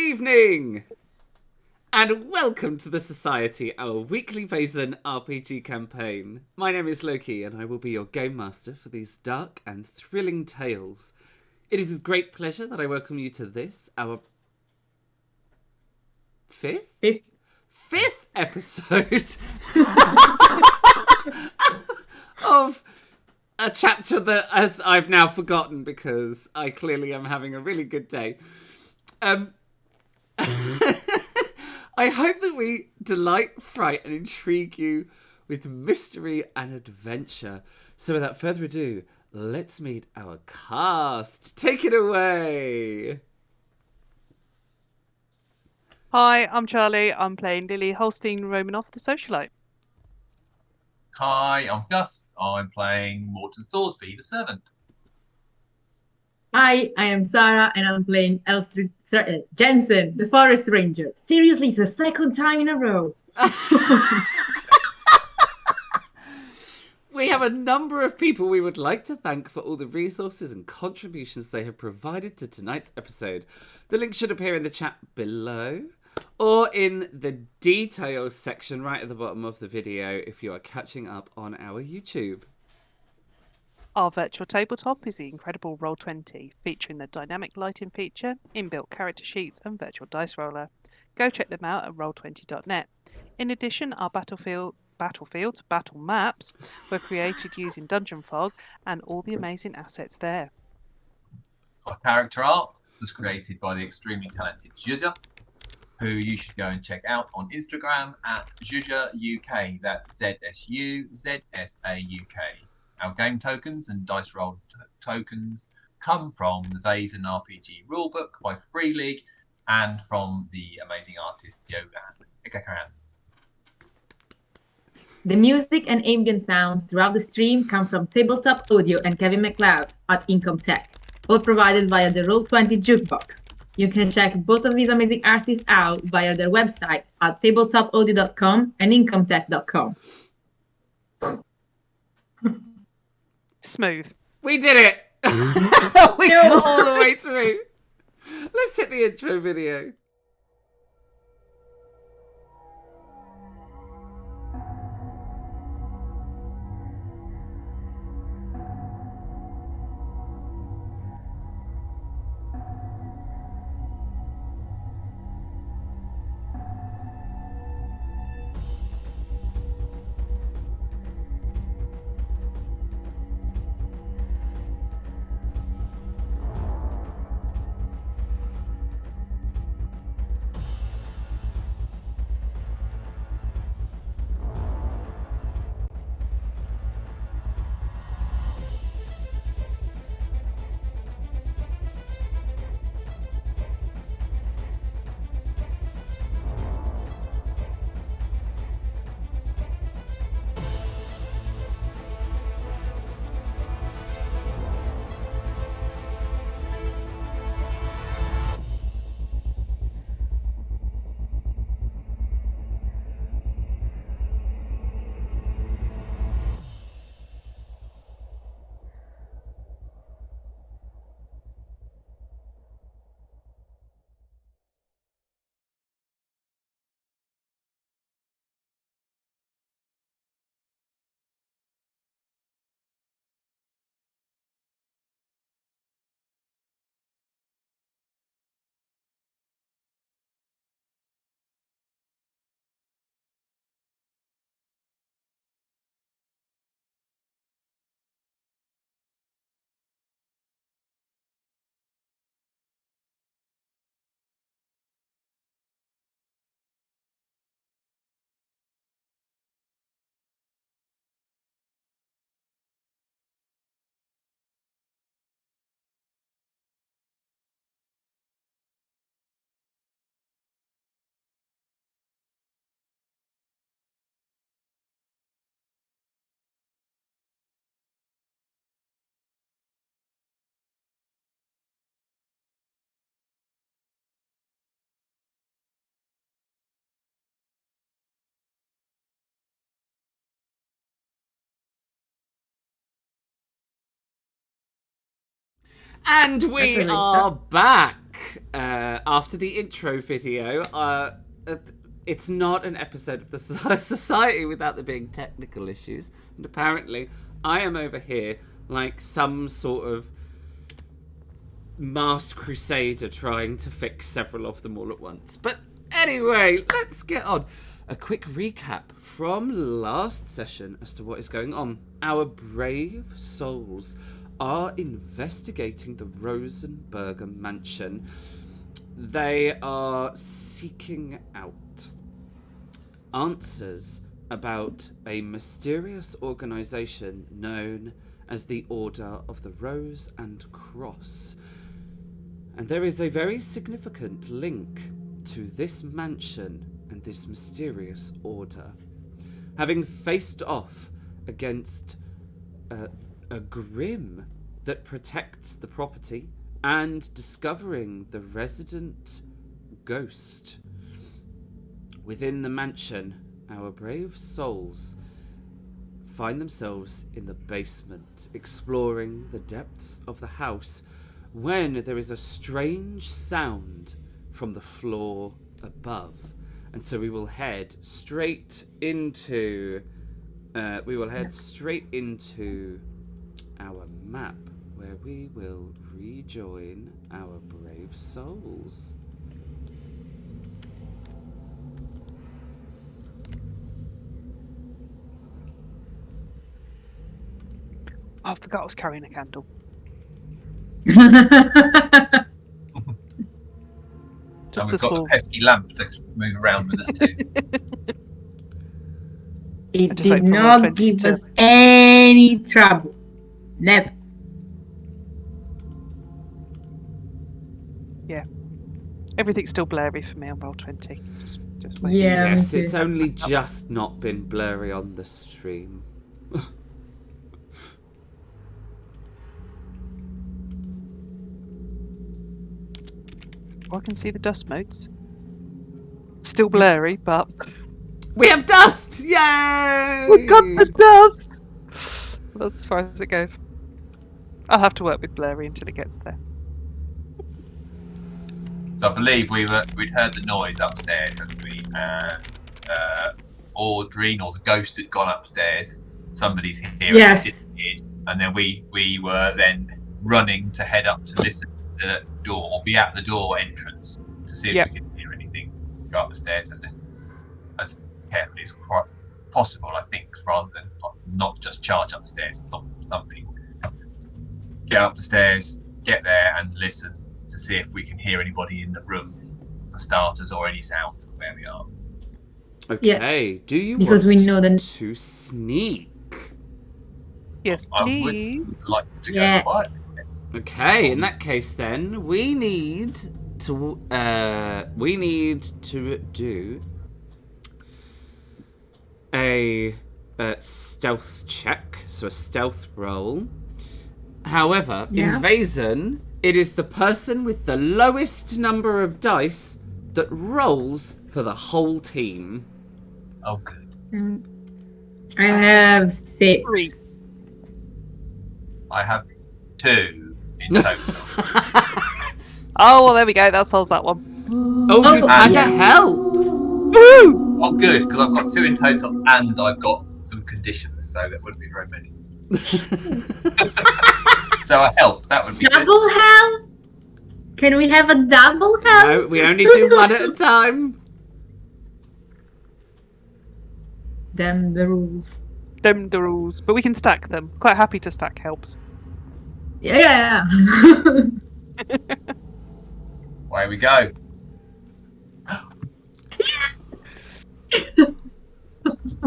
evening, and welcome to the Society, our weekly Vaesen RPG campaign. My name is Loki, and I will be your game master for these dark and thrilling tales. It is with great pleasure that I welcome you to this, our fifth episode of a chapter that, as I've now forgotten, because I clearly am having a really good day. I hope that we delight, fright, and intrigue you with mystery and adventure. So without further ado, let's meet our cast. Take it away. Hi, I'm Charlie. I'm playing Lily Holstein Romanoff, the socialite. Hi, I'm Gus. I'm playing Morton Thorsby, the servant. Hi, I am Sarah, and I'm playing Elstrid Jensen, the forest ranger. Seriously, it's the second time in a row. We have a number of people we would like to thank for all the resources and contributions they have provided to tonight's episode. The link should appear in the chat below, or in the details section right at the bottom of the video if you are catching up on our YouTube. Our virtual tabletop is the incredible Roll20, featuring the dynamic lighting feature, inbuilt character sheets, and virtual dice roller. Go check them out at roll20.net. In addition, our battle maps, were created using Dungeon Fog and all the amazing assets there. Our character art was created by the extremely talented Zhuzha, who you should go and check out on Instagram at Zhuzha UK. That's ZSUZSAUK. Our game tokens and dice roll tokens come from the Vaesen RPG rulebook by Free League and from the amazing artist Johan Egerkrans. The music and ambient sounds throughout the stream come from Tabletop Audio and Kevin MacLeod at Income Tech, all provided via the Roll20 Jukebox. You can check both of these amazing artists out via their website at tabletopaudio.com and incometech.com. Smooth. We did it! We got all the way through. Let's hit the intro video. And we are back. after the intro video, it's not an episode of the Society without there being technical issues. And apparently, I am over here like some sort of masked crusader trying to fix several of them all at once. But anyway, let's get on. A quick recap from last session as to what is going on. Our brave souls are investigating the Rosenburger Mansion. They are seeking out answers about a mysterious organization known as the Order of the Rose and Cross. And there is a very significant link to this mansion and this mysterious order. Having faced off against a grim that protects the property and discovering the resident ghost within the mansion, our brave souls find themselves in the basement, exploring the depths of the house, when there is a strange sound from the floor above. And so we will head straight into our map, where we will rejoin our brave souls. Oh, I forgot I was carrying a candle. Just And the we've got small. the pesky lamp to move around with us too. It just wait did for roll not 20 give to- us any trouble. Never. Everything's still blurry for me on roll 20. Just wait. Yeah, Yes, me too. it's only just not been blurry on the stream. I can see the dust motes. Still blurry, but We have dust! Yay! we got the dust. That's as far as it goes. I'll have to work with blurry until it gets there. So I believe we'd heard the noise upstairs, hadn't we? And Audrey, or the ghost, had gone upstairs. Somebody's here. Yes. And disappeared. And then we were then running to head up to listen to the door, or be at the door entrance to see if Yep. we could hear anything. Go up the stairs and listen as carefully as quite possible, I think, rather than not just charge upstairs, stop something. Get up the stairs, get there, and listen to see if we can hear anybody in the room, for starters, or any sound from where we are. Okay, do you Because want we know the- to sneak? Yes, I please. would like to go Yeah. quietly. Yes. Okay, in that case then, we need to do a stealth check, so a stealth roll. However, Yeah. in Vaesen, it is the person with the lowest number of dice that rolls for the whole team. Oh, good. I have 6. 3. I have 2 in total. Oh, well, there we go. That solves that one. Oh, you've had yeah. to help! Woo! Oh, good, because I've got 2 in total, and I've got some conditions, so that wouldn't be very many. So a help, that would be good. Double hell? Can we have a double hell? No, we only do one at a time. Them the rules. Them the rules. But we can stack them. Quite happy to stack helps. Yeah. Away we go.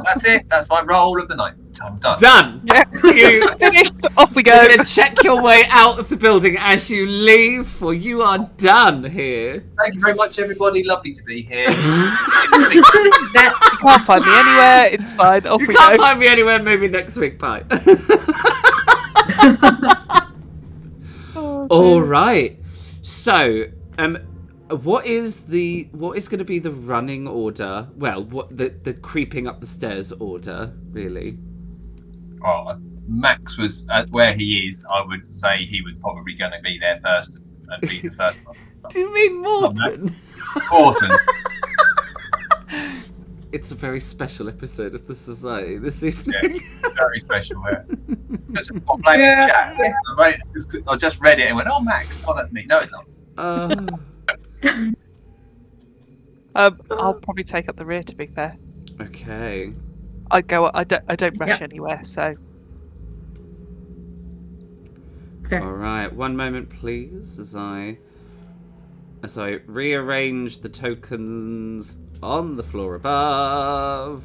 That's it. That's my roll of the night. I'm done. Done! Yeah. You, Finished. Off we you're go. going to check your way out of the building as you leave, for you are done here. Thank you very much, everybody. Lovely to be here. That You can't find me anywhere. It's fine. Off You we can't go. find me anywhere, maybe next week, bye. Oh, All dear. right. So, what is going to be the running order? Well, what the creeping up the stairs order, really? Well, Max was where he is. I would say he was probably going to be there first and be the first one. Do you mean Not Morton? Morton. It's a very special episode of the Society this evening. Yeah, very special. Yeah. Just pop like Yeah, chat. yeah. I just read it and went, "Oh, Max. Oh, that's me." No, it's not. I'll probably take up the rear. To be fair, Okay. I don't rush anywhere. So Okay. All right. One moment, please, as I rearrange the tokens on the floor above.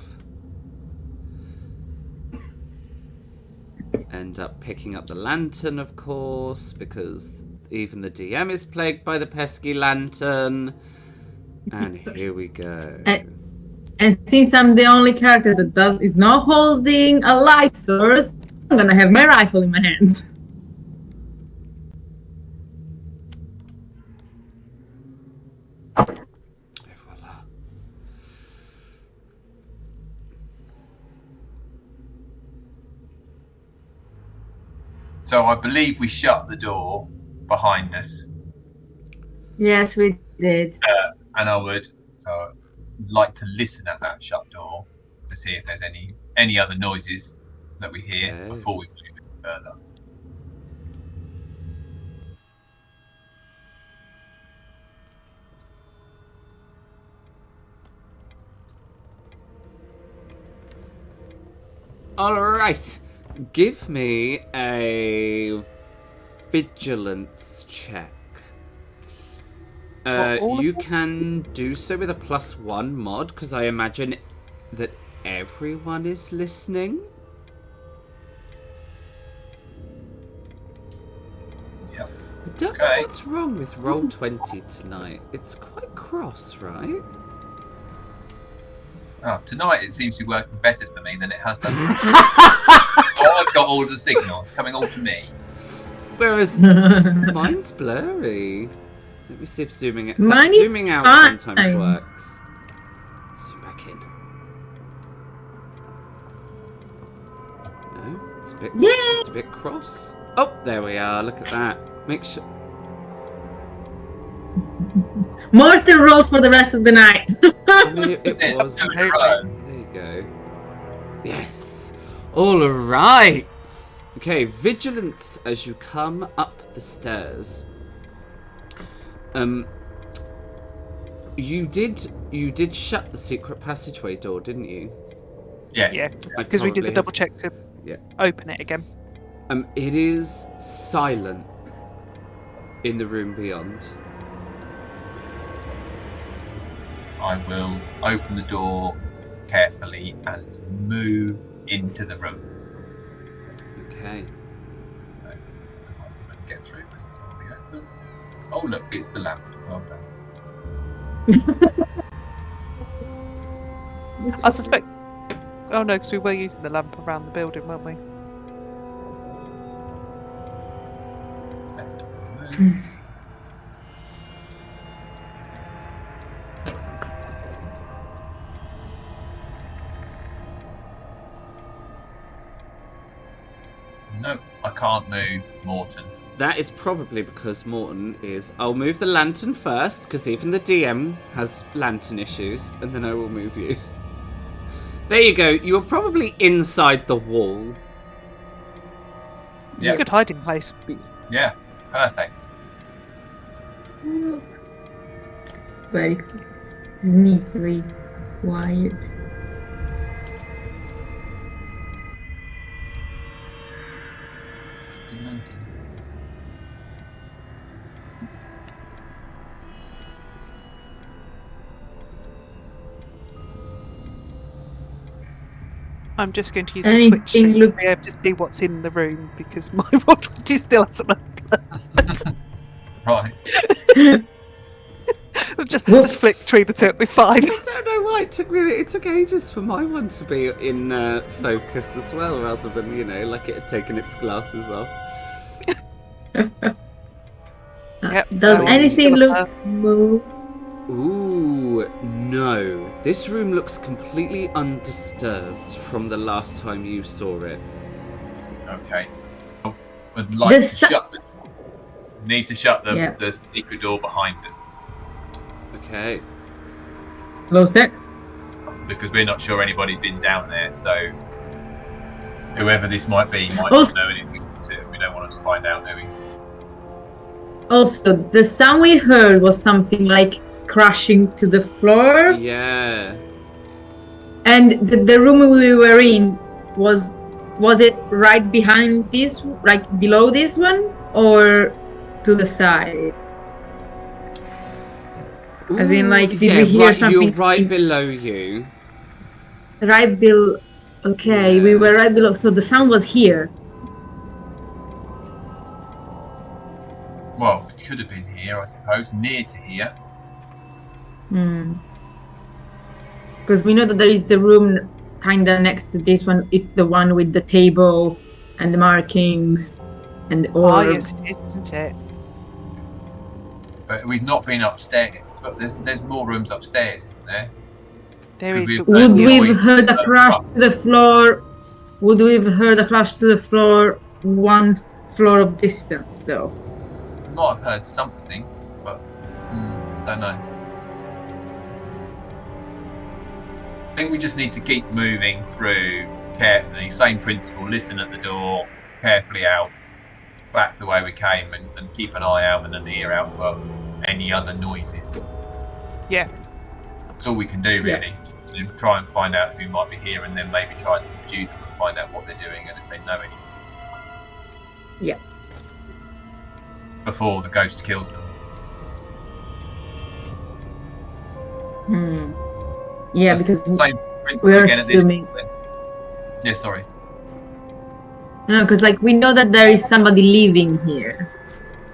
End up picking up the lantern, of course, because even the DM is plagued by the pesky lantern. And here we go. And since I'm the only character that is not holding a light source, I'm gonna have my rifle in my hand. Voila. So I believe we shut the door behind us, Yes, we did. and I would like to listen at that shut door to see if there's any other noises that we hear Okay. before we move any further. All right. Give me a vigilance check. all of You us? can do so with a +1 mod, because I imagine that everyone is listening. Yep. I don't know Okay. what's wrong with Roll20 tonight. It's quite cross, right? Oh, tonight it seems to be working better for me than it has done. Oh, I've got all of the signals coming all to me. Whereas mine's blurry. Let me see if zooming out. Mine is Zooming out fine. sometimes works. Zoom back in. No, it's a bit. Yay! It's just a bit cross. Oh, there we are. Look at that. Make sure. Morton rolled for the rest of the night. I mean, it was. Doing There it right. you go. Yes. All right. Okay, vigilance as you come up the stairs. You did shut the secret passageway door, didn't you? Yes. yeah, I'd because we did the probably double check to Yeah. open it again. It is silent in the room beyond. I will open the door carefully and move into the room. Okay. So, I think I can get through because it's already open. Oh, look, it's the lamp. Well done. I suspect. Oh no, because we were using the lamp around the building, weren't we? No, I can't move Morton. That is probably because Morton is... I'll move the lantern first, because even the DM has lantern issues, and then I will move you. There you go. You were probably inside the wall. Yeah. Good hiding place. Yeah, perfect. Very neatly quiet. I'm just going to use the Anything Twitch stream to look- be able to see what's in the room because my Roll20 still hasn't opened. Right. just flick through the two, it'll be fine. I don't know why it took ages for my one to be in focus as well, rather than, like it had taken its glasses off. Yep, Does no, anything still look move? Ooh, no. This room looks completely undisturbed from the last time you saw it. Okay. I would like to The shut the Need to shut Yeah. the secret door behind us Okay. Close it. because we're not sure anybody's been down there. So whoever this might be might Also- not know anything about it. We don't want them to find out, do we? Also, the sound we heard was something like crashing to the floor. Yeah. And the room we were in was it right behind this, right below this one, or to the side? As in, like, did we hear right, something? You're right below you. Right below. Okay, we Yeah. were right below. So the sound was here. Well, it could have been here, I suppose, near to here. Because we know that there is the room kind of next to this one. It's the one with the table and the markings and the orb. yes, it is, isn't it? But we've not been upstairs. But there's more rooms upstairs, isn't there? There Could is. we But have Would Yeah. we have Noise. heard a crash to the floor? Would we have heard a crash to the floor 1 floor of distance, though? Might have heard something, but don't know. I think we just need to keep moving through carefully. Same principle. Listen at the door, carefully out, back the way we came, and keep an eye out and an ear out for any other noises. Yeah. That's all we can do, really. And try and find out who might be here, and then maybe try and subdue them and find out what they're doing and if they know anything. Yeah. Before the ghost kills them. Yeah, That's because the same principle we're again at this assuming. point. Yeah, sorry. No, because like we know that there is somebody living here.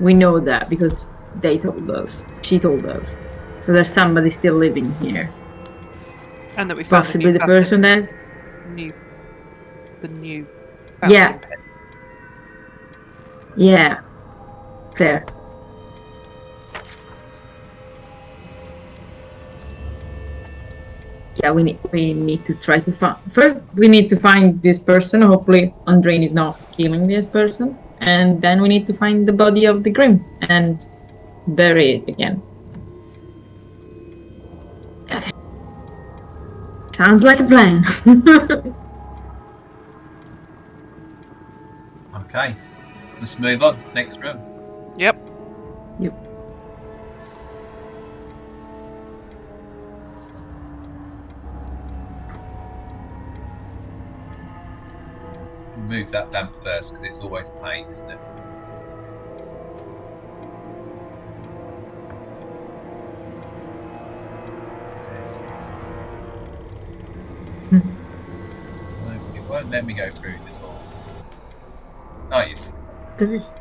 We know that because they told us. She told us. So there's somebody still living here. And that we found Possibly the person that's. the new. Yeah. fountain pen. Yeah. Fair. Yeah, we need to try to find. First, we need to find this person. Hopefully, Andrain is not killing this person, and then we need to find the body of the Grim and bury it again. Okay. Sounds like a plan. Okay. Let's move on. Next room. Yep. Yep. Move that lamp first because it's always a pain, isn't it? It won't let me go through the door. Oh, yes. Because it's.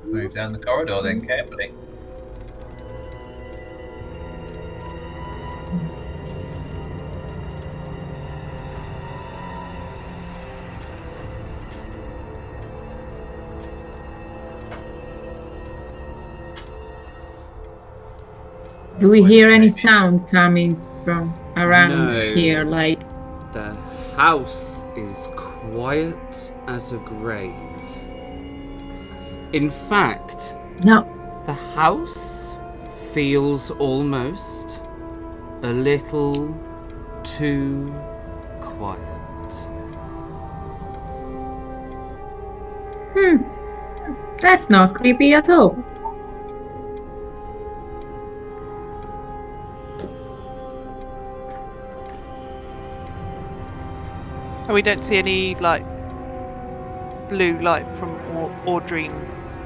Move down the corridor then carefully. Do we hear any sound coming from around No. here? Like. The house is quiet as a grave. In fact, No. the house feels almost a little too quiet. That's not creepy at all. And we don't see any like blue light from Audrine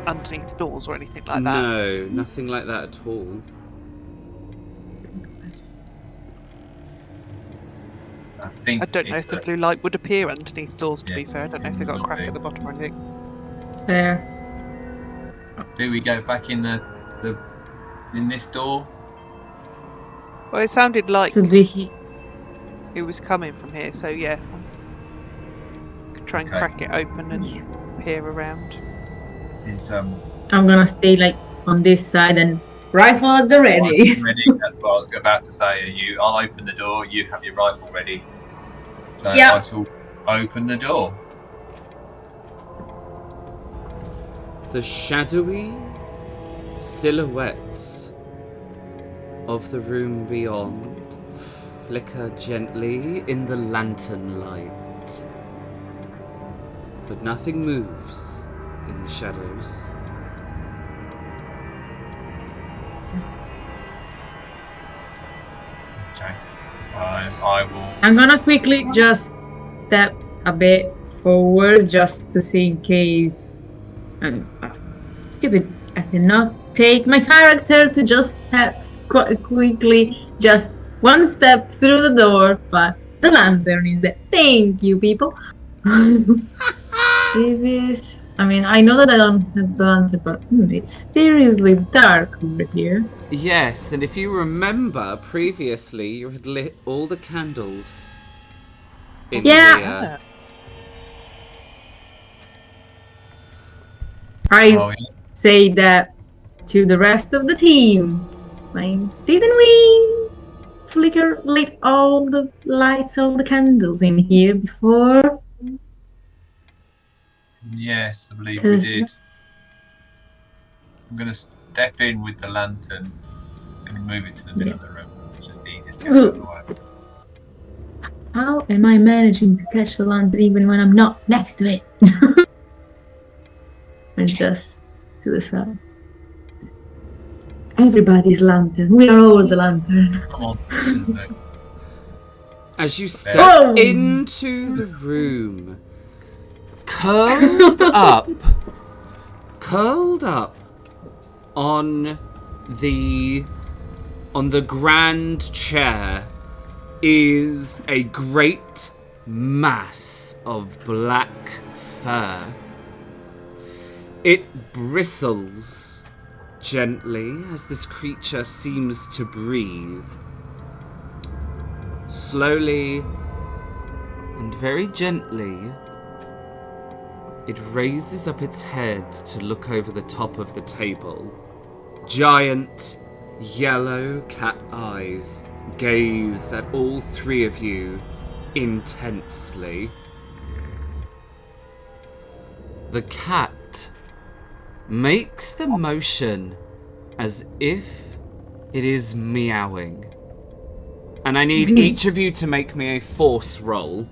underneath doors or anything like that. No, nothing like that at all. I I don't know if the blue light would appear underneath doors, to be fair. I don't know if they've got a crack at the bottom or anything. Fair. Do we go back in in this door? Well, it sounded like Should we? it was coming from here, so yeah. Could try and Okay. crack it open and peer around. Is I'm gonna stay like on this side and rifle at the ready. ready? That's what I was about to say. I'll open the door. You have your rifle ready. So Yeah. I shall open the door. The shadowy silhouettes of the room beyond flicker gently in the lantern light. But nothing moves in the shadows. Okay. I will. I'm gonna quickly just step a bit forward just to see in case. Stupid. I cannot take my character to just step quickly, just one step through the door, but the lantern is there. Thank you, people. It is. I mean, I know that I don't have the lantern, but it's seriously dark over here. Yes, and if you remember previously, you had lit all the candles in Yeah. here. I Oh, yeah. say that to the rest of the team. Like, didn't we lit all the lights, all the candles in here before? Yes, I believe we 'Cause- did. I'm going to step in with the lantern and move it to the middle of the room. It's just easier to get out of the way. How am I managing to catch the lantern even when I'm not next to it? And just to the side. Everybody's lantern. We are all the lantern. Come on. As you step Oh! into the room, curled up on the grand chair is a great mass of black fur. It bristles gently as this creature seems to breathe. Slowly and very gently, it raises up its head to look over the top of the table. Giant yellow cat eyes gaze at all three of you intensely. The cat makes the motion as if it is meowing. And I need each of you to make me a force roll.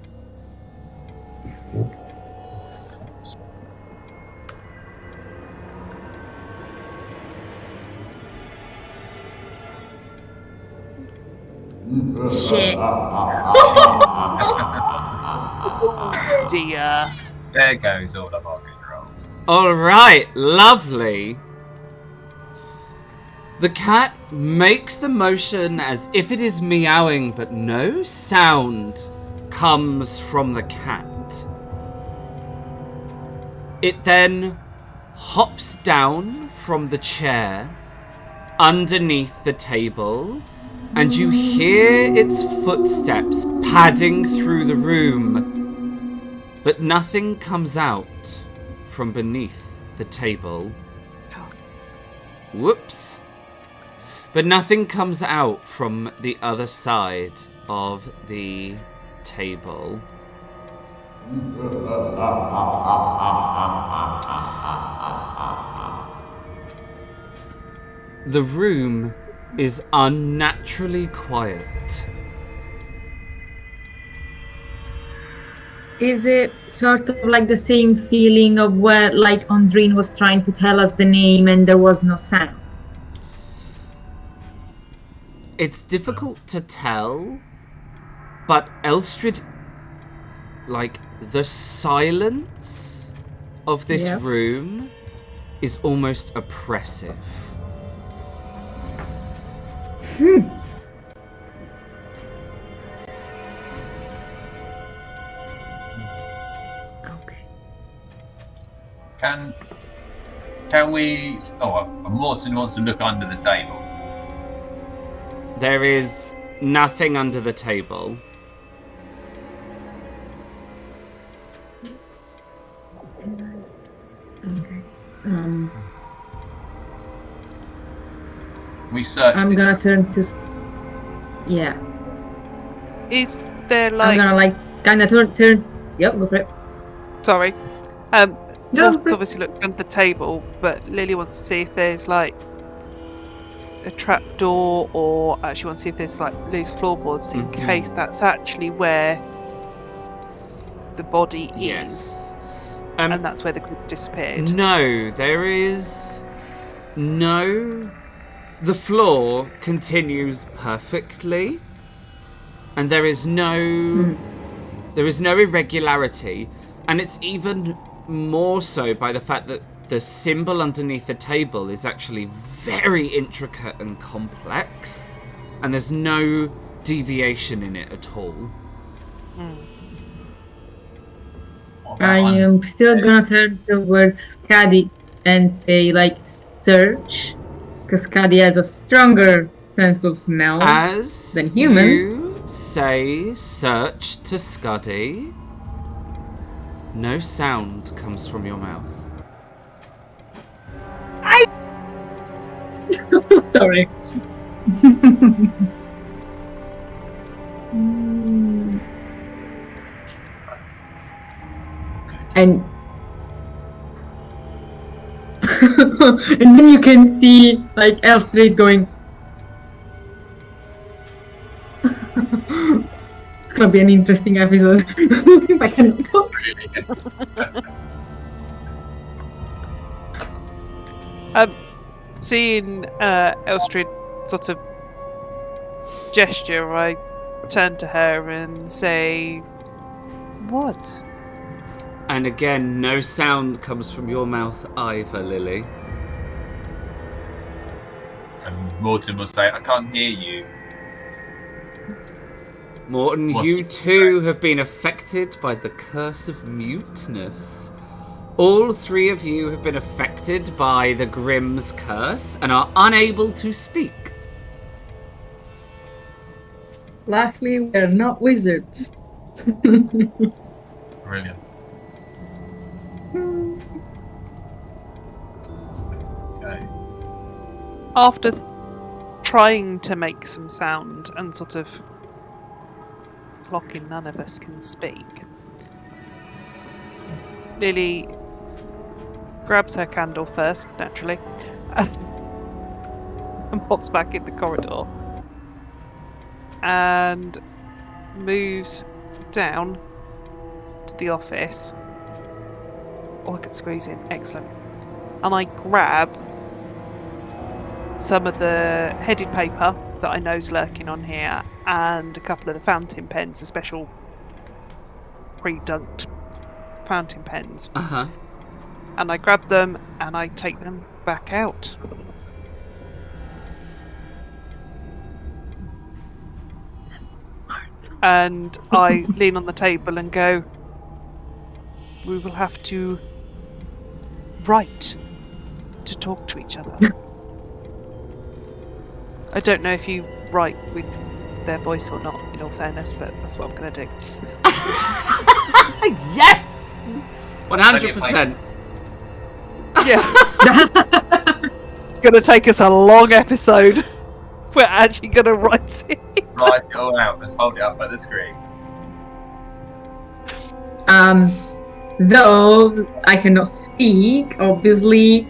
Shit. Oh dear. There goes all of our good rolls. Alright, lovely. The cat makes the motion as if it is meowing, but no sound comes from the cat. It then hops down from the chair underneath the table, and you hear its footsteps padding through the room, but nothing comes out from beneath the table. Whoops. But nothing comes out from the other side of the table. The room is unnaturally quiet. Is it sort of like the same feeling of where, like, Andrine was trying to tell us the name and there was no sound? It's difficult to tell, but Elstrid, like, the silence of this Yeah. room is almost oppressive. Okay. Can we... Oh, Morton wants to look under the table. There is nothing under the table. We search I'm this gonna room. turn to. Yeah. Is there I'm like... gonna kind of turn. Yep, go for it. Sorry. Go Morton's for it. obviously looked under the table, but Lily wants to see if there's like a trap door, or actually wants to see if there's like loose floorboards in case that's actually where the body is, Yes. and that's where the goods disappeared. No, there is no. The floor continues perfectly, and there is no irregularity, and it's even more so by the fact that the symbol underneath the table is actually very intricate and complex, and there's no deviation in it at all. I am still gonna turn towards Scuddy and say, search. Because Scuddy has a stronger sense of smell than humans. You say search to Scuddy, no sound comes from your mouth. Sorry. And and then you can see Elstrade going. It's gonna be an interesting episode if I cannot talk. Seeing Elstrade sort of gesture, I turn to her and say, "What?" And again, no sound comes from your mouth either, Lily. And Morton will say, I can't hear you. Morton, What? you too have been affected by the curse of muteness. All three of you have been affected by the Grimm's curse and are unable to speak. Luckily, we're not wizards. Brilliant. Okay. After trying to make some sound and sort of clocking none of us can speak, Lily grabs her candle first, naturally, and pops back in the corridor and moves down to the office. Oh, I could squeeze in. Excellent. And I grab some of the headed paper that I know's lurking on here and a couple of the fountain pens, the special pre-dunked fountain pens. Uh-huh. And I grab them and I take them back out. And I lean on the table and go, we will have to write to talk to each other. I don't know if you write with their voice or not, in all fairness, but that's what I'm going to do. Yes! 100%. Yeah. It's going to take us a long episode. We're actually going to write it. Write it all out and hold it up by the screen. Though I cannot speak, obviously,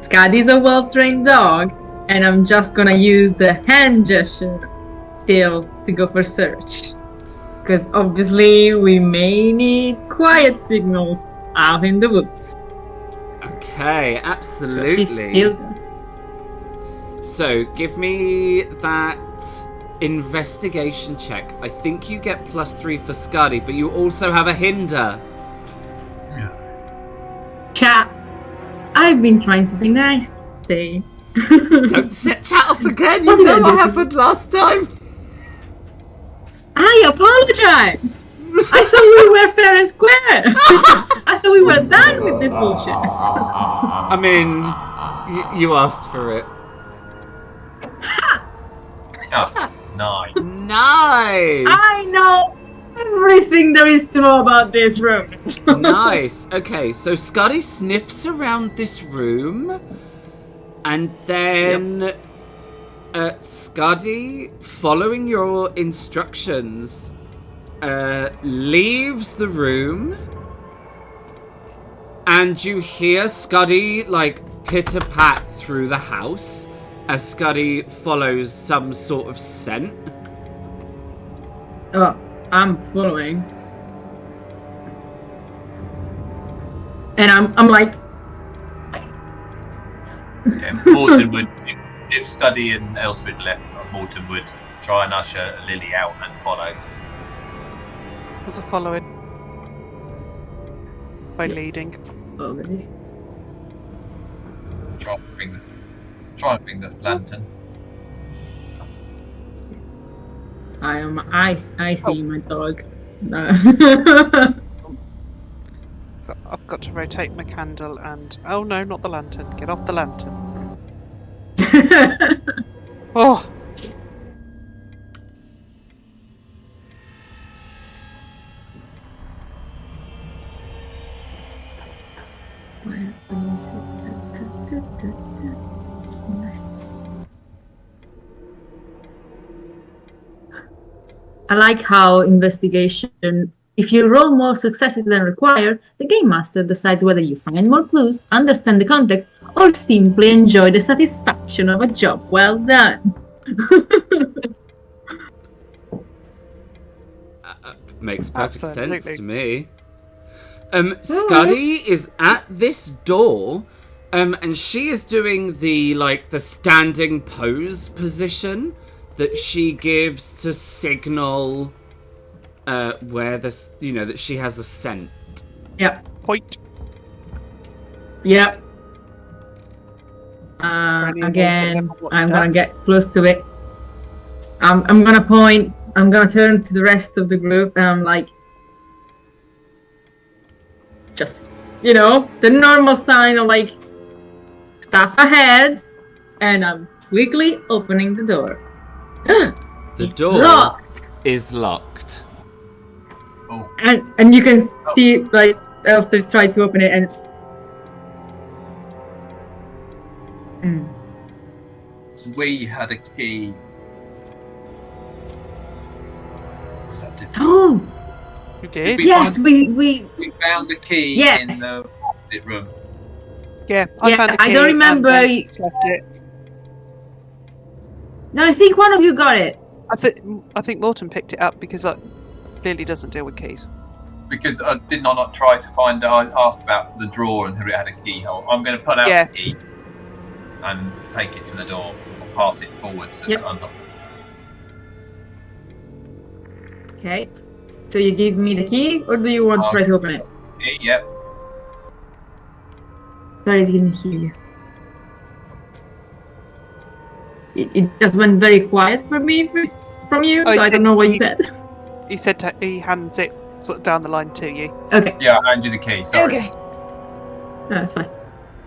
Scuddy's a well-trained dog, and I'm just gonna use the hand gesture still to go for search. Because obviously we may need quiet signals out in the woods. Okay, So she absolutely. still does. So, give me that investigation check. I think you get +3 for Scuddy, but you also have a hinder. Chat, I've been trying to be nice today. Don't set chat off again. You know what happened last time. I apologize. I thought we were fair and square. I thought we were done with this bullshit. I mean, you asked for it. Oh, 9. Nice. I know everything there is to know about this room. Nice. Okay, so Scuddy sniffs around this room, and then Scuddy, following your instructions, leaves the room, and you hear Scuddy, like, pitter-pat through the house as Scuddy follows some sort of scent. Oh, I'm following. And I'm like... Yeah, Morton would, if Scuddy and Elstrid left, Morton would try and usher Lily out and follow. As a following. By leading. Okay. Try and bring the lantern. I see my dog. No. I've got to rotate my candle and... Oh no, not the lantern. Get off the lantern. Oh! Where is it? I like how investigation, if you roll more successes than required, the game master decides whether you find more clues, understand the context, or simply enjoy the satisfaction of a job well done. Makes perfect Absolutely. sense to me. Scuddy is at this door, and she is doing the standing pose position that she gives to signal where that she has a scent. Yep. Point. Yep. Again, I'm gonna get close to it. I'm gonna point. I'm gonna turn to the rest of the group, and I'm like, just the normal sign of like stuff ahead, and I'm quickly opening the door. The door locked. is locked. Oh, And you can see like Elster try to open it and. we had a key. Was that different? Oh You did? yes, we We found the key Yes. in the opposite room. Yeah, Yeah, found a key I don't remember and you- just left it. No, I think one of you got it. I think Morton picked it up because Lily doesn't deal with keys. Because I did not try to find. I asked about the drawer and who it had a keyhole. I'm going to put out Yeah. the key and take it to the door or pass it forwards and Yep. unlock. Okay. So you give me the key, or do you want to try to open it? Yep. Sorry, I didn't hear you. It just went very quiet for me from you, Oh, so I don't know what you said. He said he hands it sort of down the line to you. Okay. Yeah, I hand you the key. Sorry. Okay. No, that's fine.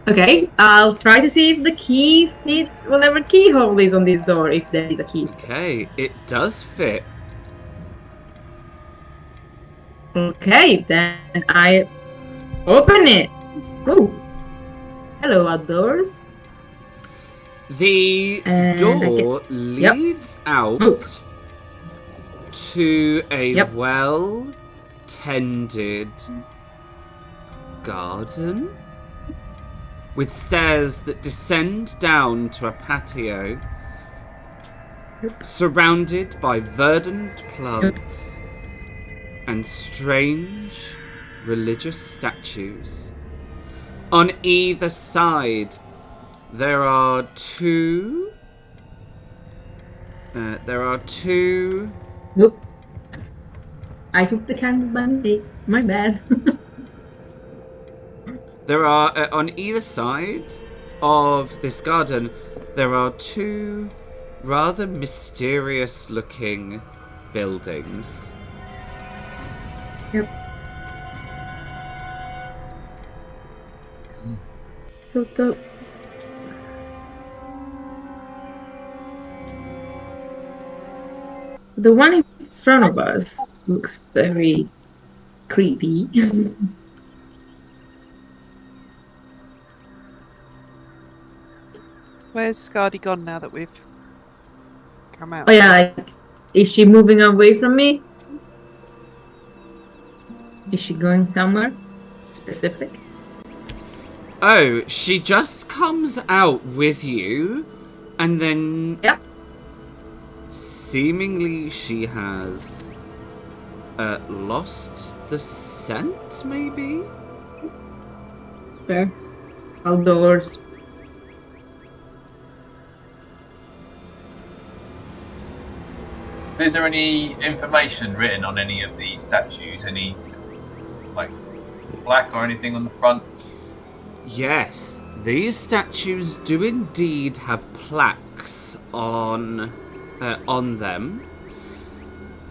Okay, I'll try to see if the key fits whatever keyhole is on this door, if there is a key. Okay, it does fit. Okay, then I open it. Oh, hello outdoors. The And door leads out Oh. to a Yep. well-tended garden with stairs that descend down to a patio surrounded by verdant plants and strange religious statues. On either side, there are two. Nope. I took the candle by mistake. My bad. There are on either side of this garden. There are two rather mysterious-looking buildings. Yep. The one in front of us looks very creepy. Where's Scardy gone now that we've come out. Oh yeah, like, is she moving away from me? Is she going somewhere specific? Oh, she just comes out with you, and then Yeah. seemingly she has lost the scent, maybe? Fair. Outdoors. Is there any information written on any of these statues? Any, like, plaque or anything on the front? Yes, these statues do indeed have plaques on them.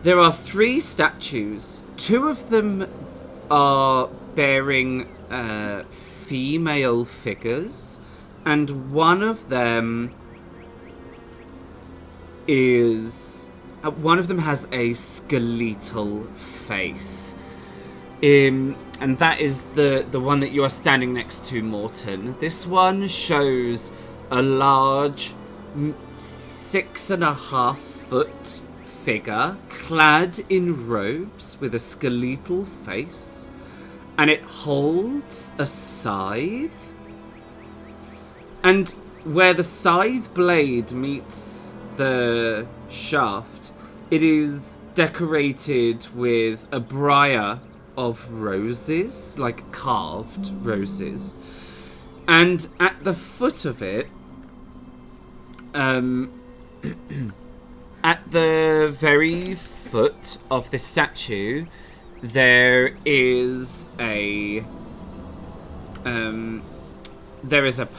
There are 3 statues. 2 of them are bearing female figures, and one of them has a skeletal face. And that is the one that you are standing next to, Morton. This one shows a large 6.5 foot figure clad in robes with a skeletal face, and it holds a scythe. And where the scythe blade meets the shaft, it is decorated with a briar of roses, like carved roses. And at the foot of it, at the very foot of the statue, there is a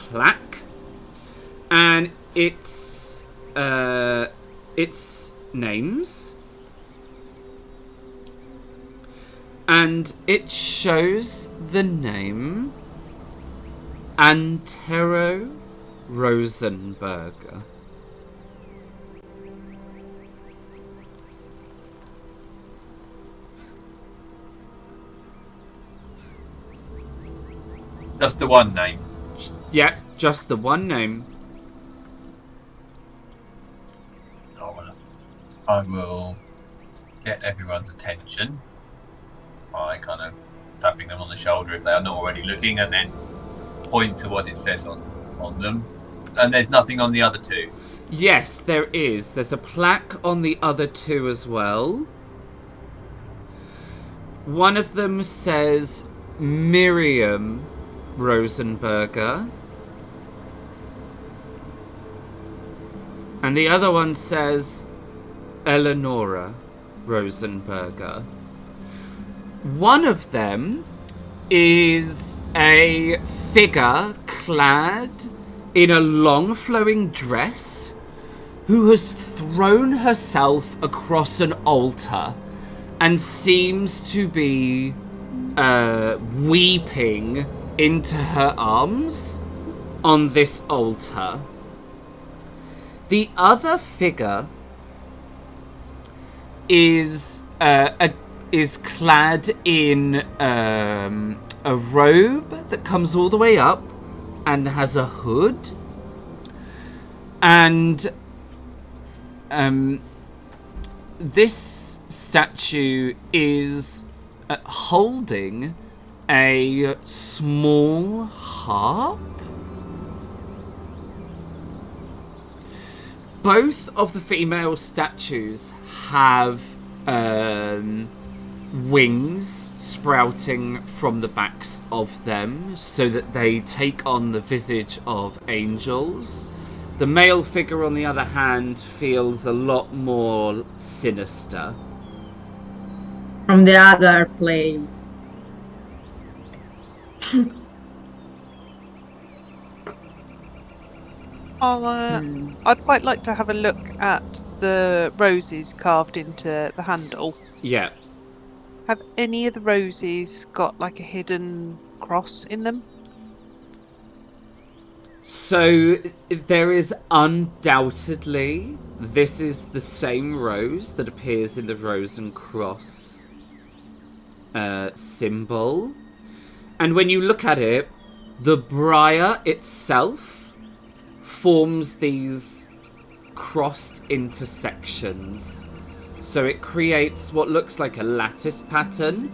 plaque, and it's names, and it shows the name Antero Rosenburger. Just the one name. Yeah, just the one name. Oh, well, I will get everyone's attention by kind of tapping them on the shoulder if they are not already looking, and then point to what it says on them. And there's nothing on the other 2. Yes, there is. There's a plaque on the other 2 as well. One of them says Miriam Rosenburger, and the other one says Eleonora Rosenburger. One of them is a figure clad in a long flowing dress who has thrown herself across an altar and seems to be weeping into her arms on this altar. The other figure is clad in a robe that comes all the way up and has a hood, and this statue is holding a small harp. Both of the female statues have wings sprouting from the backs of them so that they take on the visage of angels. The male figure, on the other hand, feels a lot more sinister. From the other place. I'd quite like to have a look at the roses carved into the handle. Yeah. Have any of the roses got like a hidden cross in them? So there is undoubtedly, this is the same rose that appears in the Rose and Cross symbol. And when you look at it, the briar itself forms these crossed into sections. So it creates what looks like a lattice pattern.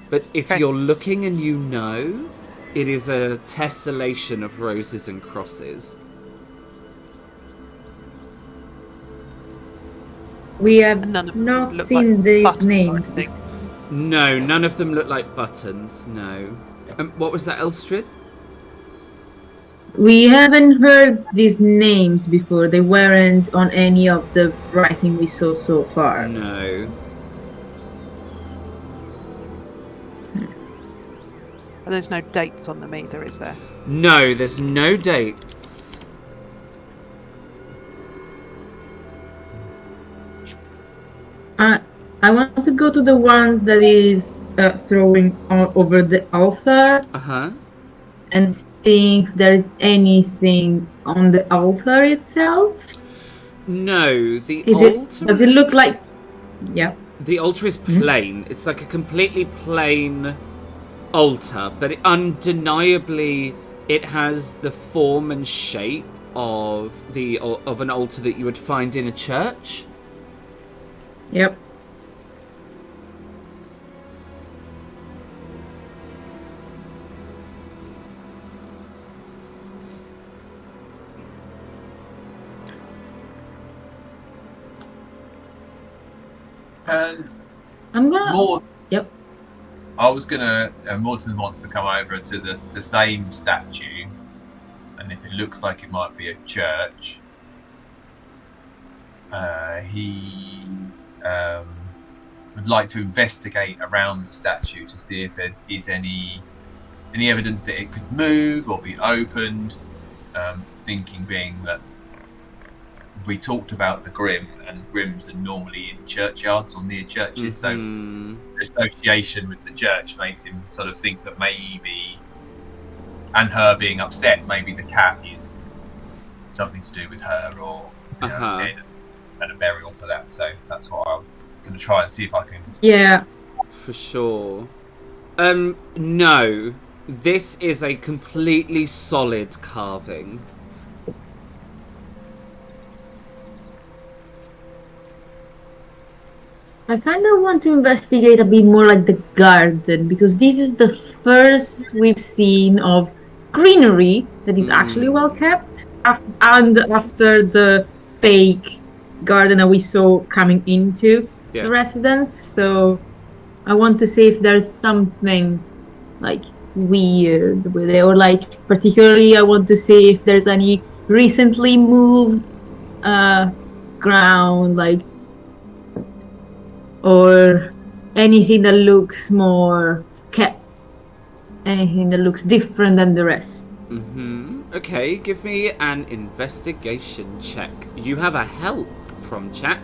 But if you're looking and you know, it is a tessellation of roses and crosses. We have None of them not look seen like these buttons or names. anything. No, none of them look like buttons, no. What was that, Elstrid? We haven't heard these names before. They weren't on any of the writing we saw so far. No. And there's no dates on them either, is there? No, there's no dates. I want to go to the ones that is throwing over the altar and seeing if there is anything on the altar itself. No, the altar... Does it look like... Yeah. The altar is plain. It's like a completely plain altar, but undeniably it has the form and shape of an altar that you would find in a church. Yep. And I'm gonna... Yep. I was gonna... Morton wants to come over to the same statue, and if it looks like it might be a church, he would like to investigate around the statue to see if there is any evidence that it could move or be opened. Thinking being that we talked about the Grim, and Grims are normally in churchyards or near churches, so the association with the church makes him sort of think that maybe, and her being upset, maybe the cat is something to do with her, or dead and a burial for that. So that's what I'm going to try and see if I can... Yeah. For sure. No. This is a completely solid carving. I kind of want to investigate a bit more like the garden, because this is the first we've seen of greenery that is actually well kept, and after the fake garden that we saw coming into the residence. So I want to see if there's something like weird with it, or like particularly I want to see if there's any recently moved ground, like, or anything that looks more kept, anything that looks different than the rest. Okay, give me an investigation check. You have a help from chat.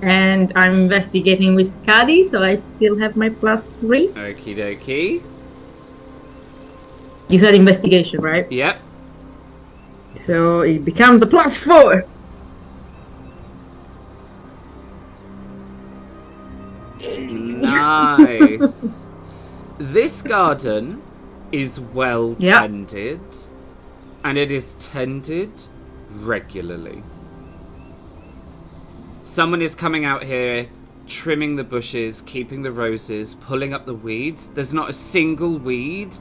And I'm investigating with Scuddy, so I still have my +3. Okie dokie. You said investigation, right? Yep. So it becomes a +4. Nice. This garden is well tended, and it is tended regularly. Someone is coming out here, trimming the bushes, keeping the roses, pulling up the weeds. There's not a single weed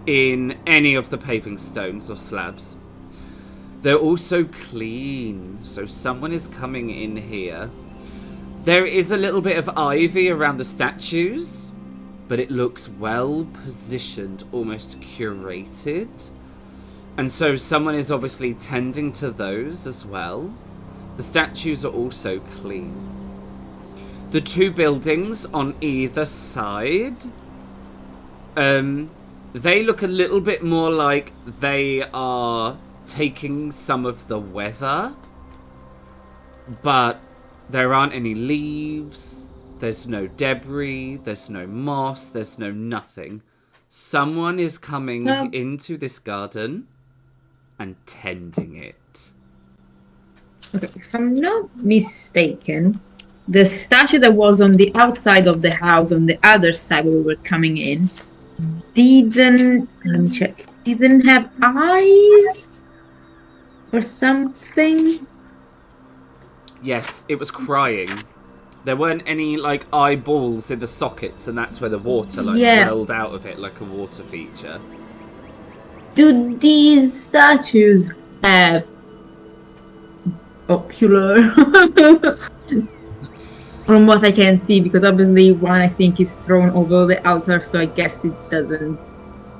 in any of the paving stones or slabs. They're also clean, so someone is coming in here. There is a little bit of ivy around the statues, but it looks well positioned, almost curated. And so someone is obviously tending to those as well. The statues are also clean. The two buildings on either side, they look a little bit more like they are taking some of the weather, but there aren't any leaves, there's no debris, there's no moss, there's no nothing. Someone is coming into this garden and tending it. Okay, if I'm not mistaken, the statue that was on the outside of the house on the other side where we were coming in didn't have eyes? or something? Yes, it was crying. There weren't any like eyeballs in the sockets, and that's where the water like Yeah. welled out of it like a water feature. Do these statues have ocular? From what I can see, because obviously one I think is thrown over the altar, so I guess it doesn't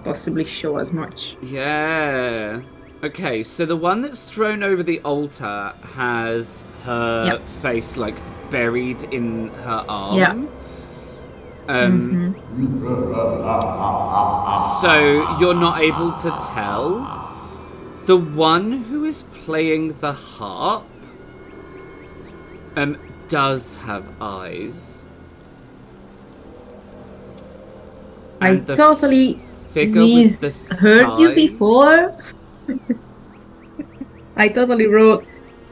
possibly show as much. Yeah. Okay, so the one that's thrown over the altar has her Yep. face like buried in her arm. Yeah. So you're not able to tell. The one who is playing the harp does have eyes. I And the totally figure with the heard you sigh- before. I totally wrote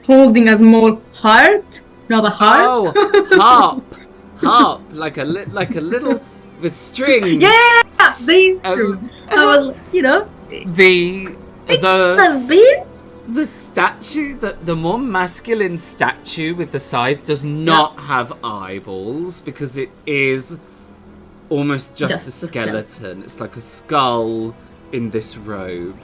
holding a small heart, not a heart. Oh, harp, like a little with strings. Yeah, these two. I was, The the the statue, the more masculine statue with the scythe does not have eyeballs because it is almost just a skeleton. It's like a skull in this robe.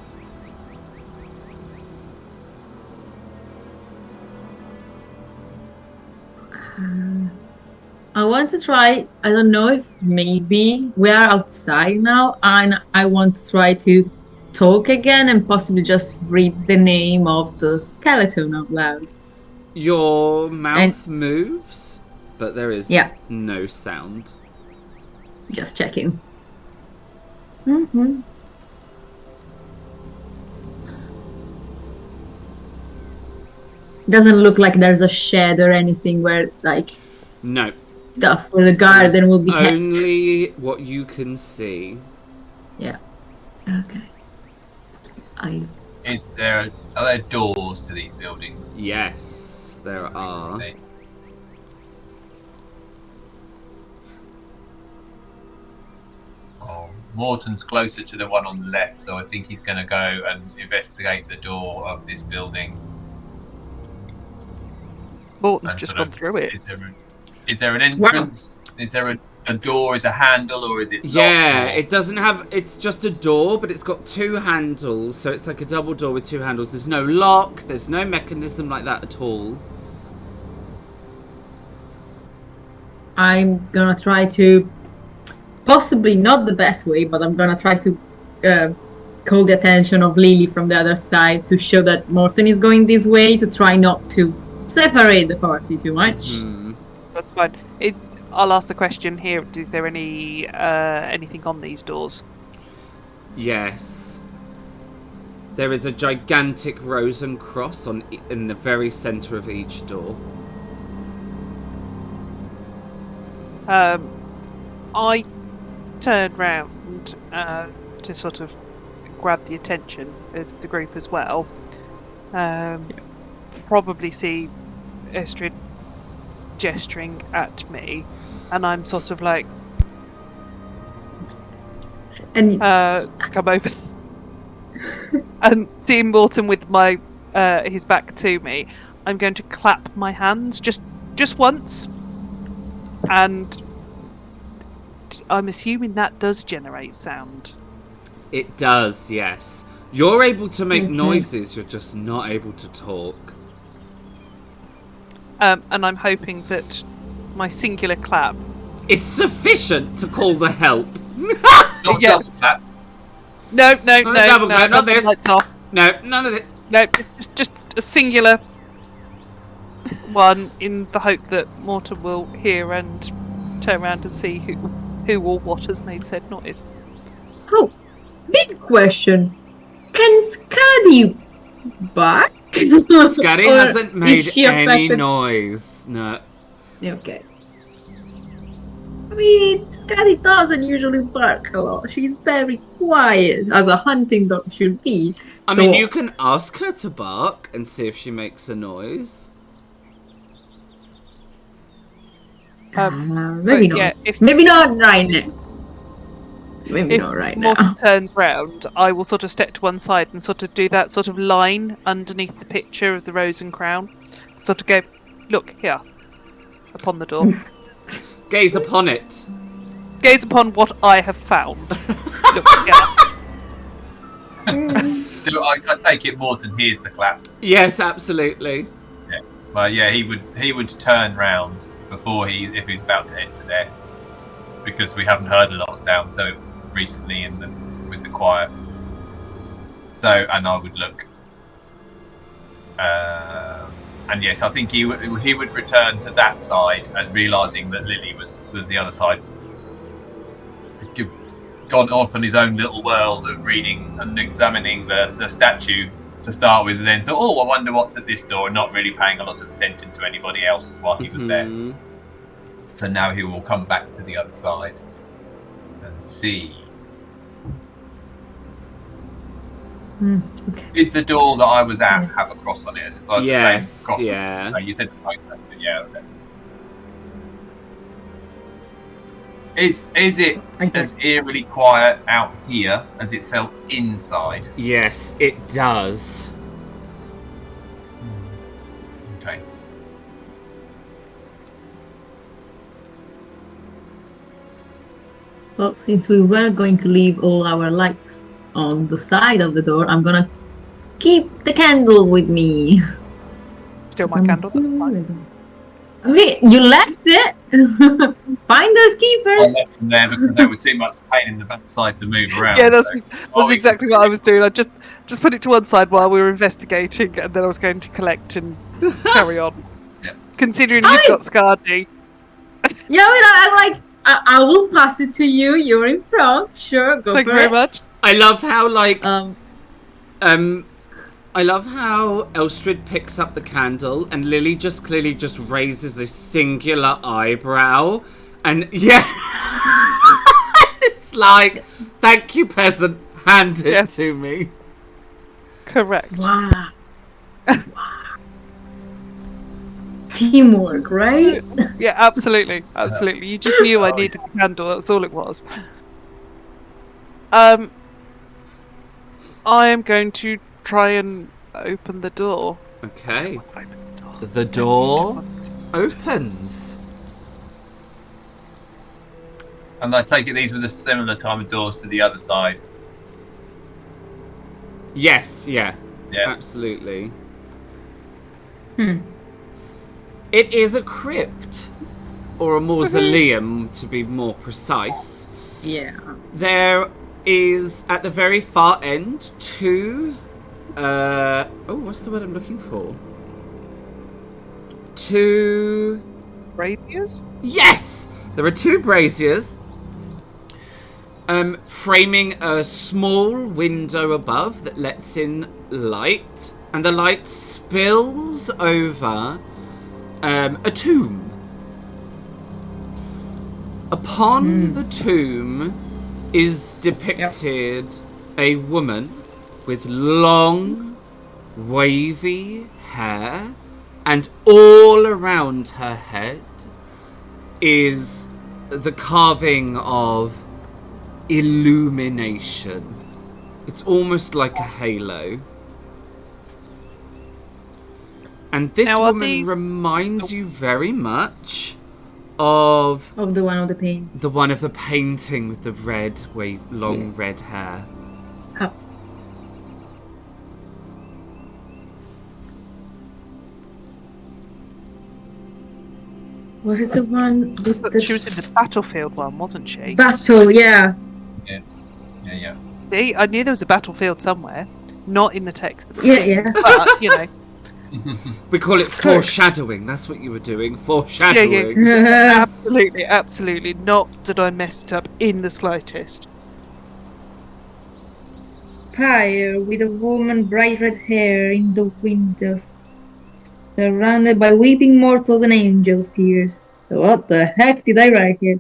I want to try. I don't know if maybe we are outside now, and I want to try to talk again and possibly just read the name of the skeleton out loud. Your mouth moves, but there is Yeah. no sound. Just checking. Doesn't look like there's a shed or anything where like No. stuff for the garden will be kept. Only what you can see. Yeah. Okay. Are there doors to these buildings? Yes, there are. See. Oh, Morton's closer to the one on the left, so I think he's going to go and investigate the door of this building. Morton's And just sort gone of- through it. Is there an entrance? Is there a door? Is a handle, or is it locked? Yeah, or- it doesn't have. It's just a door, but it's got two handles, so it's like a double door with two handles. There's no lock. There's no mechanism like that at all. I'm gonna try to, possibly not the best way, but I'm gonna try to call the attention of Lily from the other side to show that Morton is going this way, to try not to separate the party too much. That's fine. I'll ask the question here. Is there any anything on these doors? Yes. There is a gigantic Rosen cross in the very centre of each door. I turned round to sort of grab the attention of the group as well. Probably see Estrid gesturing at me, and I'm sort of like, And come over, and seeing Morton with my his back to me, I'm going to clap my hands just once, and I'm assuming that does generate sound. It does, yes. You're able to make noises, you're just not able to talk. And I'm hoping that my singular clap. It's sufficient to call the help. Not Yeah. double clap. No, double clap, not this. Lights off. No, none of it. No, just a singular one, in the hope that Morton will hear and turn around and see who or what has made said noise. oh, big question: can Scuddy bark? Scuddy Or hasn't is made she any affected? noise. No. Okay. I mean, Scuddy doesn't usually bark a lot. She's very quiet, as a hunting dog should be. I So- mean, you can ask her to bark and see if she makes a noise. Maybe not. Yeah, Maybe not right now. Maybe if not right now. Morton turns round, I will sort of step to one side and sort of do that sort of line underneath the picture of the rose and crown. Sort of go, look here, upon the door. Gaze upon it. Gaze upon what I have found. Look here. Do I take it Morton hears the clap? Yes, absolutely. Yeah. Well, yeah, he would turn round before if he's about to enter there, because we haven't heard a lot of sound so recently with the quiet. So, and I would look. And yes, I think he would return to that side, and realising that Lily was the other side, gone off in his own little world of reading and examining the statue to start with, and then thought, oh, I wonder what's at this door, and not really paying a lot of attention to anybody else while he was there. So now he will come back to the other side and see. Okay. Did the door that I was at have a cross on it as well? Yes, the same cross? yeah. No, you said the right one, but yeah. Okay. Is it as eerily quiet out here as it felt inside? Yes, it does. Okay. Well, since we were going to leave all our lights on the side of the door, I'm gonna keep the candle with me. Still my candle, that's fine. Okay, you left it. Finders keepers. I left them there because they were too much pain in the backside to move around. Yeah, that's exactly what I was doing. I just put it to one side while we were investigating, and then I was going to collect and carry on. Yeah. Considering you've got Scardy. Yeah, I'm like, I will pass it to you. You're in front. Sure, go Thank for you very it. much. I love how, like, Um, I love how Elstrid picks up the candle and Lily just clearly just raises a singular eyebrow. And yeah, it's like, thank you, peasant, hand it to me. Correct. Wow. Teamwork, right? Yeah, absolutely. Absolutely. You just knew I needed the candle, that's all it was. I am going to try and open the door. Okay. Open the door. The door opens. And I take it these were the similar time of doors to the other side. Yes, yeah. Yeah. Absolutely. It is a crypt, or a mausoleum to be more precise. Yeah. There is, at the very far end, two... what's the word I'm looking for? Two... Braziers? Yes! There are two braziers, framing a small window above that lets in light, and the light spills over a tomb. Upon the tomb is depicted a woman with long, wavy hair, and all around her head is the carving of illumination. It's almost like a halo. And this woman reminds you very much of the one of the paint. The one of the painting with the red, long red hair. Oh. Was it the one? She was in the battlefield one, wasn't she? Battle, yeah. Yeah. See, I knew there was a battlefield somewhere, not in the text. Yeah. But you know, we call it foreshadowing. That's what you were doing, foreshadowing. Yeah. Absolutely. Not that I messed up in the slightest. Pyre with a woman bright red hair in the windows, surrounded by weeping mortals and angels' tears. What the heck did I write here?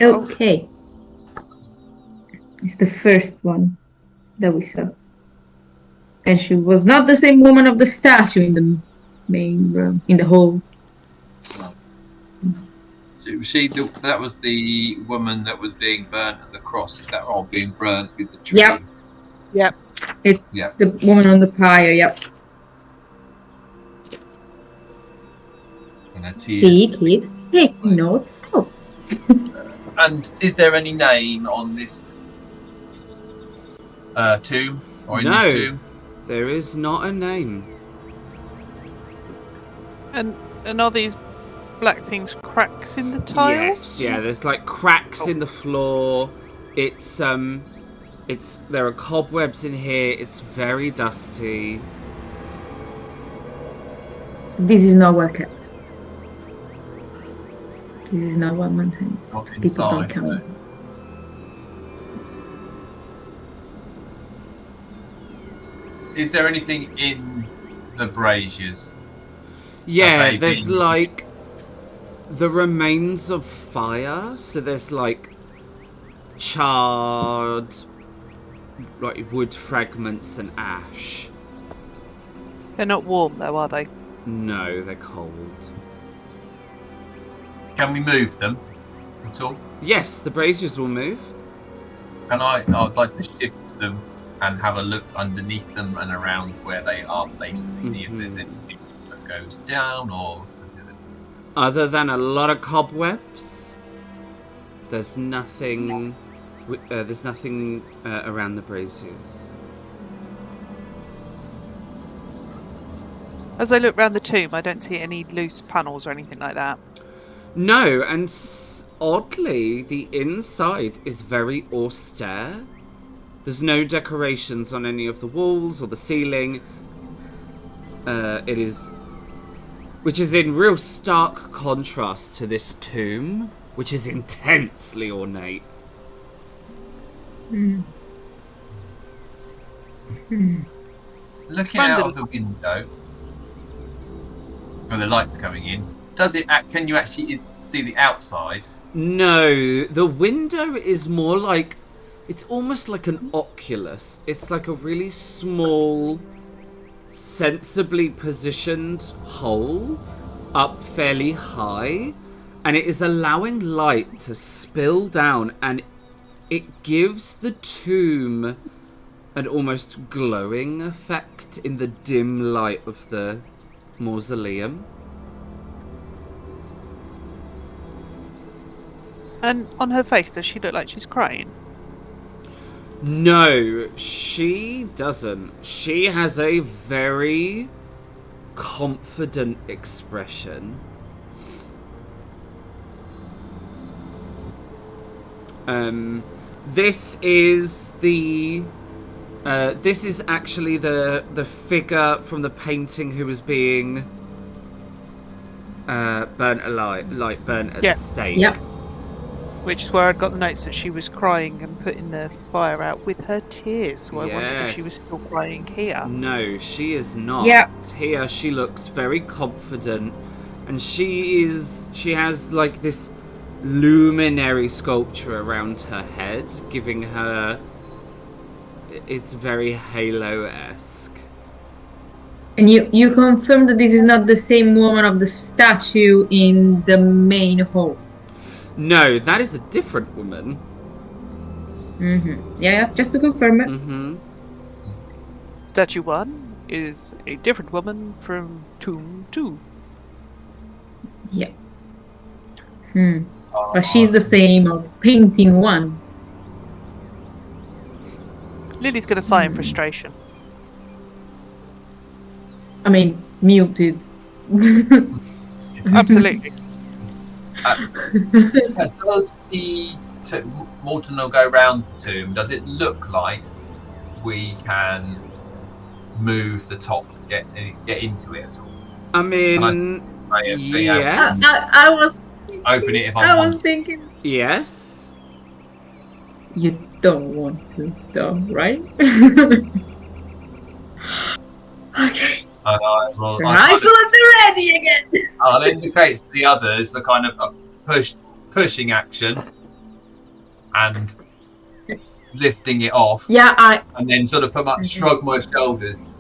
Okay. It's the first one that we saw. And she was not the same woman of the statue in the main room, in the hall. That was the woman that was being burnt at the cross. Is that all being burnt with the tree? Yep. Yep. It's Yeah. the woman on the pyre, yep. And her tears. Kid, take notes. Oh. And is there any name on this tomb or in this tomb? There is not a name. And are these black things cracks in the tiles? Yes, yeah. There's like cracks in the floor. It's there are cobwebs in here. It's very dusty. This is not well kept. This is not well maintained. Not People don't inside. come in. Is there anything in the braziers? Yeah, they there's been- like the remains of fire. So there's like charred, like wood fragments and ash. They're not warm though, are they? No, they're cold. Can we move them at all? Yes, the braziers will move. And I'd like to shift them and have a look underneath them and around where they are placed to see if there's anything that goes down or. Other than a lot of cobwebs, there's nothing. There's nothing around the braziers. As I look round the tomb, I don't see any loose panels or anything like that. No, and oddly, the inside is very austere. There's no decorations on any of the walls or the ceiling. Which is in real stark contrast to this tomb, which is intensely ornate. Looking out of the window, where the light's coming in, can you actually see the outside? No, the window is more like, it's almost like an oculus. It's like a really small, sensibly positioned hole up fairly high, and it is allowing light to spill down, and it gives the tomb an almost glowing effect in the dim light of the mausoleum. And on her face, does she look like she's crying? No, she doesn't. She has a very confident expression. This is actually the figure from the painting who was being burnt alive, like burnt at the stake. Yep. Which is where I'd got the notes that she was crying and putting the fire out with her tears. So I wondered if she was still crying here. No, she is not. Yep. Here she looks very confident, and she has like this luminary sculpture around her head, giving her. It's very Halo-esque. And you confirm that this is not the same woman of the statue in the main hall? No, that is a different woman. Yeah, just to confirm it. Statue 1 is a different woman from Tomb 2. Yeah. But she's the same of painting 1. Lily's going to sigh in frustration. I mean, muted. Absolutely. Does the Morton will go round the tomb? Does it look like we can move the top, get into it at all? I mean, yes. I was Open it if I I was want. thinking Yes. you don't want to though, right? Okay. Rifle at the ready again. I'll indicate to the others the kind of pushing action and lifting it off. Yeah, and then sort of shrug my shoulders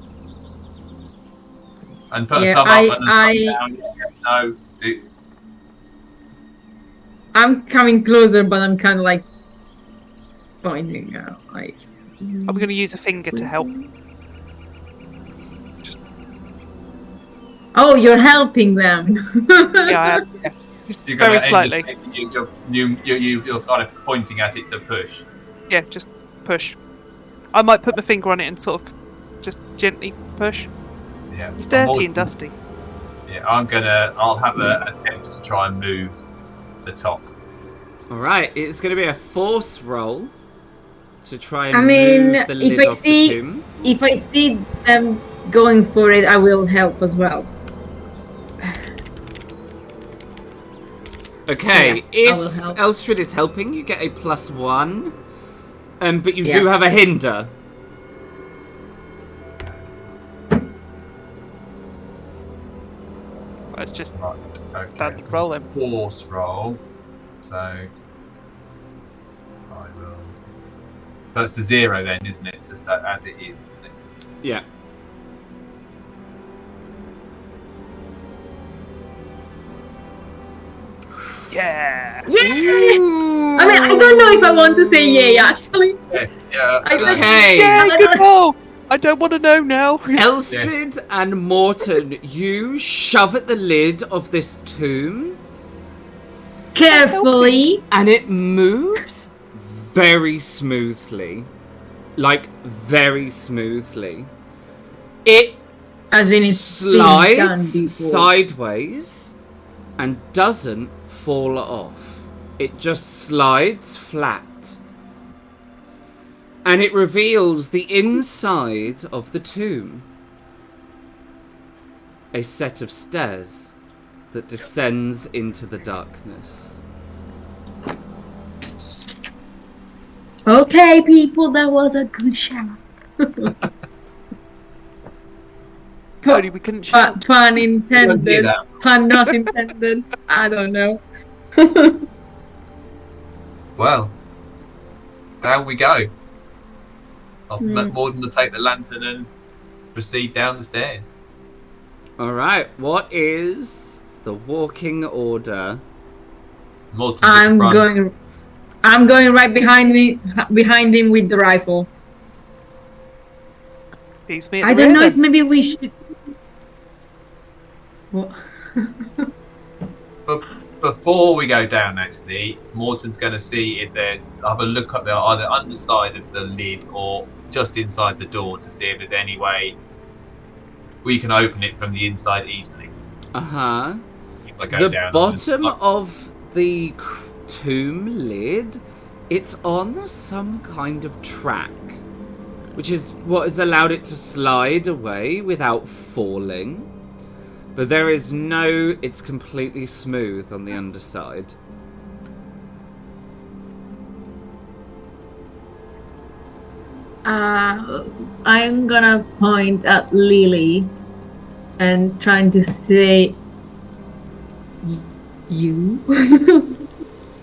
and put Yeah, a thumb up and a thumb down. No, I'm coming closer, but I'm kind of like pointing out, like. I'm going to use a finger to help. Oh, you're helping them. Yeah, I am. Yeah. Just You're very gonna slightly. You're kind of pointing at it to push. Yeah, just push. I might put my finger on it and sort of just gently push. Yeah. It's dirty and dusty. Yeah, I'll have an attempt to try and move the top. Alright, it's going to be a force roll to try and I mean, move the lid off the tomb. if I see them going for it, I will help as well. Okay, Yeah, I will if help. Elstrid is helping, you get a +1. But you Yeah. do have a hinder. Let's just Right. Okay. standard roll then. Force roll. So I will. So it's a 0 then, isn't it? It's just as it is, isn't it? Yeah. Yeah. Yeah! I mean, I don't know if I want to say yay, actually. Yes. Yeah. I said, Okay. Yeah, good call. I don't want to know now. Elstrid and Morton, you shove at the lid of this tomb, carefully. and it moves very smoothly. Like, very smoothly. It As in it's been done slides before. sideways and doesn't fall off. It just slides flat. And it reveals the inside of the tomb. A set of stairs that descends into the darkness. Okay, people, that was a good shot. Only we couldn't shout. Pun Hear intended. that? Pun not intended. I don't know. Well, down we go. I'll Hmm. more than to take the lantern and proceed down the stairs. Alright, what is the walking order? Morton's at the I'm front. going right behind him with the rifle. Leaves me at I the don't rear know then. if maybe we should. What? But before we go down, actually, Morton's going to see if have a look up there, either underside of the lid or just inside the door, to see if there's any way we can open it from the inside easily. Uh-huh. If I go The down bottom of the tomb lid, it's on some kind of track, which is what has allowed it to slide away without falling. But there is no... It's completely smooth on the underside. I'm gonna point at Lily and trying to say, you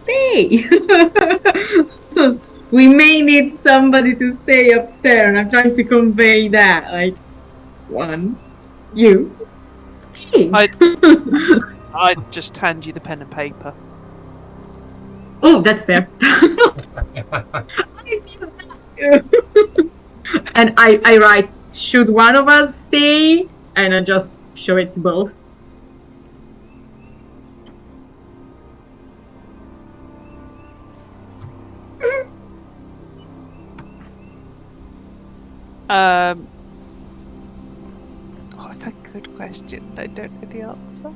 stay. We may need somebody to stay upstairs, and I'm trying to convey that, like, one, you stay. I'd just hand you the pen and paper. Oh, that's fair. And I write, should one of us stay? And I just show it to both. Oh, that's a good question. I don't know the answer.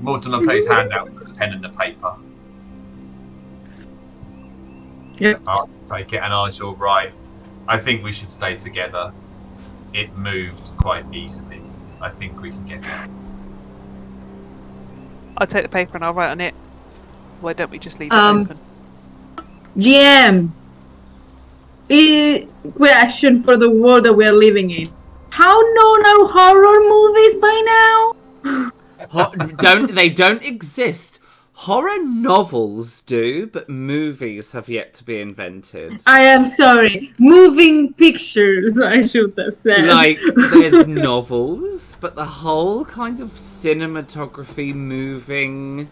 Morton will put his hand out with the pen and the paper. Yep. I'll take it and I shall write. I think we should stay together. It moved quite easily. I think we can get it. I'll take the paper and I'll write on it. Why don't we just leave it open? GM, question for the world that we're living in. How known are horror movies by now? They don't exist. Horror novels do, but movies have yet to be invented. I am sorry. Moving pictures, I should have said. Like, there's novels, but the whole kind of cinematography moving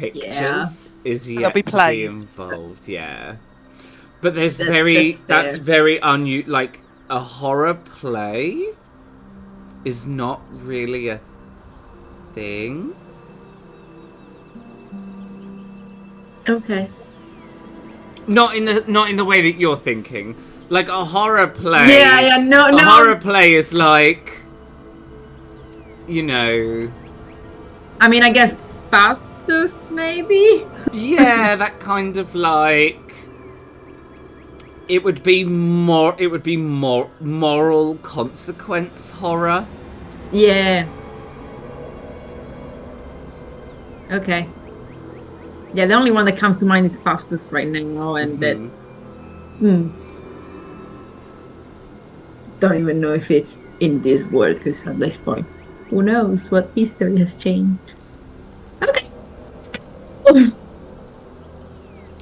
pictures is There'll yet be to be plays. involved. Yeah, but there's That's that's fair. very unusual. Like a horror play is not really a thing. Okay. Not in the way that you're thinking. Like a horror play. Yeah, no, A no. horror play is like, you know. I mean, I guess Faustus, maybe? Yeah, that kind of like. It would be more moral consequence horror. Yeah. Okay. Yeah, the only one that comes to mind is Faustus right now, and that's... Don't even know if it's in this world, because at this point, who knows what history has changed. Okay.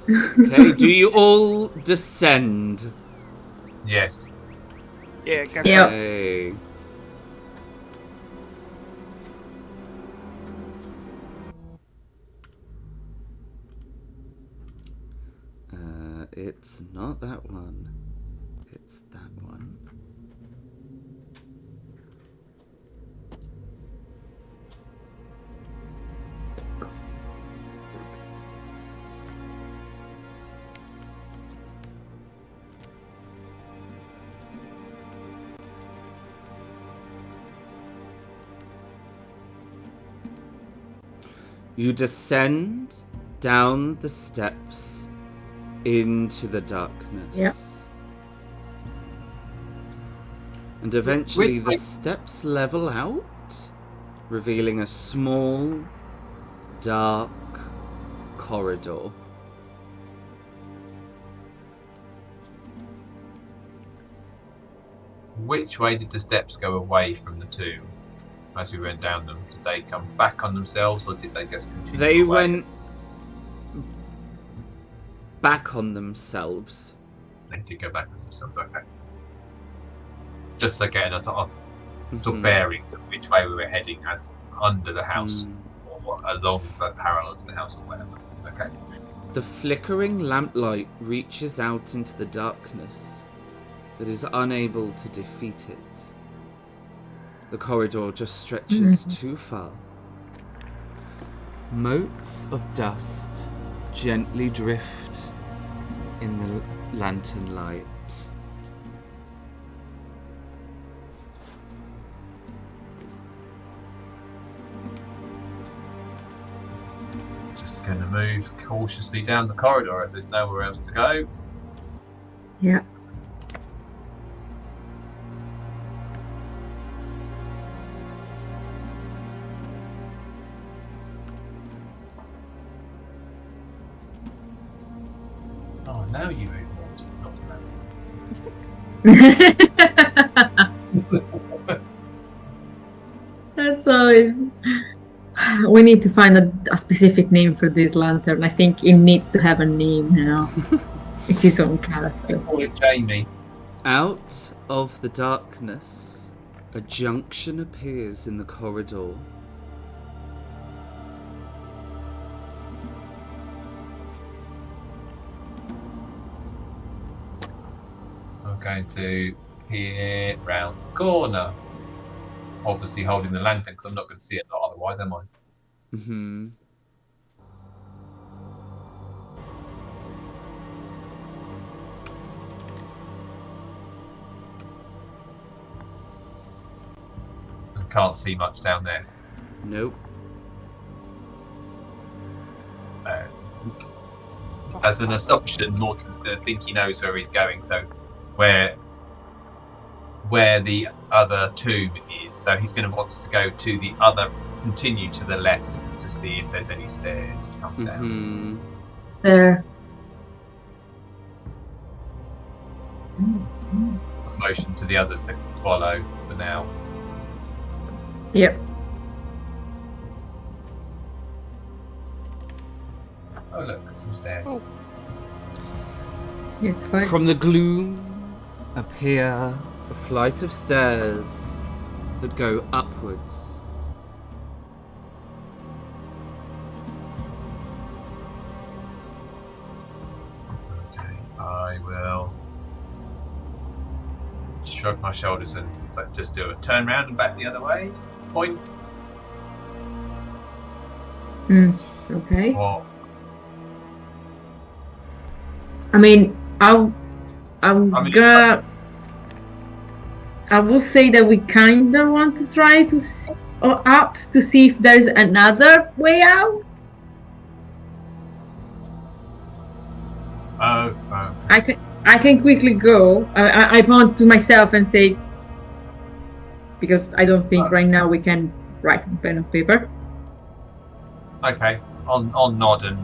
Okay, do you all descend? Yes. Yeah, go Yeah. Okay. It's not that one. It's that one. You descend down the steps into the darkness. Yep. And eventually the Wait. steps level out, revealing a small, dark corridor. Which way did the steps go away from the tomb as we went down them? Did they come back on themselves, or did they just continue They away? went back on themselves. They did go back on themselves, okay. Just so getting a sort of Mhm. bearings of which way we were heading as under the house, Mm. or along the parallel to the house, or whatever. Okay. The flickering lamplight reaches out into the darkness, but is unable to defeat it. The corridor just stretches too far. Motes of dust gently drift in the lantern light. Just going to move cautiously down the corridor if there's nowhere else to go. Yeah. Oh, now you move more to not That's always... We need to find a specific name for this lantern. I think it needs to have a name now. It's his own character. call it Jamie. Out of the darkness, a junction appears in the corridor. I'm going to peer round the corner. Obviously holding the lantern because I'm not going to see it otherwise, am I? Mm-hmm. I can't see much down there. Nope. As an assumption, Morton's going to think he knows where he's going, so where the other tomb is. So he's going to want to go to the other, continue to the left to see if there's any stairs come down. Mm-hmm. There. Motion to the others to follow for now. Yep. Oh look, some stairs. Oh. It's fine. From the gloom appear a flight of stairs that go upwards. I will shrug my shoulders and just do a turn round and back the other way. Point. Okay. Or I mean, I will say that we kind of want to try to see, or up to see if there's another way out. I can quickly go. I point to myself and say, because I don't think right now we can write on pen and paper. Okay, I'll nod and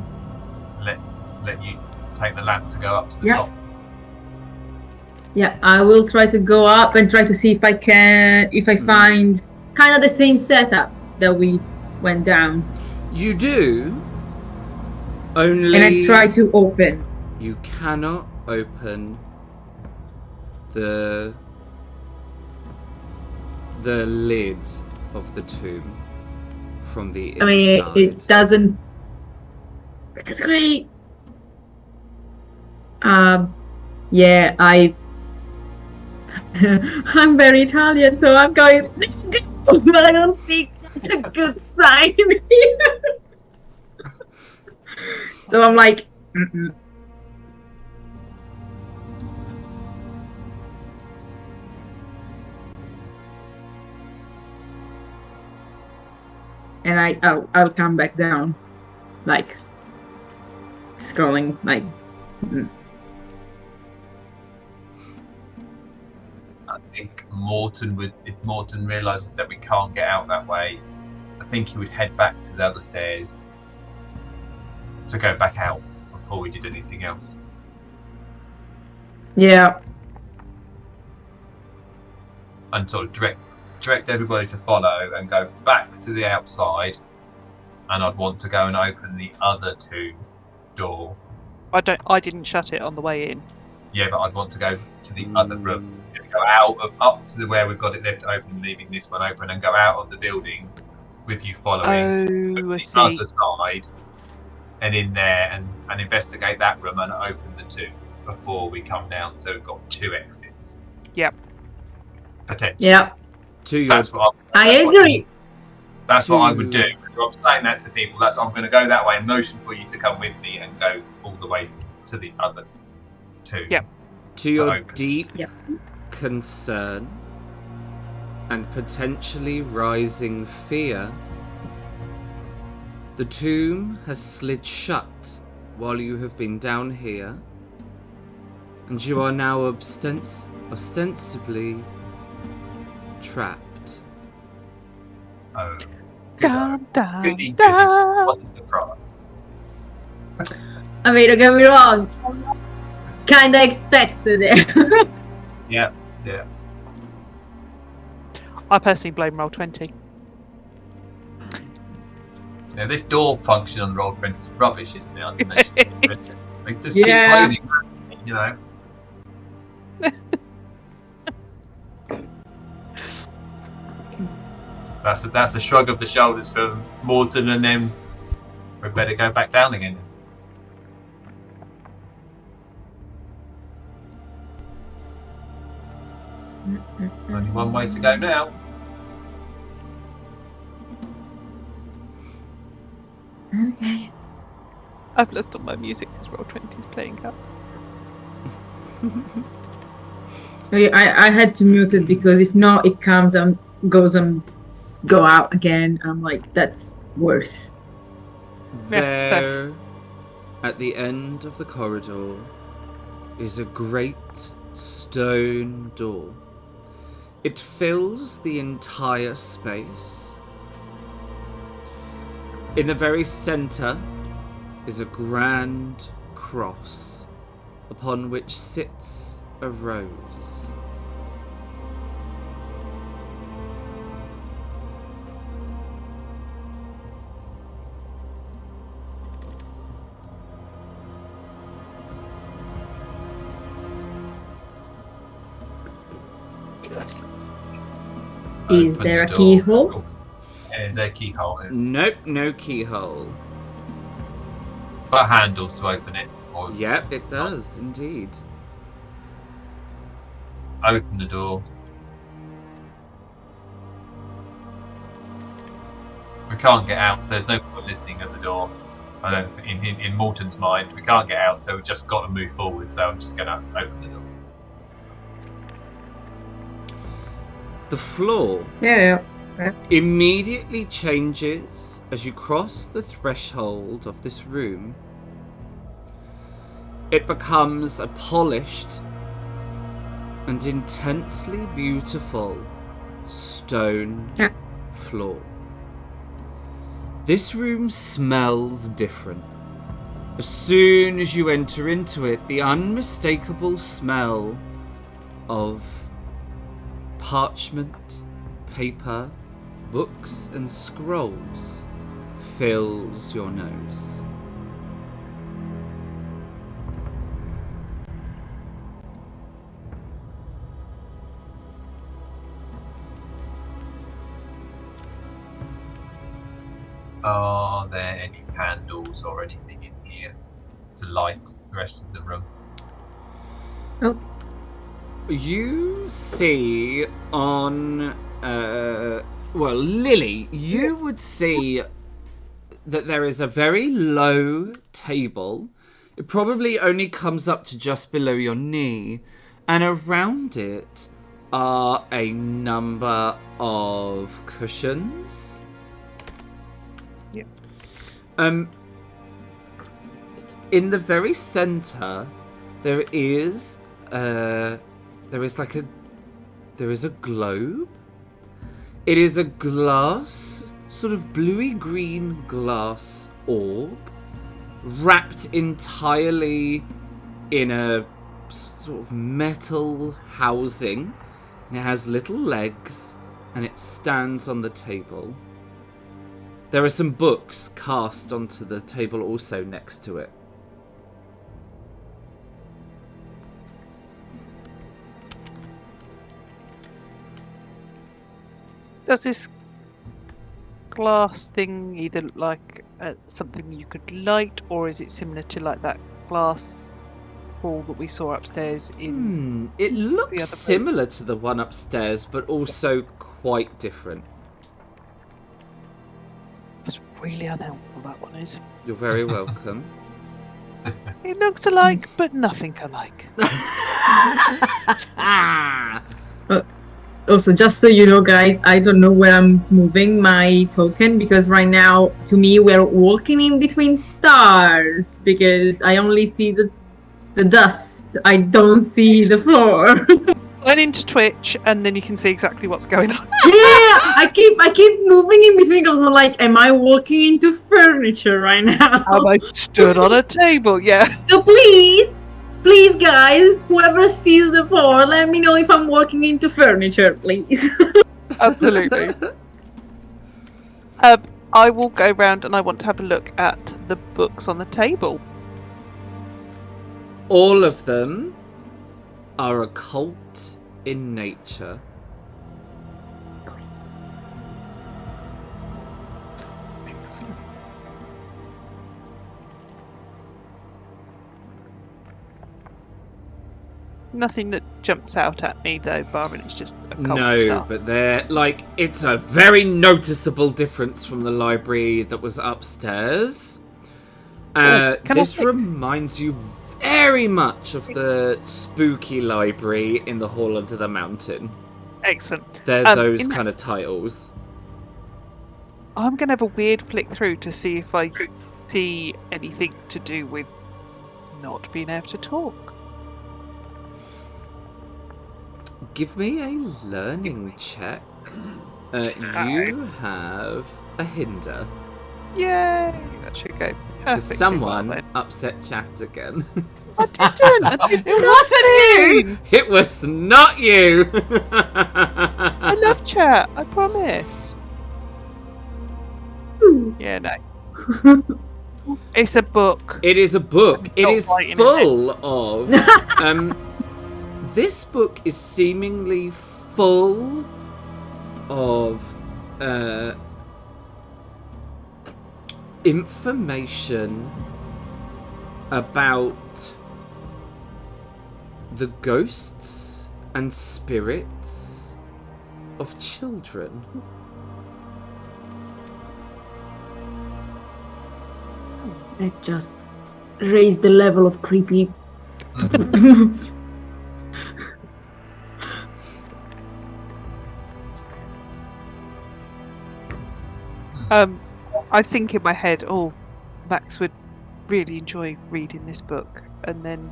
let you take the lamp to go up to the top. Yeah, I will try to go up and try to see if I find kind of the same setup that we went down. You do. Only. And I try to open. You cannot open the lid of the tomb from the inside. I mean, it doesn't. That's great. Yeah, I'm very Italian, so I'm going. But I don't think that's a good sign here. So I'm like. And I'll come back down, like scrolling, like. I think Morton would, if Morton realises that we can't get out that way, I think he would head back to the other stairs to go back out before we did anything else. Yeah. And sort of direct everybody to follow and go back to the outside, and I'd want to go and open the other door. I didn't shut it on the way in. Yeah, but I'd want to go to the other room. Go up to where we've got it left open, leaving this one open, and go out of the building with you following. Oh, I see. The other side, and in there and investigate that room and open the two before we come down. So we've got two exits. Yep. Potentially. Yep. That's what I agree. That's what I would do. I'm saying that to people. I'm going to go that way and motion for you to come with me and go all the way to the other two. Yep. To your deep concern and potentially rising fear, the tomb has slid shut while you have been down here, and you are now ostensibly trapped. Oh. Dun, Goody. dun. What a surprise. I mean, don't get me wrong. Kinda expected it. Yeah. I personally blame Roll20. Now, this door function on Roll20 is rubbish, isn't it? They just keep Yeah. closing, you know. That's a shrug of the shoulders from Morton, and then we better go back down again. Only one way to go now. Okay. I've lost all my music because Roll20 is playing up. I had to mute it because if not, it comes and goes and go out again. I'm like, that's worse. There, at the end of the corridor, is a great stone door. It fills the entire space. In the very center is a grand cross, upon which sits a rose. Is there a keyhole? Is there a keyhole? Nope, no keyhole. But handles to open it. Or Yep, it does indeed. open the door. We can't get out, so there's no point listening at the door. I don't think, in Morton's mind, we can't get out, so we've just got to move forward. So I'm just going to open the door. The floor Yeah. immediately changes as you cross the threshold of this room. It becomes a polished and intensely beautiful stone Yeah. floor. This room smells different. As soon as you enter into it, the unmistakable smell of parchment, paper, books, and scrolls fills your nose. Are there any candles or anything in here to light the rest of the room? Oh. You see on, Lily, you would see that there is a very low table. It probably only comes up to just below your knee, and around it are a number of cushions. Yeah. In the very center, there is a globe. It is a glass, sort of bluey green glass orb, wrapped entirely in a sort of metal housing. And it has little legs, and it stands on the table. There are some books cast onto the table also next to it. Does this glass thing either look like something you could light, or is it similar to like that glass ball that we saw upstairs in It the looks other similar to the one upstairs, but also quite different. That's really unhelpful, that one is. You're very welcome. It looks alike, but nothing alike. Also, just so you know, guys, I don't know where I'm moving my token, because right now, to me, we're walking in between stars, because I only see the dust. I don't see the floor. Sign into Twitch, and then you can see exactly what's going on. Yeah, I keep moving in between, because I'm like, am I walking into furniture right now? Am I stood on a table? Yeah. So please, guys, whoever sees the floor, let me know if I'm walking into furniture, please. Absolutely. I will go round and I want to have a look at the books on the table. All of them are occult in nature. Excellent. Nothing that jumps out at me though, barring it's just occult No, stuff. but they're like, it's a very noticeable difference from the library that was upstairs. This reminds you very much of the spooky library in the Hall Under the Mountain. Excellent. They're those kind of titles. I'm going to have a weird flick through to see if I see anything to do with not being able to talk. Give me a learning check. You have a hinder. Yay! That should go perfectly. Someone well, then. upset chat again. I didn't. It wasn't you! It was not you! I love chat, I promise. Yeah, no. It's a book. It is a book. It Not is writing full of... this book is seemingly full of information about the ghosts and spirits of children. That just raised the level of creepy. I think in my head, Max would really enjoy reading this book, and then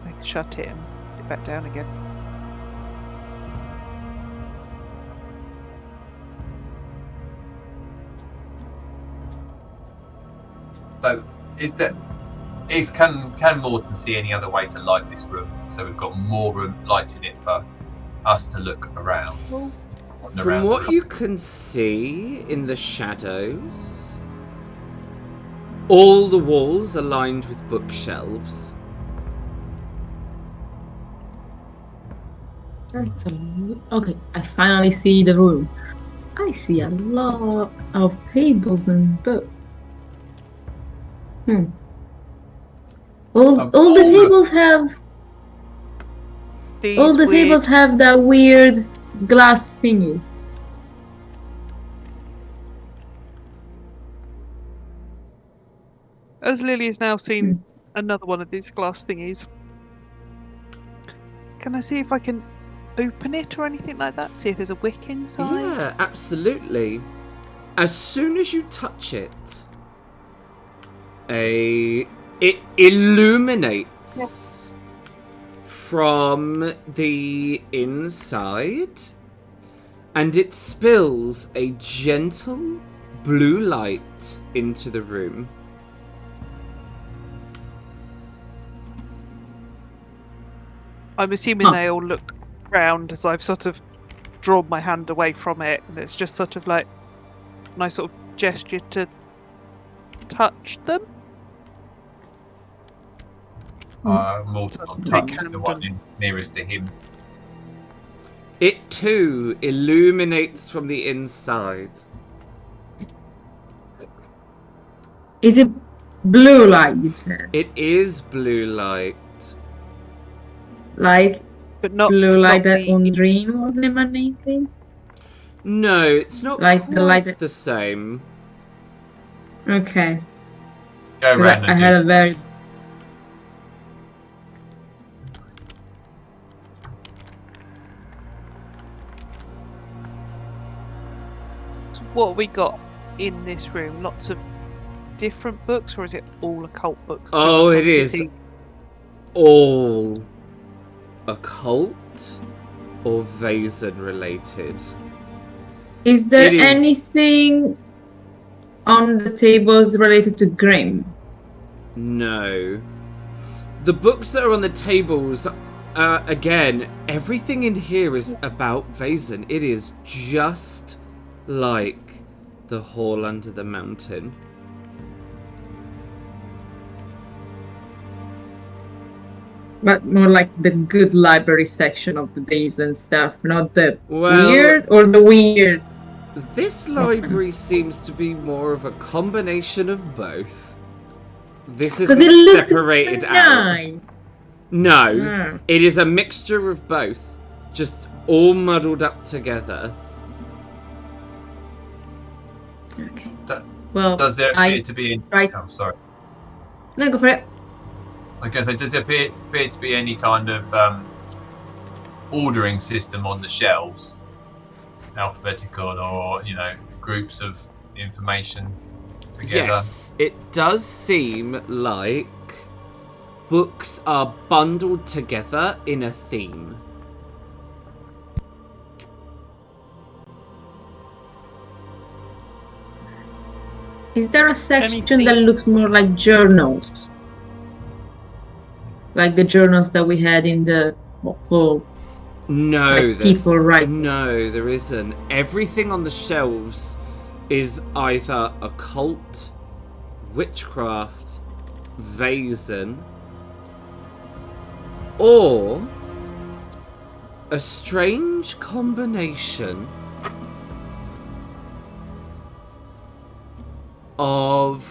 I shut it and put it back down again. So, can Morton see any other way to light this room? So we've got more room light in it for us to look around. From what you can see in the shadows, all the walls are lined with bookshelves. Okay, I finally see the room. I see a lot of tables and books. All the tables have. All the tables have that weird glass thingy. As Lily has now seen another one of these glass thingies, can I see if I can open it or anything like that? See if there's a wick inside? Yeah, absolutely. As soon as you touch it, it illuminates from the inside, and it spills a gentle blue light into the room. I'm assuming they all look round as I've sort of drawn my hand away from it, and it's just sort of like, and I sort of gesture to touch them. Morton will touch the one nearest to him. It too illuminates from the inside. Is it blue light, you said? It is blue light. Like but not blue light that the... Undrine was emanating? No, it's not like quite the light the same. Okay. Go around I had a very... So what have we got in this room? Lots of different books, or is it all occult books? Oh, it is all occult or Vaesen related. Is there anything on the tables related to Grimm? No. The books that are on the tables, again, everything in here is about Vaesen. It is just like the Hall Under the Mountain. But more like the good library section of the days and stuff, not the weird or the weird. This library seems to be more of a combination of both. This isn't separated out. No, it is a mixture of both, just all muddled up together. Okay. Well, does there appear to be? I'm sorry. No, go for it. Okay, so does there appear to be any kind of ordering system on the shelves, alphabetical or groups of information together? Yes, it does seem like books are bundled together in a theme. Is there a section that looks more like journals? Like the journals that we had in the whole... No, people write. No, there isn't. Everything on the shelves is either occult, witchcraft, Vaesen, or a strange combination of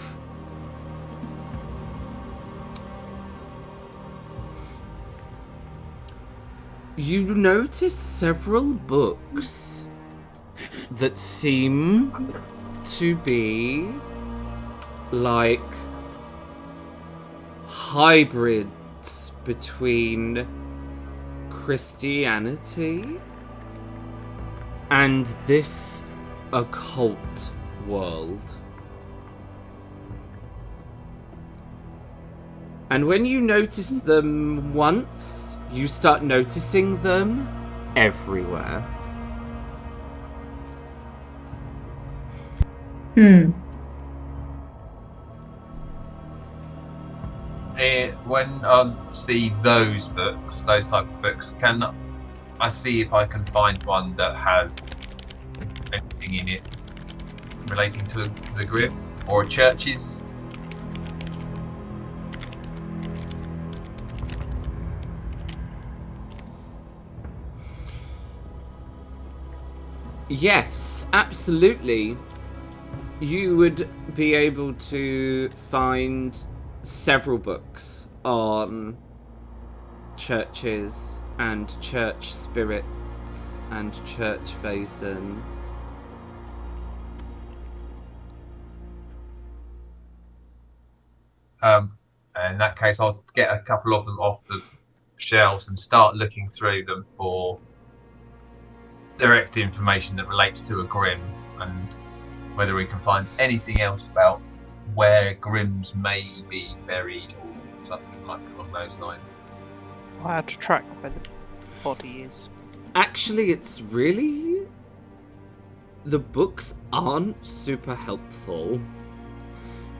You notice several books that seem to be like hybrids between Christianity and this occult world. And when you notice them once, you start noticing them everywhere. When I see those books, those type of books, can I see if I can find one that has anything in it relating to the Grim or churches? Yes, absolutely. You would be able to find several books on churches and church spirits and church Vaesen. In that case, I'll get a couple of them off the shelves and start looking through them for direct information that relates to a Grim and whether we can find anything else about where Grims may be buried or something like along those lines. How to track where the body is. Actually, it's really... the books aren't super helpful.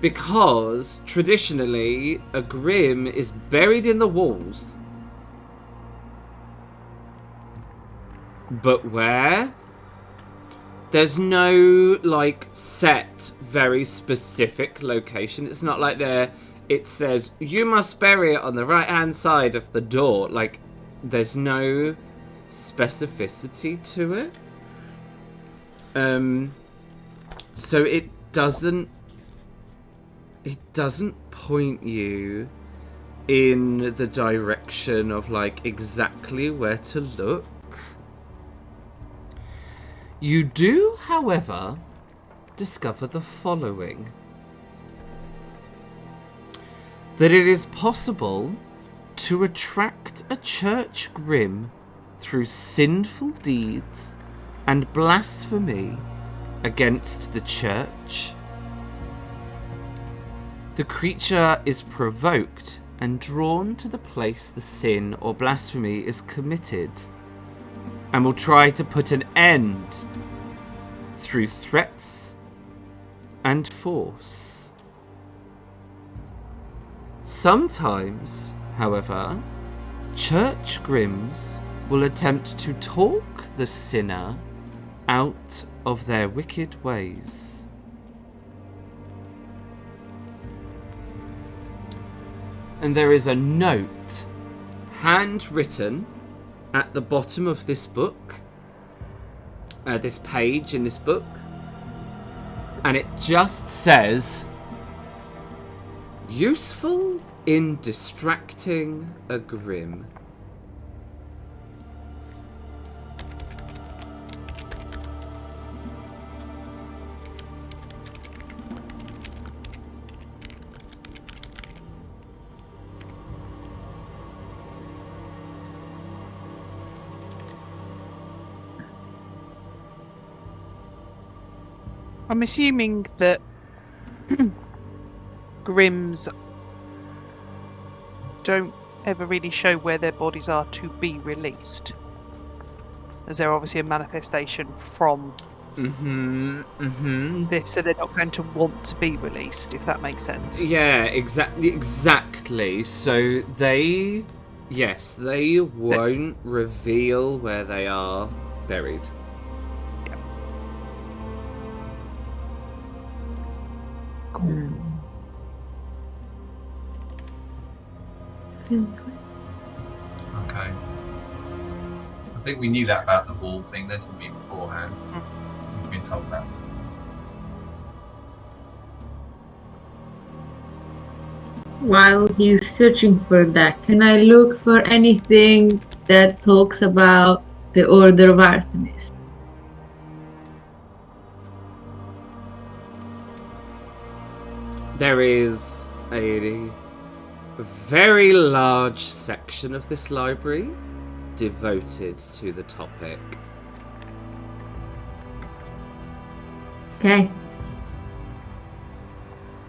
Because, traditionally, a Grim is buried in the walls. But where? There's no, like, set, very specific location. It's not like it says, you must bury it on the right-hand side of the door. Like, there's no specificity to it. So it doesn't point you in the direction of, like, exactly where to look. You do, however, discover the following. That it is possible to attract a church Grim through sinful deeds and blasphemy against the church. The creature is provoked and drawn to the place the sin or blasphemy is committed, and will try to put an end through threats and force. Sometimes, however, church Grims will attempt to talk the sinner out of their wicked ways. And there is a note, handwritten, at the bottom of this book, this page in this book, and it just says, useful in distracting a Grim. I'm assuming that Grims don't ever really show where their bodies are to be released, as they're obviously a manifestation from this, so they're not going to want to be released, if that makes sense. Yeah, exactly. So they won't reveal where they are buried. Okay. I think we knew that about the wall thing, then, didn't we, beforehand? We've been told that. While he's searching for that, can I look for anything that talks about the Order of Artemis? There is a very large section of this library devoted to the topic. Okay.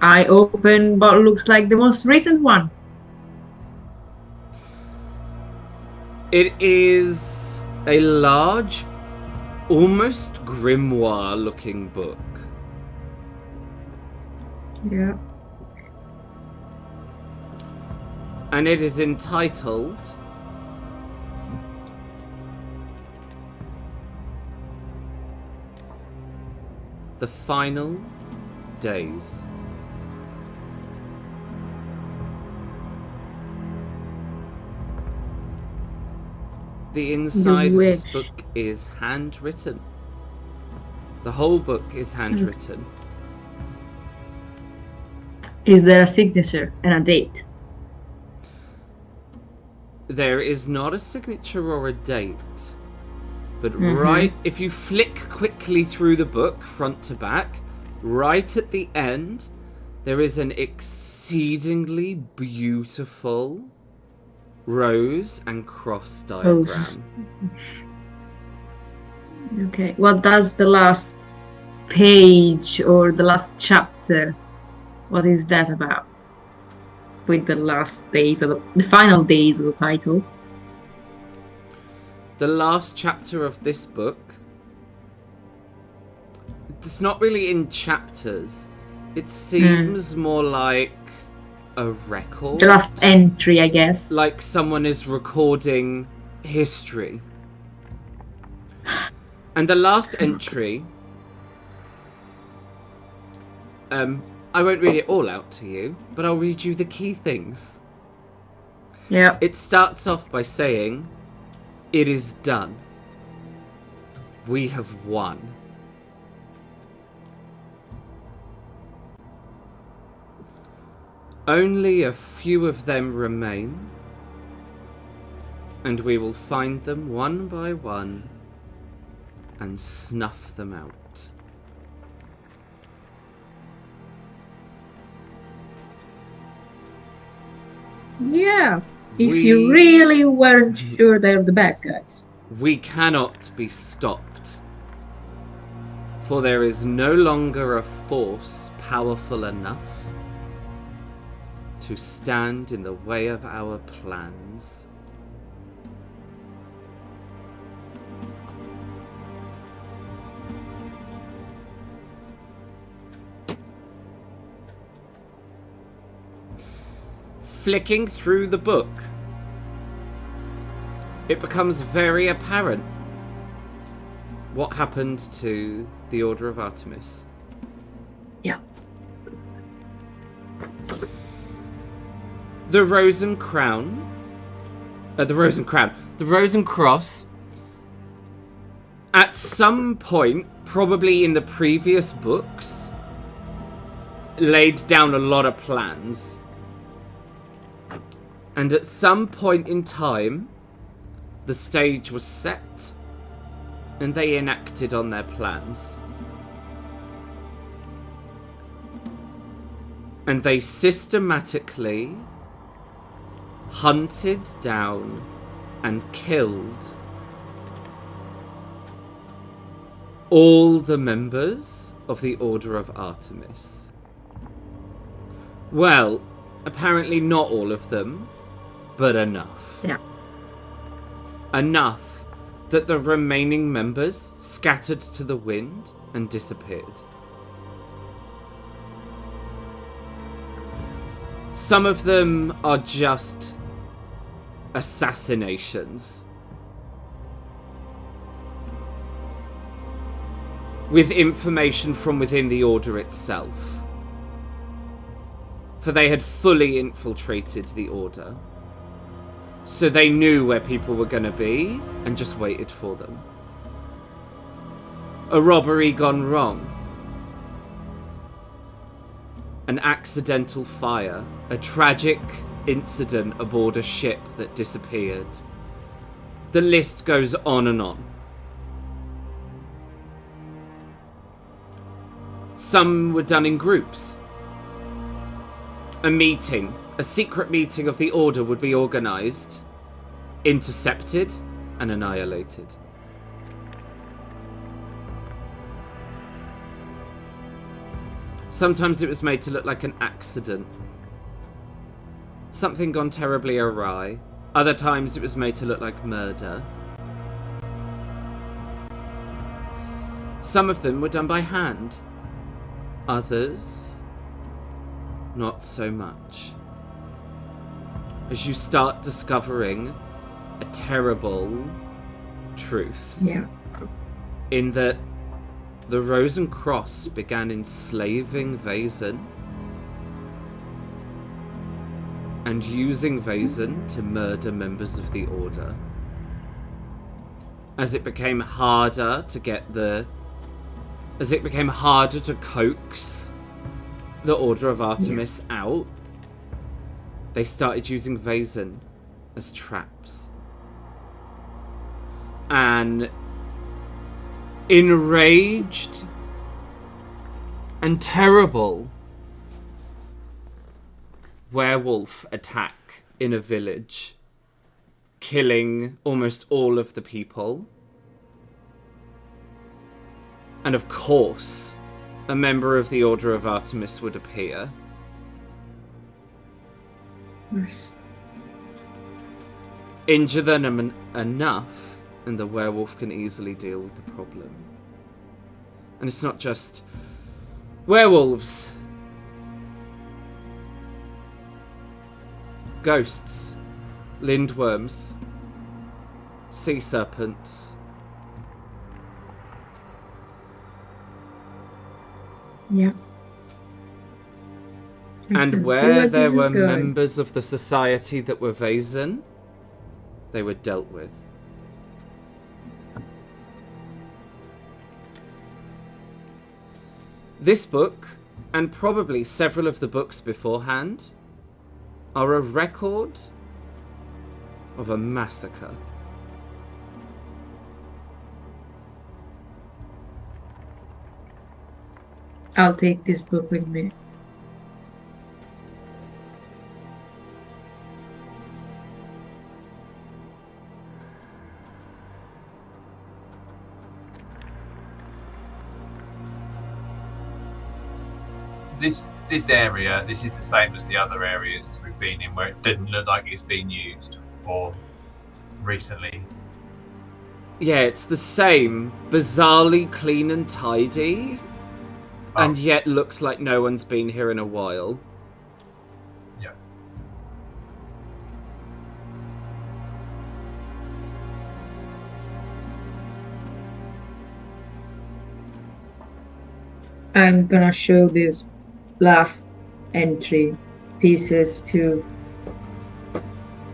I open what looks like the most recent one. It is a large, almost grimoire-looking book. Yeah. And it is entitled The Final Days. The inside of this book is handwritten. The whole book is handwritten. Is there a signature and a date? There is not a signature or a date, but right, if you flick quickly through the book, front to back, right at the end, there is an exceedingly beautiful rose and cross diagram. Rose. Okay, what does the last page or the last chapter, what is that about? With the last days of the final days of the title. The last chapter of this book, it's not really in chapters. It seems more like a record. The last entry, I guess. Like someone is recording history. And the last entry, I won't read it all out to you, but I'll read you the key things. Yeah. It starts off by saying, "It is done. We have won." Only a few of them remain, and we will find them one by one and snuff them out. Yeah. If you really weren't sure they're the bad guys. We cannot be stopped, for there is no longer a force powerful enough to stand in the way of our plans. Flicking through the book, it becomes very apparent what happened to the Order of Artemis. Yeah. The Rosen Cross, at some point, probably in the previous books, laid down a lot of plans. And at some point in time, the stage was set, and they enacted on their plans. And they systematically hunted down and killed all the members of the Order of Artemis. Well, apparently not all of them, but enough. Yeah. Enough that the remaining members scattered to the wind and disappeared. Some of them are just assassinations, with information from within the Order itself, for they had fully infiltrated the Order. So they knew where people were going to be and just waited for them. A robbery gone wrong. An accidental fire. A tragic incident aboard a ship that disappeared. The list goes on and on. Some were done in groups. A secret meeting of the Order would be organised, intercepted, and annihilated. Sometimes it was made to look like an accident. Something gone terribly awry. Other times it was made to look like murder. Some of them were done by hand. Others, not so much. As you start discovering a terrible truth. Yeah. In that the Rosen Cross began enslaving Vaesen and using Vaesen to murder members of the Order. As it became harder to coax the Order of Artemis out, they started using Vaesen as traps. And enraged and terrible werewolf attack in a village, killing almost all of the people. And of course, a member of the Order of Artemis would appear. Yes. Injure them enough, and the werewolf can easily deal with the problem. And it's not just werewolves. Ghosts, lindworms, sea serpents. Yeah. And where there were members of the society that were Vaesen, they were dealt with. This book, and probably several of the books beforehand, are a record of a massacre. I'll take this book with me. This area, this is the same as the other areas we've been in where it didn't look like it's been used or recently. Yeah, it's the same. Bizarrely clean and tidy. And yet looks like no one's been here in a while. Yeah. I'm gonna show these last entry pieces to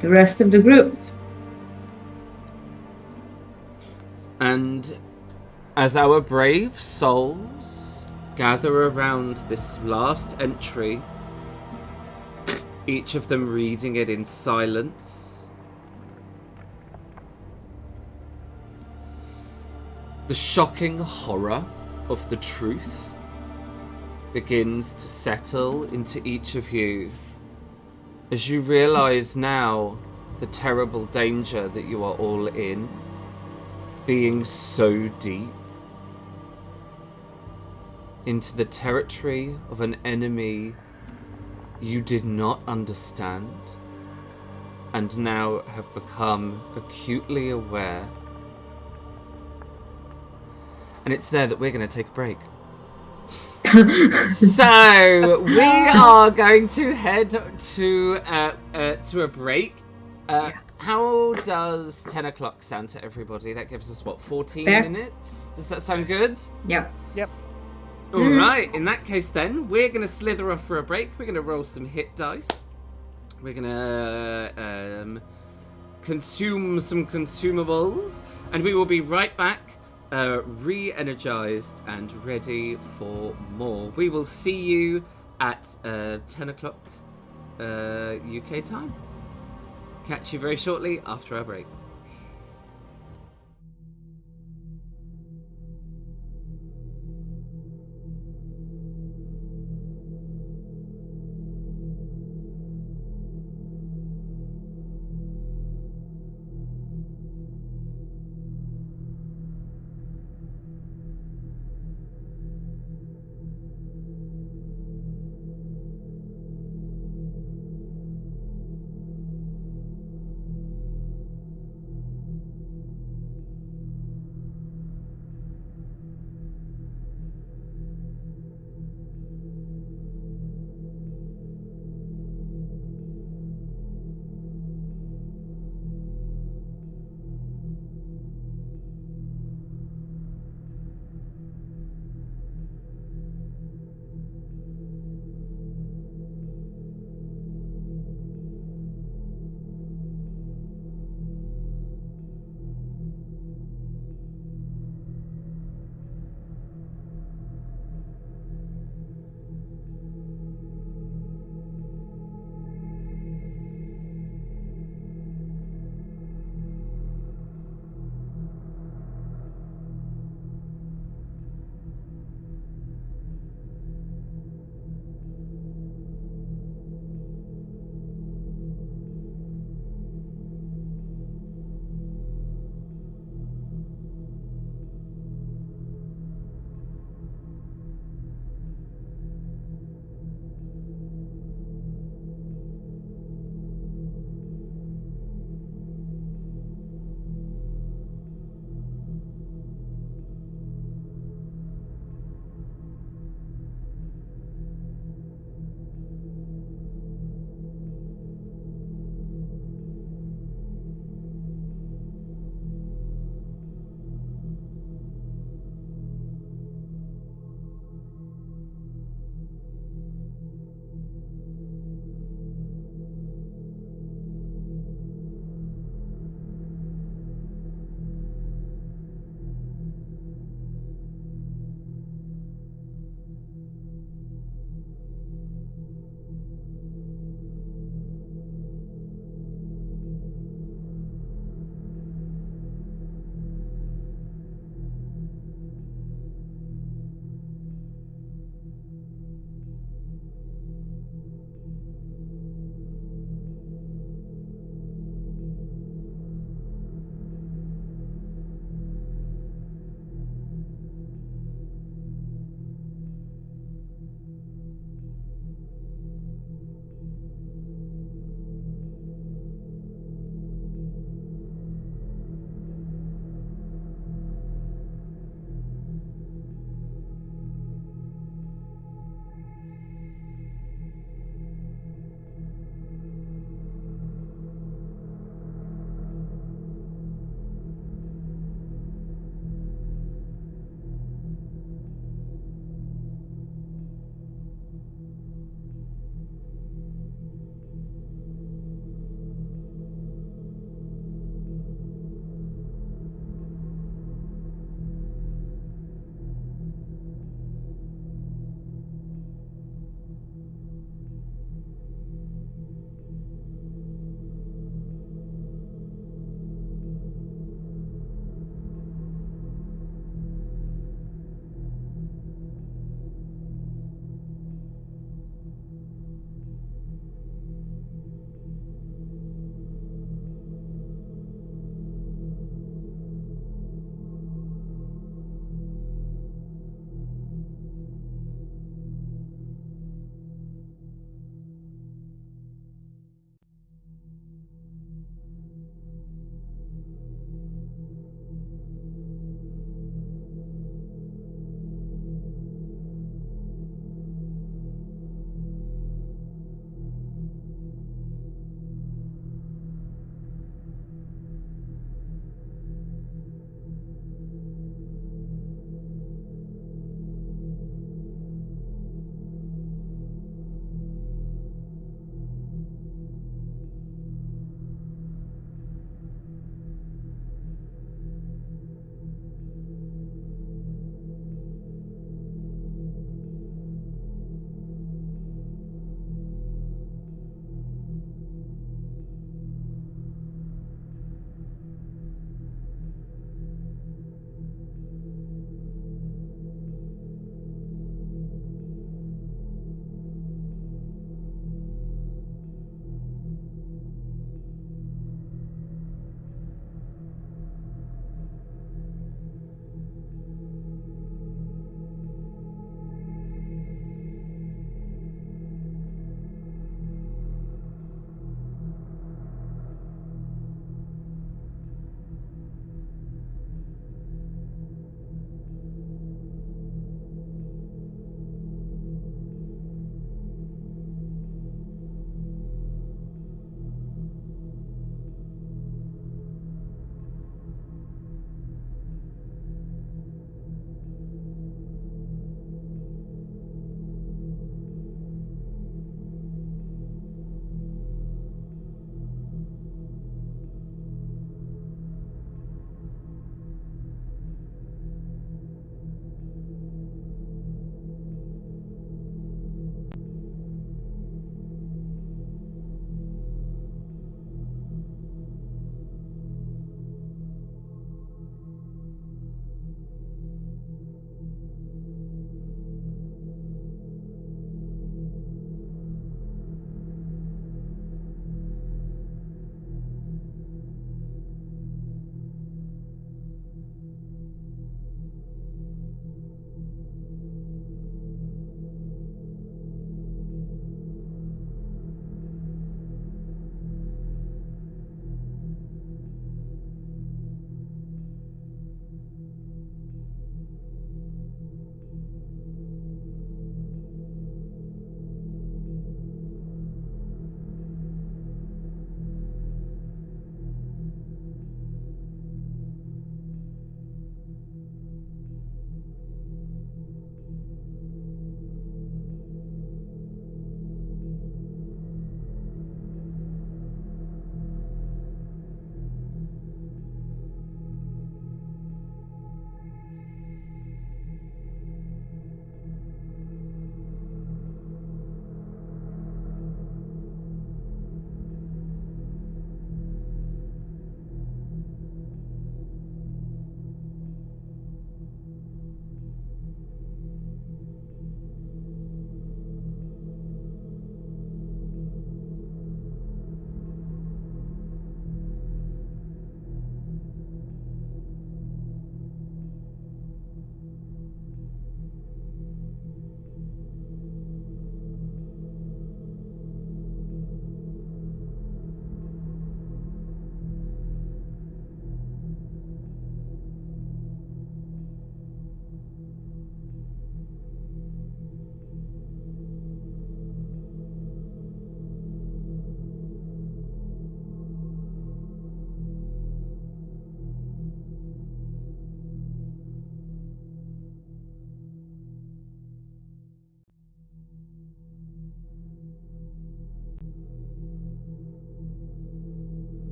the rest of the group. And as our brave souls gather around this last entry, each of them reading it in silence, the shocking horror of the truth begins to settle into each of you as you realize now the terrible danger that you are all in, being so deep into the territory of an enemy you did not understand and now have become acutely aware. And it's there that we're going to take a break. So we are going to head to a break. How does 10 o'clock sound to everybody? That gives us, what, 14 minutes? Does that sound good? Yeah. Yep. Alright, in that case then, we're going to slither off for a break. We're going to roll some hit dice. We're going to consume some consumables. And we will be right back, re-energized and ready for more. We will see you at 10 o'clock UK time. Catch you very shortly after our break.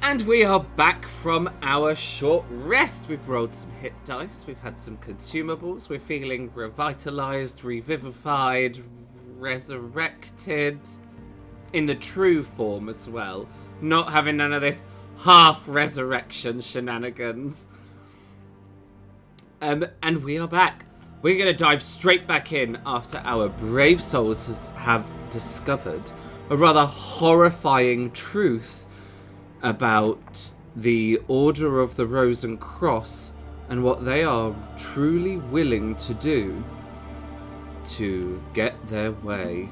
And we are back from our short rest. We've rolled some hit dice, we've had some consumables, we're feeling revitalized, revivified, resurrected, in the true form as well. Not having none of this half-resurrection shenanigans. And we are back. We're going to dive straight back in after our brave souls have discovered a rather horrifying truth about the Order of the Rose and Cross and what they are truly willing to do to get their way.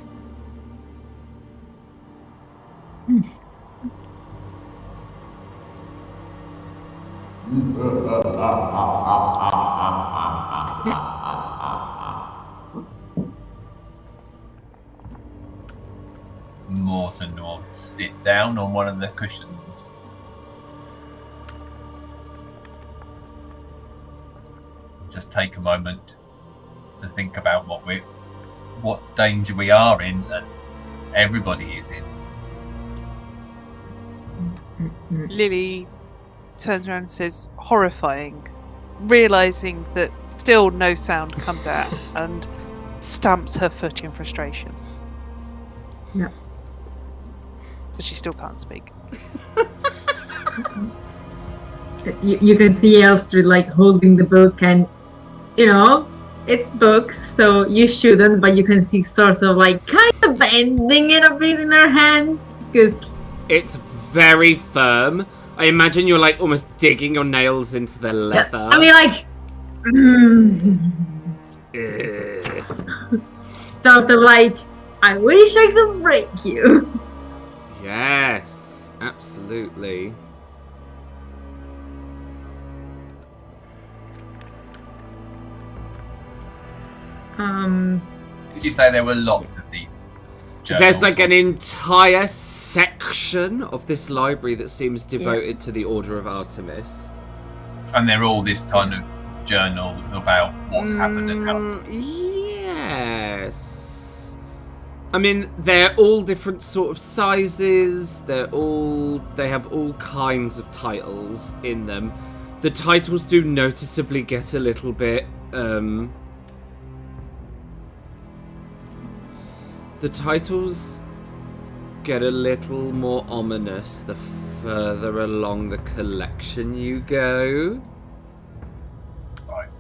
Morton will sit down on one of the cushions. Just take a moment to think about what danger we are in and everybody is in. Lily turns around and says, horrifying, realising that still no sound comes out, and stamps her foot in frustration. Yeah. But she still can't speak. You can see Elstrad like holding the book, and you know it's books, so you shouldn't, but you can see sort of like kind of bending it a bit in her hands because it's very firm. I imagine you're like almost digging your nails into the leather. I mean, like sort of like, I wish I could break you. Yes, absolutely. Did you say there were lots of these journals? There's like an entire section of this library that seems devoted to the Order of Artemis. And they're all this kind of journal about what's happened and how. Yes. I mean, they're all different sort of sizes. They have all kinds of titles in them. The titles do noticeably get a little bit the titles get a little more ominous the further along the collection you go. Right.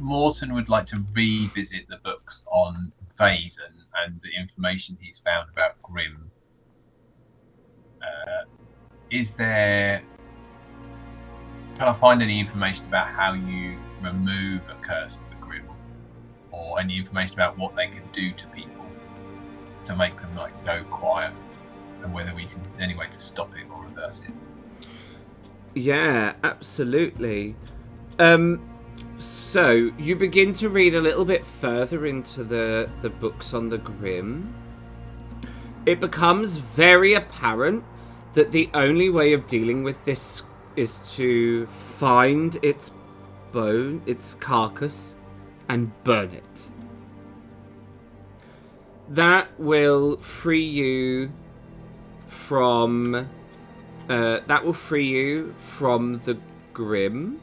Morton would like to revisit the books on Vaesen and the information he's found about Grimm. Can I find any information about how you remove a curse of the Grimm, or any information about what they can do to people to make them like go quiet, and whether we can any way to stop it or reverse it? Yeah, absolutely. So you begin to read a little bit further into the books on the Grimm. It becomes very apparent that the only way of dealing with this is to find its carcass, and burn it. That will free you from the Grimm.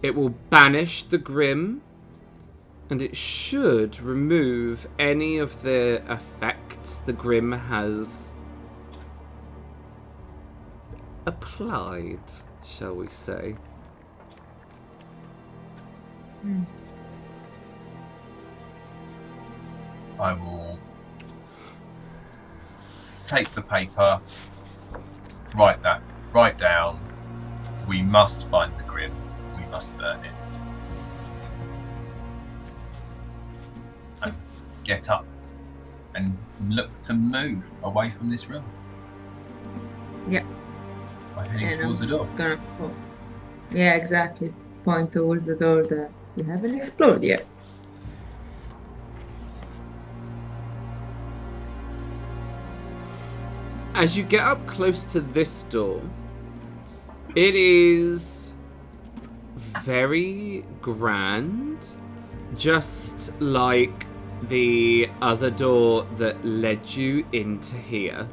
It will banish the Grimm, and it should remove any of the effects the Grimm has applied, shall we say. I will take the paper, write down. We must find the Grimm. We must burn it. And get up and look to move away from this room. Yeah. By heading towards the door. Yeah, exactly. Point towards the door that you haven't explored yet. as you get up close to this door, it is very grand, just like the other door that led you into here.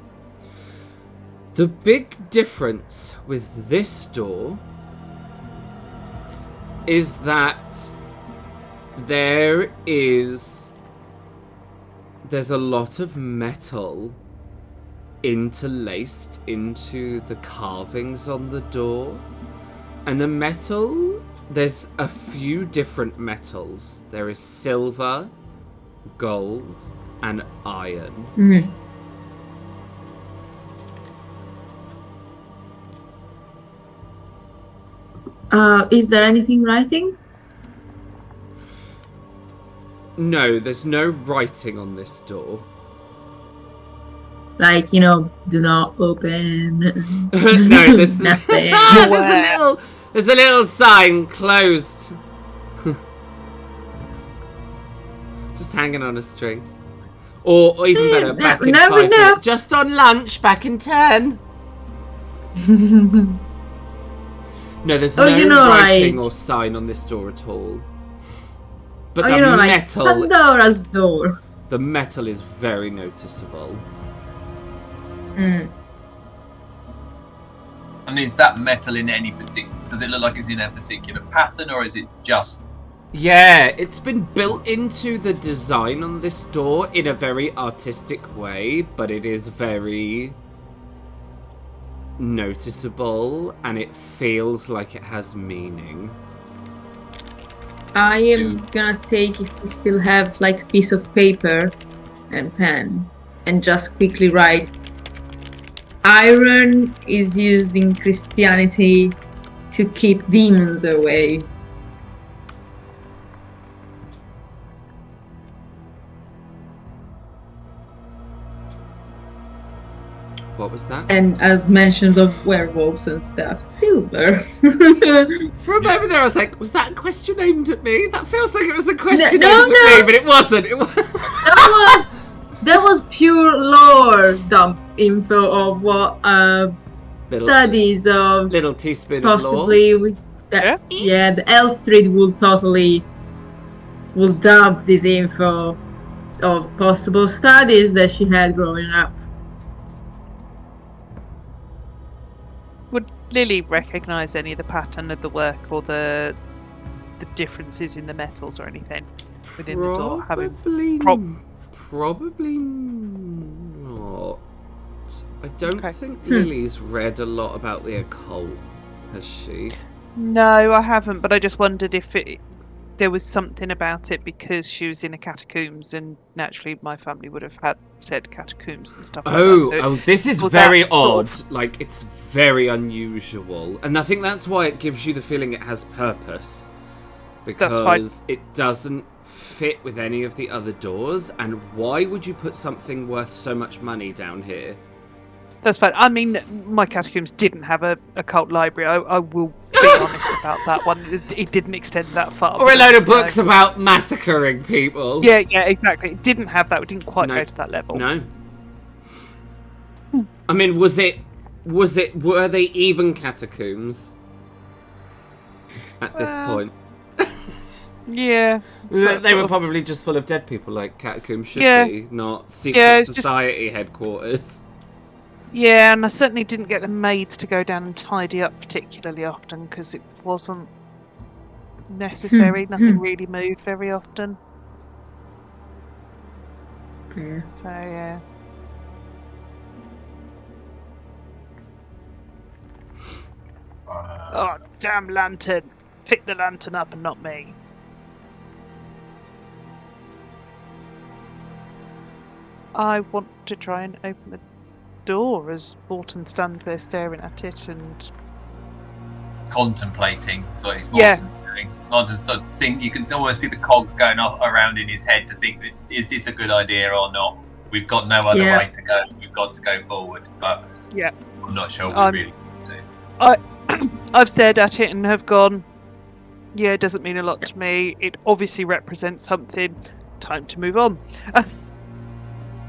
The big difference with this door is that there's a lot of metal interlaced into the carvings on the door. And the metal, there's a few different metals. There is silver, gold, and iron. Mm. Is there anything writing? No, there's no writing on this door. Like, you know, do not open. No, there's nothing. there's a little sign, closed. Just hanging on a string. Or even better, back in 5 minutes. Just on lunch, back in 10. No, there's no writing or sign on this door at all. But the metal... Like Pandora's door. The metal is very noticeable. Mm. And is that metal in any particular... Does it look like it's in a particular pattern, or is it just... Yeah, it's been built into the design on this door in a very artistic way, but it is very noticeable, and it feels like it has meaning. I am gonna take, if we still have like a piece of paper and pen, and just quickly write, iron is used in Christianity to keep demons away. What was that? And as mentions of werewolves and stuff, silver. For a moment there I was like, was that a question aimed at me? That feels like it was a question aimed at me, but it wasn't. That was pure lore dump info of what studies of little teaspoon possibly of lore. The Elstride will dump this info of possible studies that she had growing up. Would Lily recognise any of the pattern of the work or the differences in the metals or anything within the door? Probably not. I don't think Lily's read a lot about the occult, has she? No, I haven't, but I just wondered if there was something about it because she was in a catacombs, and naturally my family would have said catacombs and stuff like that. So this is very odd. Like, it's very unusual. And I think that's why it gives you the feeling it has purpose. Because it doesn't fit with any of the other doors. And why would you put something worth so much money down here? That's fine. I mean, my catacombs didn't have a cult library. I will be honest about that one. It didn't extend that far. Or a load of books about massacring people. Yeah, exactly. It didn't have that. It didn't quite go to that level. No. I mean, were they even catacombs at this point? Yeah. They were probably just full of dead people, like catacombs should be, not secret society headquarters. Yeah, and I certainly didn't get the maids to go down and tidy up particularly often because it wasn't necessary. Nothing really moved very often. Yeah. So, yeah. Oh, damn lantern. Pick the lantern up and not me. I want to try and open the door as Morton stands there staring at it and contemplating. So Morton's doing. Morton's you can almost see the cogs going off around in his head to think, is this a good idea or not? We've got no other way to go. We've got to go forward, but I'm not sure we really do. I've stared at it and have gone, yeah, it doesn't mean a lot to me. It obviously represents something. Time to move on.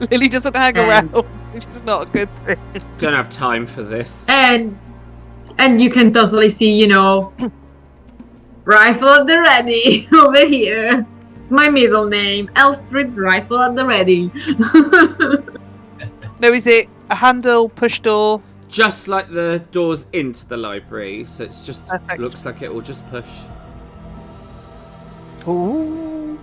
Lily doesn't hang around. which is not a good thing. Don't have time for this. And you can totally see, you know, rifle at the ready over here. It's my middle name, Elstrid Rifle at the Ready. No, is it a handle, push door? Just like the doors into the library, so it's just Perfect. looks like it will just push. Ooh.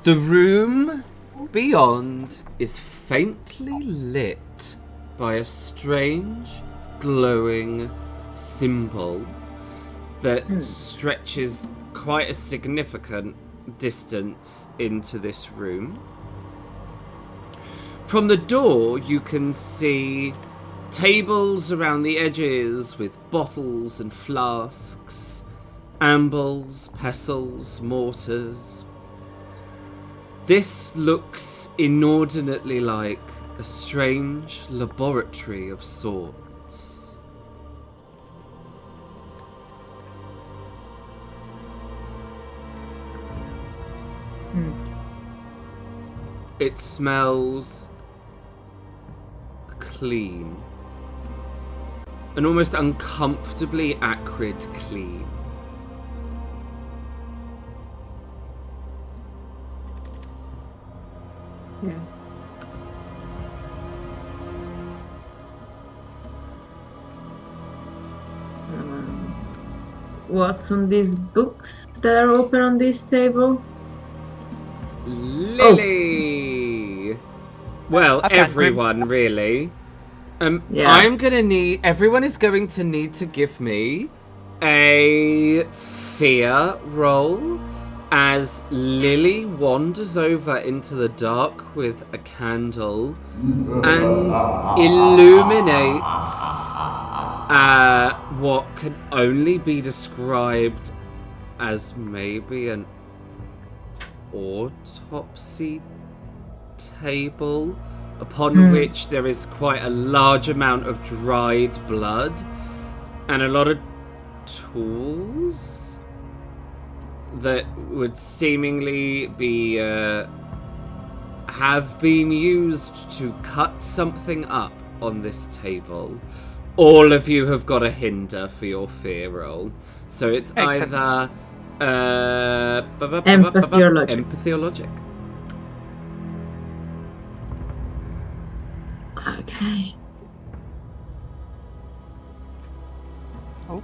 The room beyond is faintly lit by a strange, glowing symbol that stretches quite a significant distance into this room. From the door, you can see tables around the edges with bottles and flasks, ambles, pestles, mortars. This looks inordinately like a strange laboratory of sorts. It smells clean. An almost uncomfortably acrid clean. Yeah. What's on these books that are open on this table? Lily! Well, I found everyone, really. Yeah. I'm gonna need... Everyone is going to need to give me a fear roll as Lily wanders over into the dark with a candle and illuminates what can only be described as maybe an autopsy table, upon which there is quite a large amount of dried blood and a lot of tools that would seemingly be have been used to cut something up on this table. All of you have got a hinder for your fear roll, so it's Excellent. either Empathy or logic. Empathy or logic. Okay. Oh.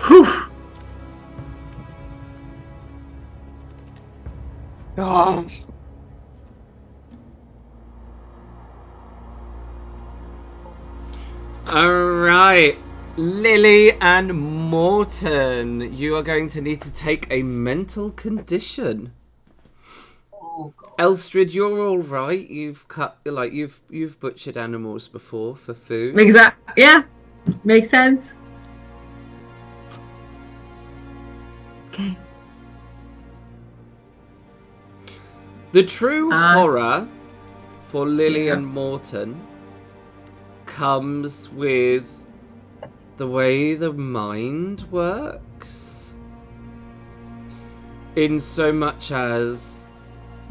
Whew. Oh. Alright, Lily and Morton, you are going to need to take a mental condition. Oh, God. Elstrid, you're all right. You've you've butchered animals before for food. Exactly. Yeah. Makes sense. Okay. The true horror for Lily Yeah. and Morton comes with the way the mind works. In so much as,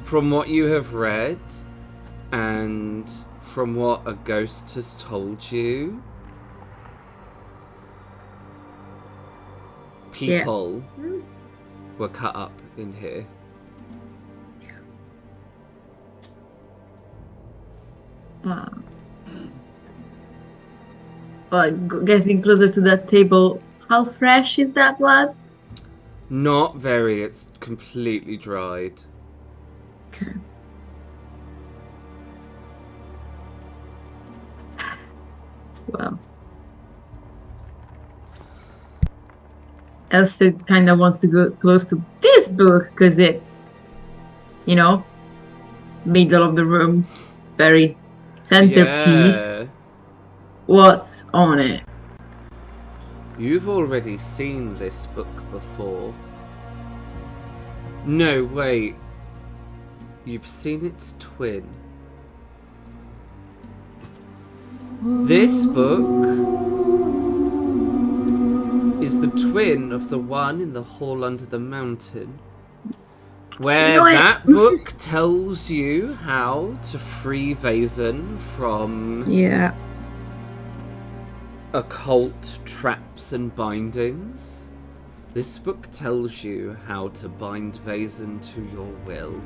from what you have read and from what a ghost has told you, people were cut up in here. Getting closer to that table, how fresh is that blood? Not very, it's completely dried. Okay. Well. Elsa kind of wants to go close to this book because it's, you know, middle of the room, very centerpiece. Yeah. What's on it? You've already seen this book before. No, wait. You've seen its twin. This book is the twin of the one in the hall under the mountain. Where what? that book tells you how to free Vaesen from Yeah. occult traps and bindings. This book tells you how to bind Vaesen to your will.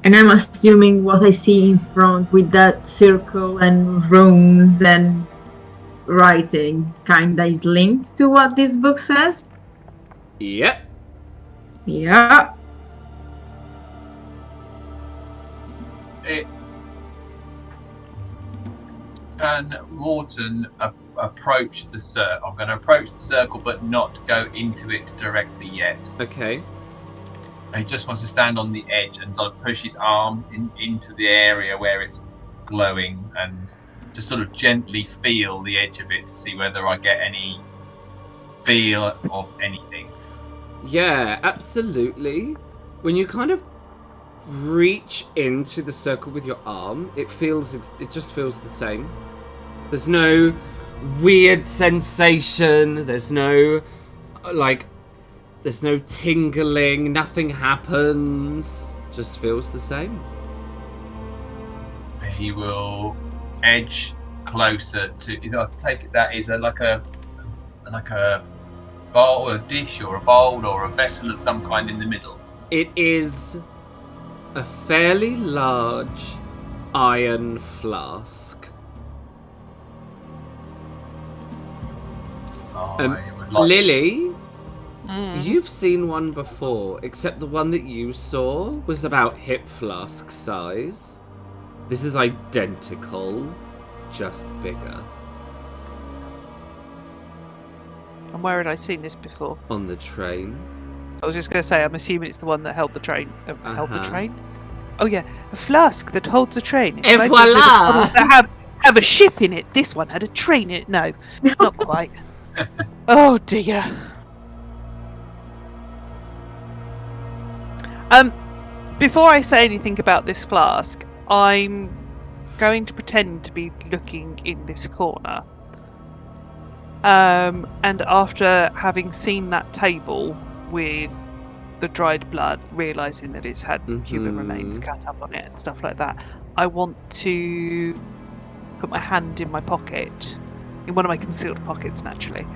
And I'm assuming what I see in front with that circle and runes and writing kinda is linked to what this book says. Yep. Yeah. Can Morton approach the circle? I'm going to approach the circle, but not go into it directly yet. Okay. He just wants to stand on the edge and sort of push his arm into the area where it's glowing and just sort of gently feel the edge of it to see whether I get any feel of anything. Yeah, absolutely. When you kind of reach into the circle with your arm, it just feels the same. There's no weird sensation. There's no tingling. Nothing happens. Just feels the same. He will edge closer to. I take it that is like a bowl, a dish, or a bowl, or a vessel of some kind in the middle. It is a fairly large iron flask. I would like. Lily, you've seen one before, except the one that you saw was about hip flask size. This is identical, just bigger. And where had I seen this before? On the train. I was just going to say, I'm assuming it's the one that held the train. Held the Uh-huh. train? Oh yeah, a flask that holds a train. It's Et like those little voila! bottles that have a ship in it. This one had a train in it. No, not quite. Oh dear. Before I say anything about this flask, I'm going to pretend to be looking in this corner. And after having seen that table with the dried blood, realising that it's had human remains cut up on it and stuff like that, I want to put my hand in my pocket, in one of my concealed pockets naturally,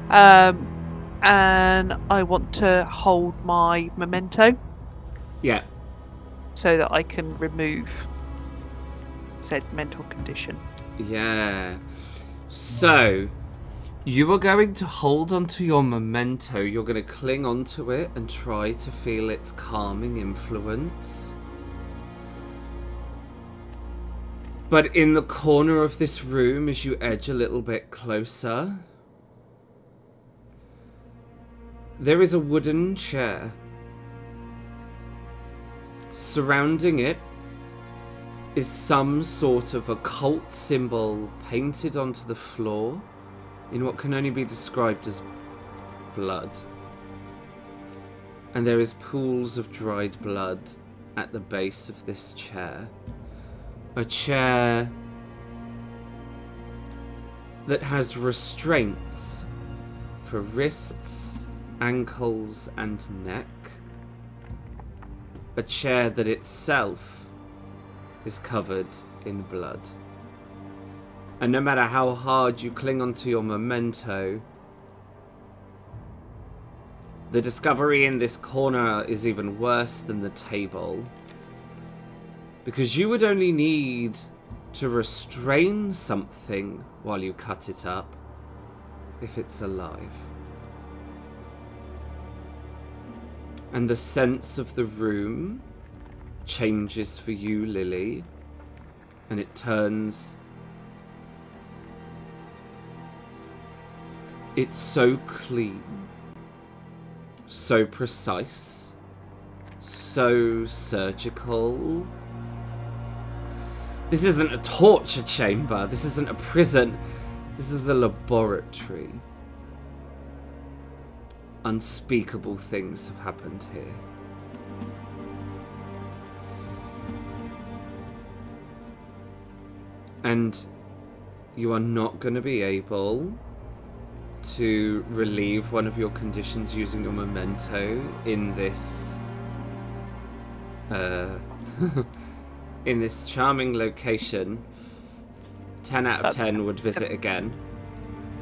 and I want to hold my memento. Yeah. So that I can remove said mental condition. Yeah. So, you are going to hold onto your memento. You're going to cling onto it and try to feel its calming influence. But in the corner of this room, as you edge a little bit closer, there is a wooden chair. Surrounding it is some sort of occult symbol painted onto the floor in what can only be described as blood. And there is pools of dried blood at the base of this chair. A chair that has restraints for wrists, ankles, and neck. A chair that itself is covered in blood. And no matter how hard you cling onto your memento, the discovery in this corner is even worse than the table. Because you would only need to restrain something while you cut it up if it's alive. And the sense of the room changes for you, Lily, and it turns... It's so clean, so precise, so surgical. This isn't a torture chamber, this isn't a prison, this is a laboratory. Unspeakable things have happened here. And you are not going to be able to relieve one of your conditions using your memento in this in this charming location. 10 out of 10 would visit again.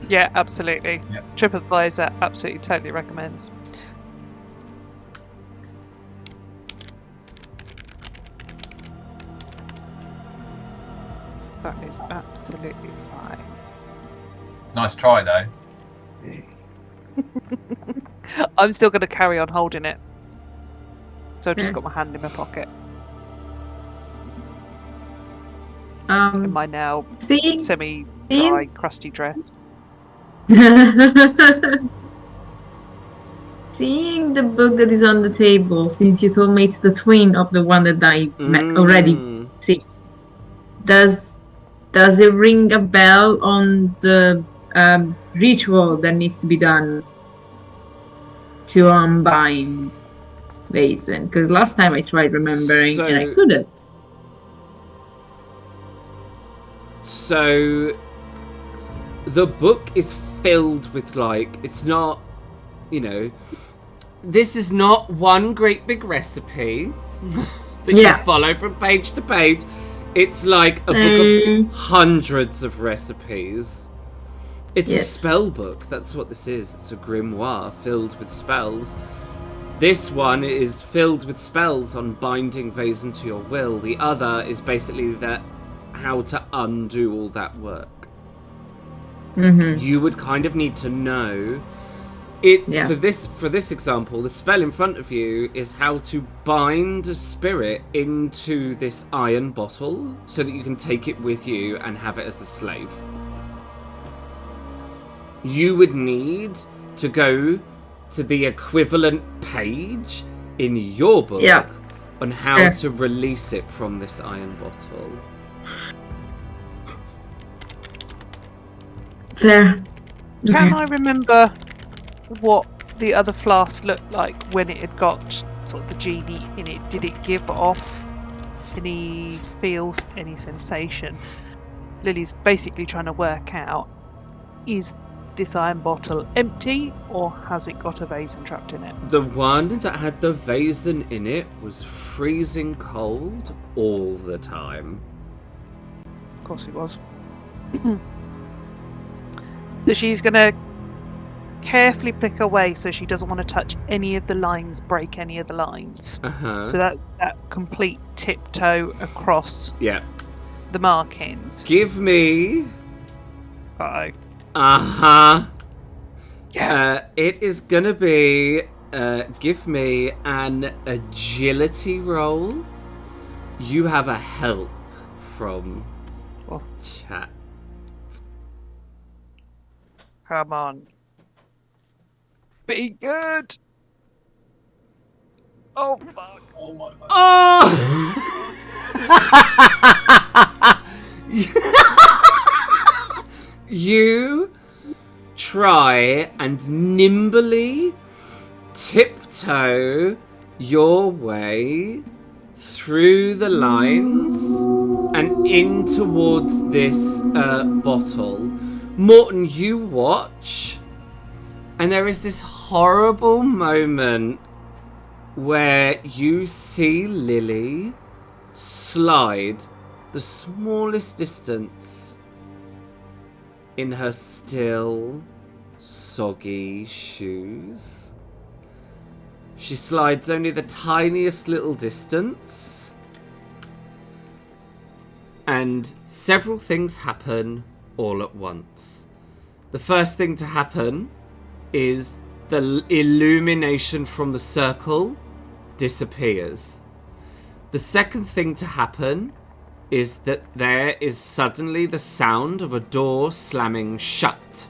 Yeah, absolutely. Yep. TripAdvisor absolutely totally recommends. That is absolutely fine. Nice try, though. I'm still going to carry on holding it. So I've just got my hand in my pocket. In my now semi-dry, crusty dress. Seeing the book that is on the table, since you told me it's the twin of the one that I already see, does it ring a bell on the ritual that needs to be done to unbind Vaesen? Because last time I tried remembering and I couldn't. So the book is filled with, like, it's not, this is not one great big recipe that you follow from page to page. It's like a book of hundreds of recipes. It's a spell book. That's what this is. It's a grimoire filled with spells. This one is filled with spells on binding Vaesen to your will. The other is basically how to undo all that work. You would kind of need to know it. For this example, the spell in front of you is how to bind a spirit into this iron bottle so that you can take it with you and have it as a slave. You would need to go to the equivalent page in your book on how to release it from this iron bottle. Fair. Can I remember what the other flask looked like when it had got sort of the genie in it? Did it give off any feels, any sensation? Lily's basically trying to work out, is this iron bottle empty or has it got a Vaesen trapped in it? The one that had the Vaesen in it was freezing cold all the time. Of course it was. So she's going to carefully pick away so she doesn't want to touch any of the lines, break any of the lines. So that complete tiptoe across the markings. Give me... Yeah. It is going to be... give me an agility roll. You have a help from chat. Come on. Be good. Oh, fuck. Oh, my God. Oh! You try and nimbly tiptoe your way through the lines and in towards this bottle. Morton, you watch, and there is this horrible moment where you see Lily slide the smallest distance in her still soggy shoes. She slides only the tiniest little distance, and several things happen all at once. The first thing to happen is the illumination from the circle disappears. The second thing to happen is that there is suddenly the sound of a door slamming shut.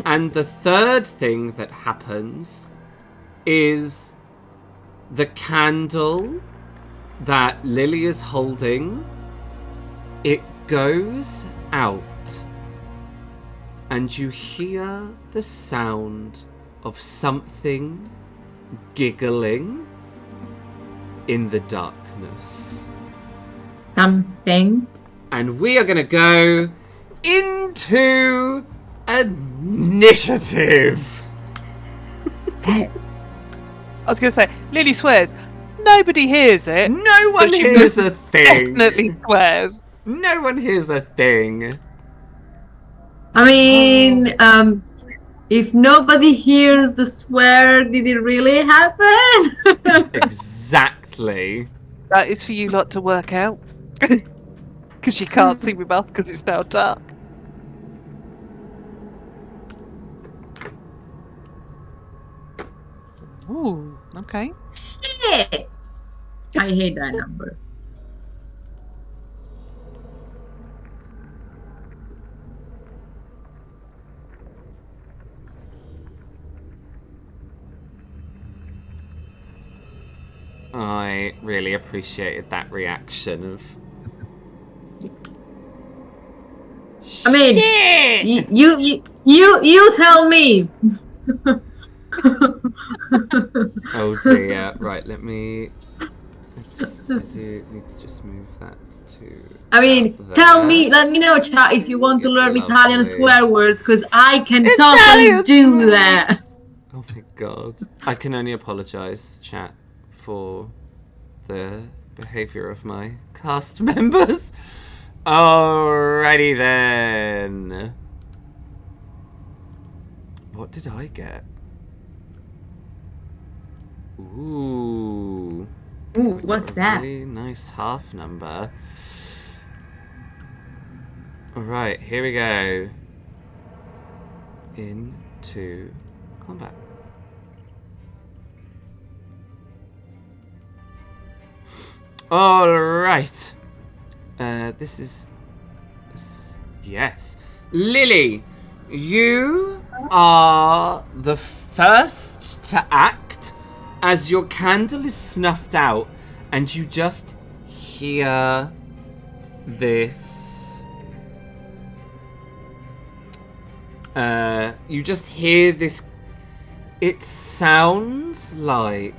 And the third thing that happens is the candle that Lily is holding, it goes out, and you hear the sound of something giggling in the darkness. Something. And we are going to go into initiative. I was going to say, Lily swears. Nobody hears it. No one but she hears a thing. Definitely swears. No one hears a thing. I mean, if nobody hears the swear, did it really happen? Exactly. That is for you lot to work out. Because you can't see my mouth because it's now dark. Ooh, okay. Shit. I hate that number. I really appreciated that reaction of. I mean, Shit! you tell me. Oh dear. Right, let me. I do need to just move that to. I mean, tell me, let me know, chat, if you want to learn Italian swear words, because I can totally do that. Oh my god. I can only apologise, chat, for the behaviour of my cast members. Alrighty then. What did I get? Ooh. Ooh, what's that? Really nice half number. Alright, here we go. Into combat. Alright. This is... Yes. Lily, you are the first to act as your candle is snuffed out and you just hear this... you just hear this... It sounds like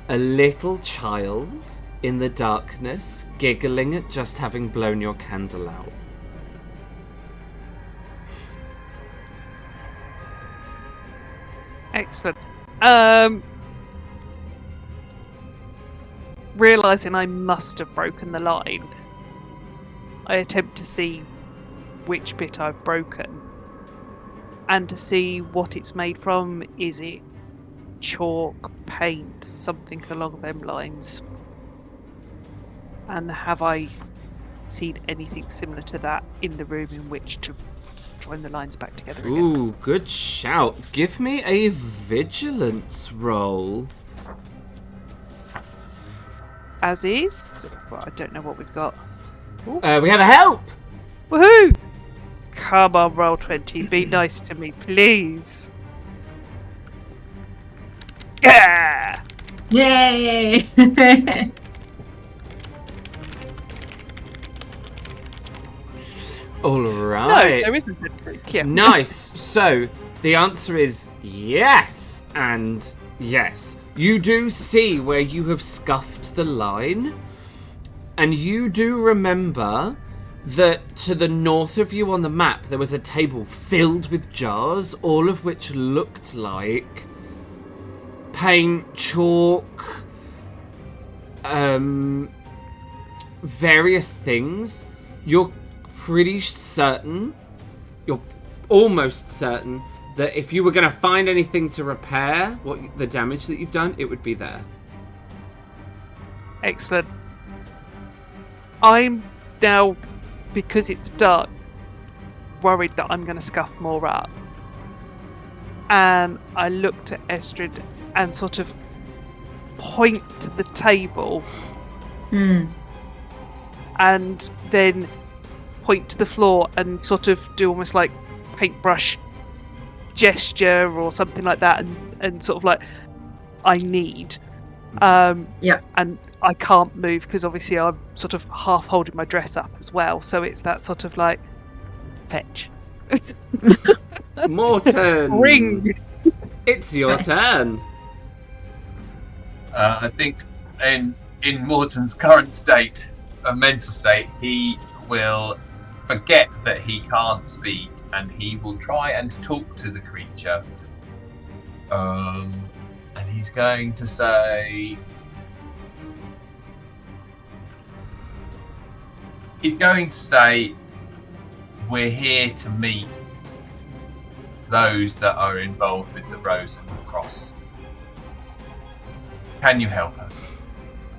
a little child in the darkness giggling at just having blown your candle out. Excellent. Realising I must have broken the line, I attempt to see which bit I've broken and to see what it's made from. Is it chalk, paint, something along them lines? And have I seen anything similar to that in the room in which to join the lines back together again? Ooh, good shout. Give me a vigilance roll. As is. Well, I don't know what we've got. We have a help! Woohoo! Come on, roll 20. Be nice to me, please. Yeah! Yay! All No, right. there isn't a freak. Yeah. Nice. So, the answer is yes and yes. You do see where you have scuffed the line. And you do remember that to the north of you on the map, there was a table filled with jars, all of which looked like paint, chalk, various things. You're pretty certain, you're almost certain, that if you were going to find anything to repair the damage that you've done, it would be there. Excellent. I'm now, because it's dark, worried that I'm going to scuff more up. And I looked at Estrid and sort of point to the table and then point to the floor and sort of do almost like paintbrush gesture or something like that, and sort of like, I need. Yeah. And I can't move because obviously I'm sort of half holding my dress up as well, so it's that sort of like, fetch. Morton! Ring! It's your turn. I think in Morton's current state, mental state, he will forget that he can't speak, and he will try and talk to the creature. And he's going to say... we're here to meet those that are involved with the Rosenburger Cross. Can you help us?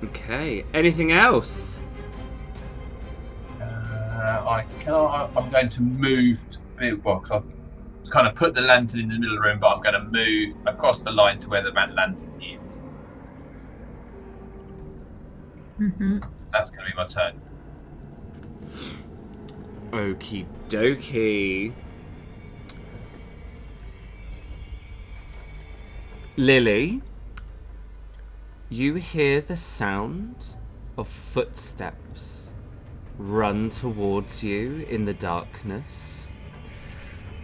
Okay. Anything else? I'm going to move because I've kind of put the lantern in the middle of the room, but I'm going to move across the line to where the lantern is. Mm-hmm. That's going to be my turn. Okie dokie. Lily, you hear the sound of footsteps run towards you in the darkness,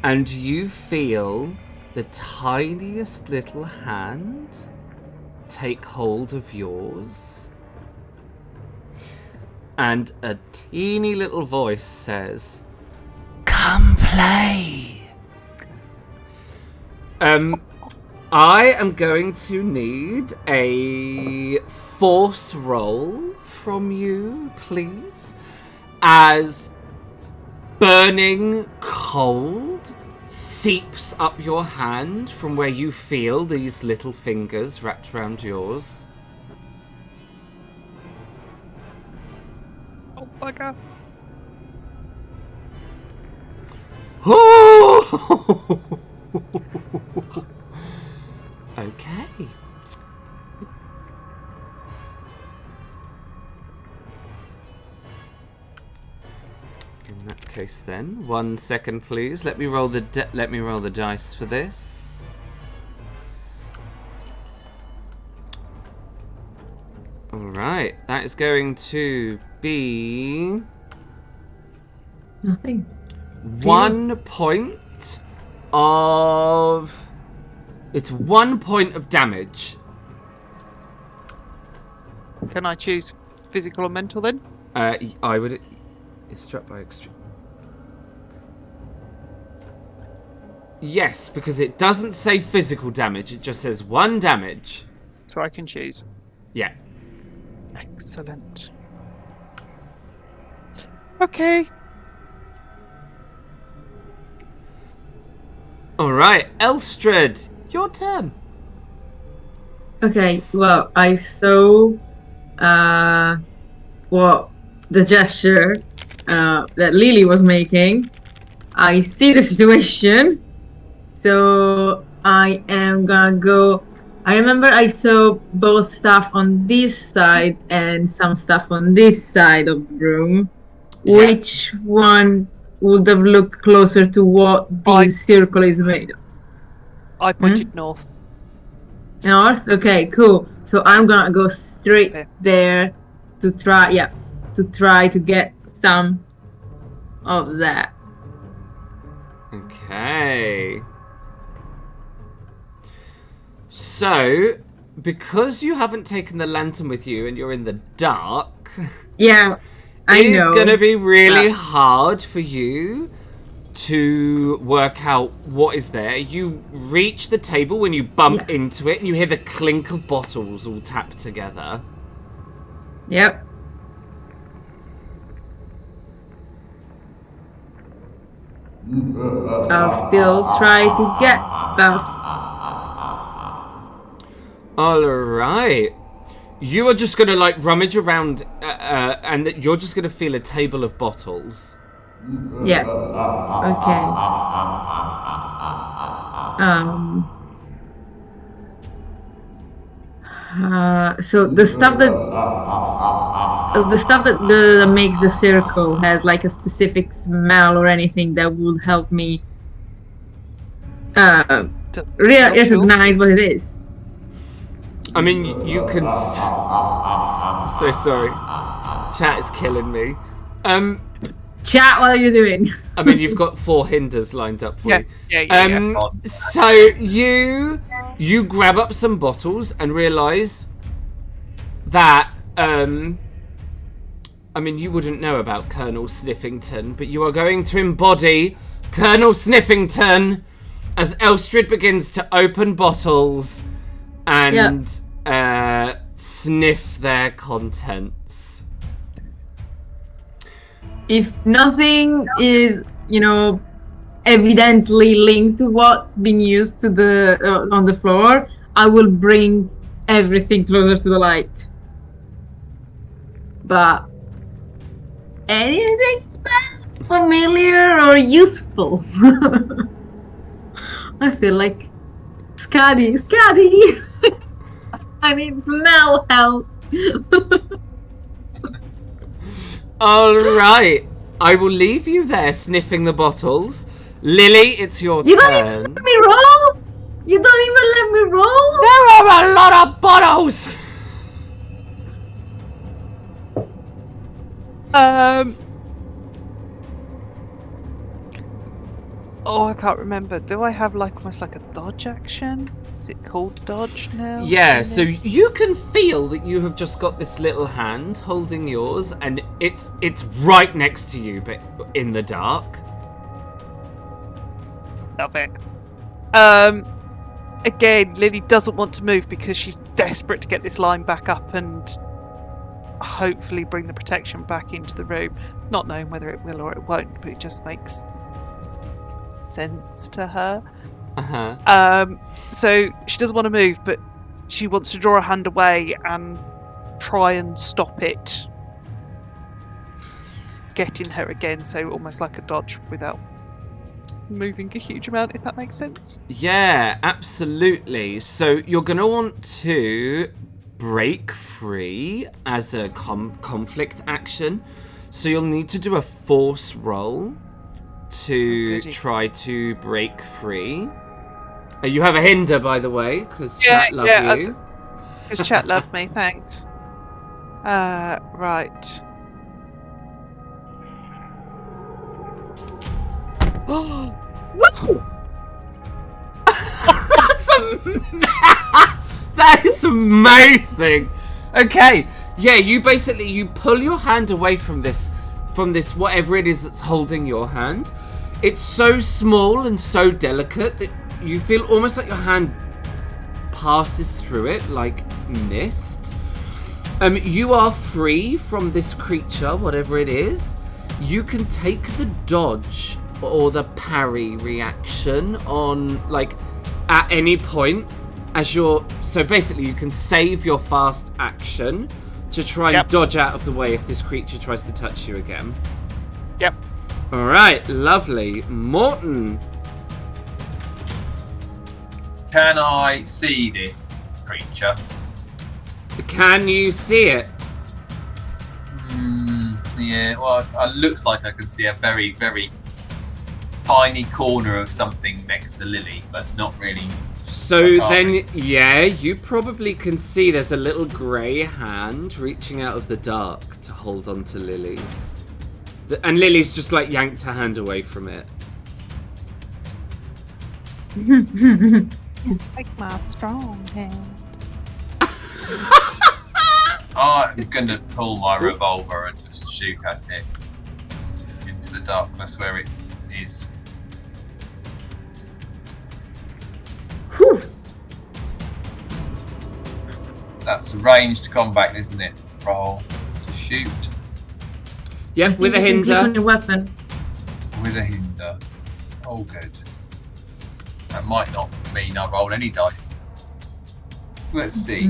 and you feel the tiniest little hand take hold of yours, and a teeny little voice says, "Come play." I am going to need a force roll from you, please, as burning cold seeps up your hand from where you feel these little fingers wrapped around yours. Oh, bugger. Okay. In that case, then, 1 second, please. Let me roll the dice for this. All right, that is going to be Nothing. 1 point of. It's 1 point of damage. Can I choose physical or mental then? I would. It's struck by extreme. Yes, because it doesn't say physical damage. It just says 1 damage. So I can choose. Yeah. Excellent. Okay. All right, Elstrad, your turn. Okay, well, I saw the gesture that Lily was making. I see the situation, so I am gonna go. I remember I saw both stuff on this side and some stuff on this side of the room. Yeah. Which one would have looked closer to what this circle is made of? I pointed north. North? Okay, cool. So I'm gonna go straight there to try to get some of that. Okay. So, because you haven't taken the lantern with you and you're in the dark, Yeah, I it is know. going to be really hard for you to work out what is there. You reach the table when you bump into it and you hear the clink of bottles all tapped together. Yep. I'll still try to get stuff. Alright. You are just going to like rummage around and you're just going to feel a table of bottles. Yeah. Okay. So the stuff that makes the circle has like a specific smell or anything that would help me recognize what it is. I mean, you can. I'm so sorry. Chat is killing me. Chat, what are you doing? I mean, you've got 4 hinders lined up for you. Yeah. So you grab up some bottles and realise that I mean, you wouldn't know about Colonel Sniffington, but you are going to embody Colonel Sniffington as Elstrid begins to open bottles and sniff their contents. If nothing is, evidently linked to what's being used to the on the floor, I will bring everything closer to the light. But anything familiar or useful? I feel like Scotty. I need smell help. All right, I will leave you there sniffing the bottles. Lily, it's your You turn. don't even let me roll. You don't even let me roll. There are a lot of bottles. Oh, I can't remember. Do I have almost like a dodge action? Is it called dodge now? Yeah, so you can feel that you have just got this little hand holding yours, and it's right next to you, but in the dark. Love it. Again, Lily doesn't want to move because she's desperate to get this line back up and hopefully bring the protection back into the room. Not knowing whether it will or it won't, but it just makes sense to her. So she doesn't want to move, but she wants to draw her hand away and try and stop it getting her again. So almost like a dodge without moving a huge amount, if that makes sense. Yeah, absolutely. So you're going to want to break free as a conflict action. So you'll need to do a force roll to try to break free. You have a hinder, by the way, because chat love you. Because chat love me, thanks. Right. Oh, that is amazing. Okay, yeah, you pull your hand away from this whatever it is that's holding your hand. It's so small and so delicate that you feel almost like your hand passes through it like mist. You are free from this creature, whatever it is. You can take the dodge or the parry reaction on at any point as so basically you can save your fast action to try and dodge out of the way if this creature tries to touch you again. Yep. All right, lovely. Morton. Can I see this creature? Can you see it? Yeah, well, it looks like I can see a very, very tiny corner of something next to Lily, but not really. So then, yeah, you probably can see there's a little grey hand reaching out of the dark to hold on to Lily's. And Lily's just yanked her hand away from it. Take my strong hand. I'm gonna pull my revolver and just shoot at it into the darkness where it is. Whew. That's ranged combat, isn't it? Roll to shoot Yep, with a You can click hinder. on your weapon. with a hinder. Oh, good. That might not mean I roll any dice. Let's see.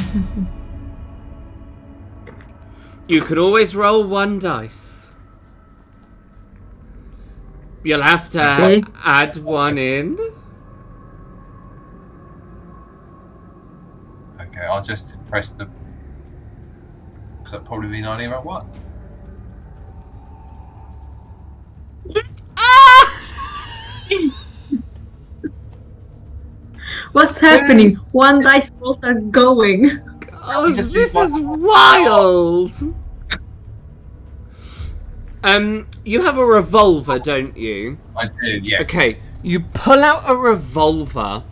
You could always roll one dice. You'll have to Okay. add one in. Okay, I'll just press the. Because that'll probably mean I only roll one. What's happening? One dice rolls are going. Oh, just this use is one. wild. You have a revolver, don't you? I do, yes. Okay, you pull out a revolver.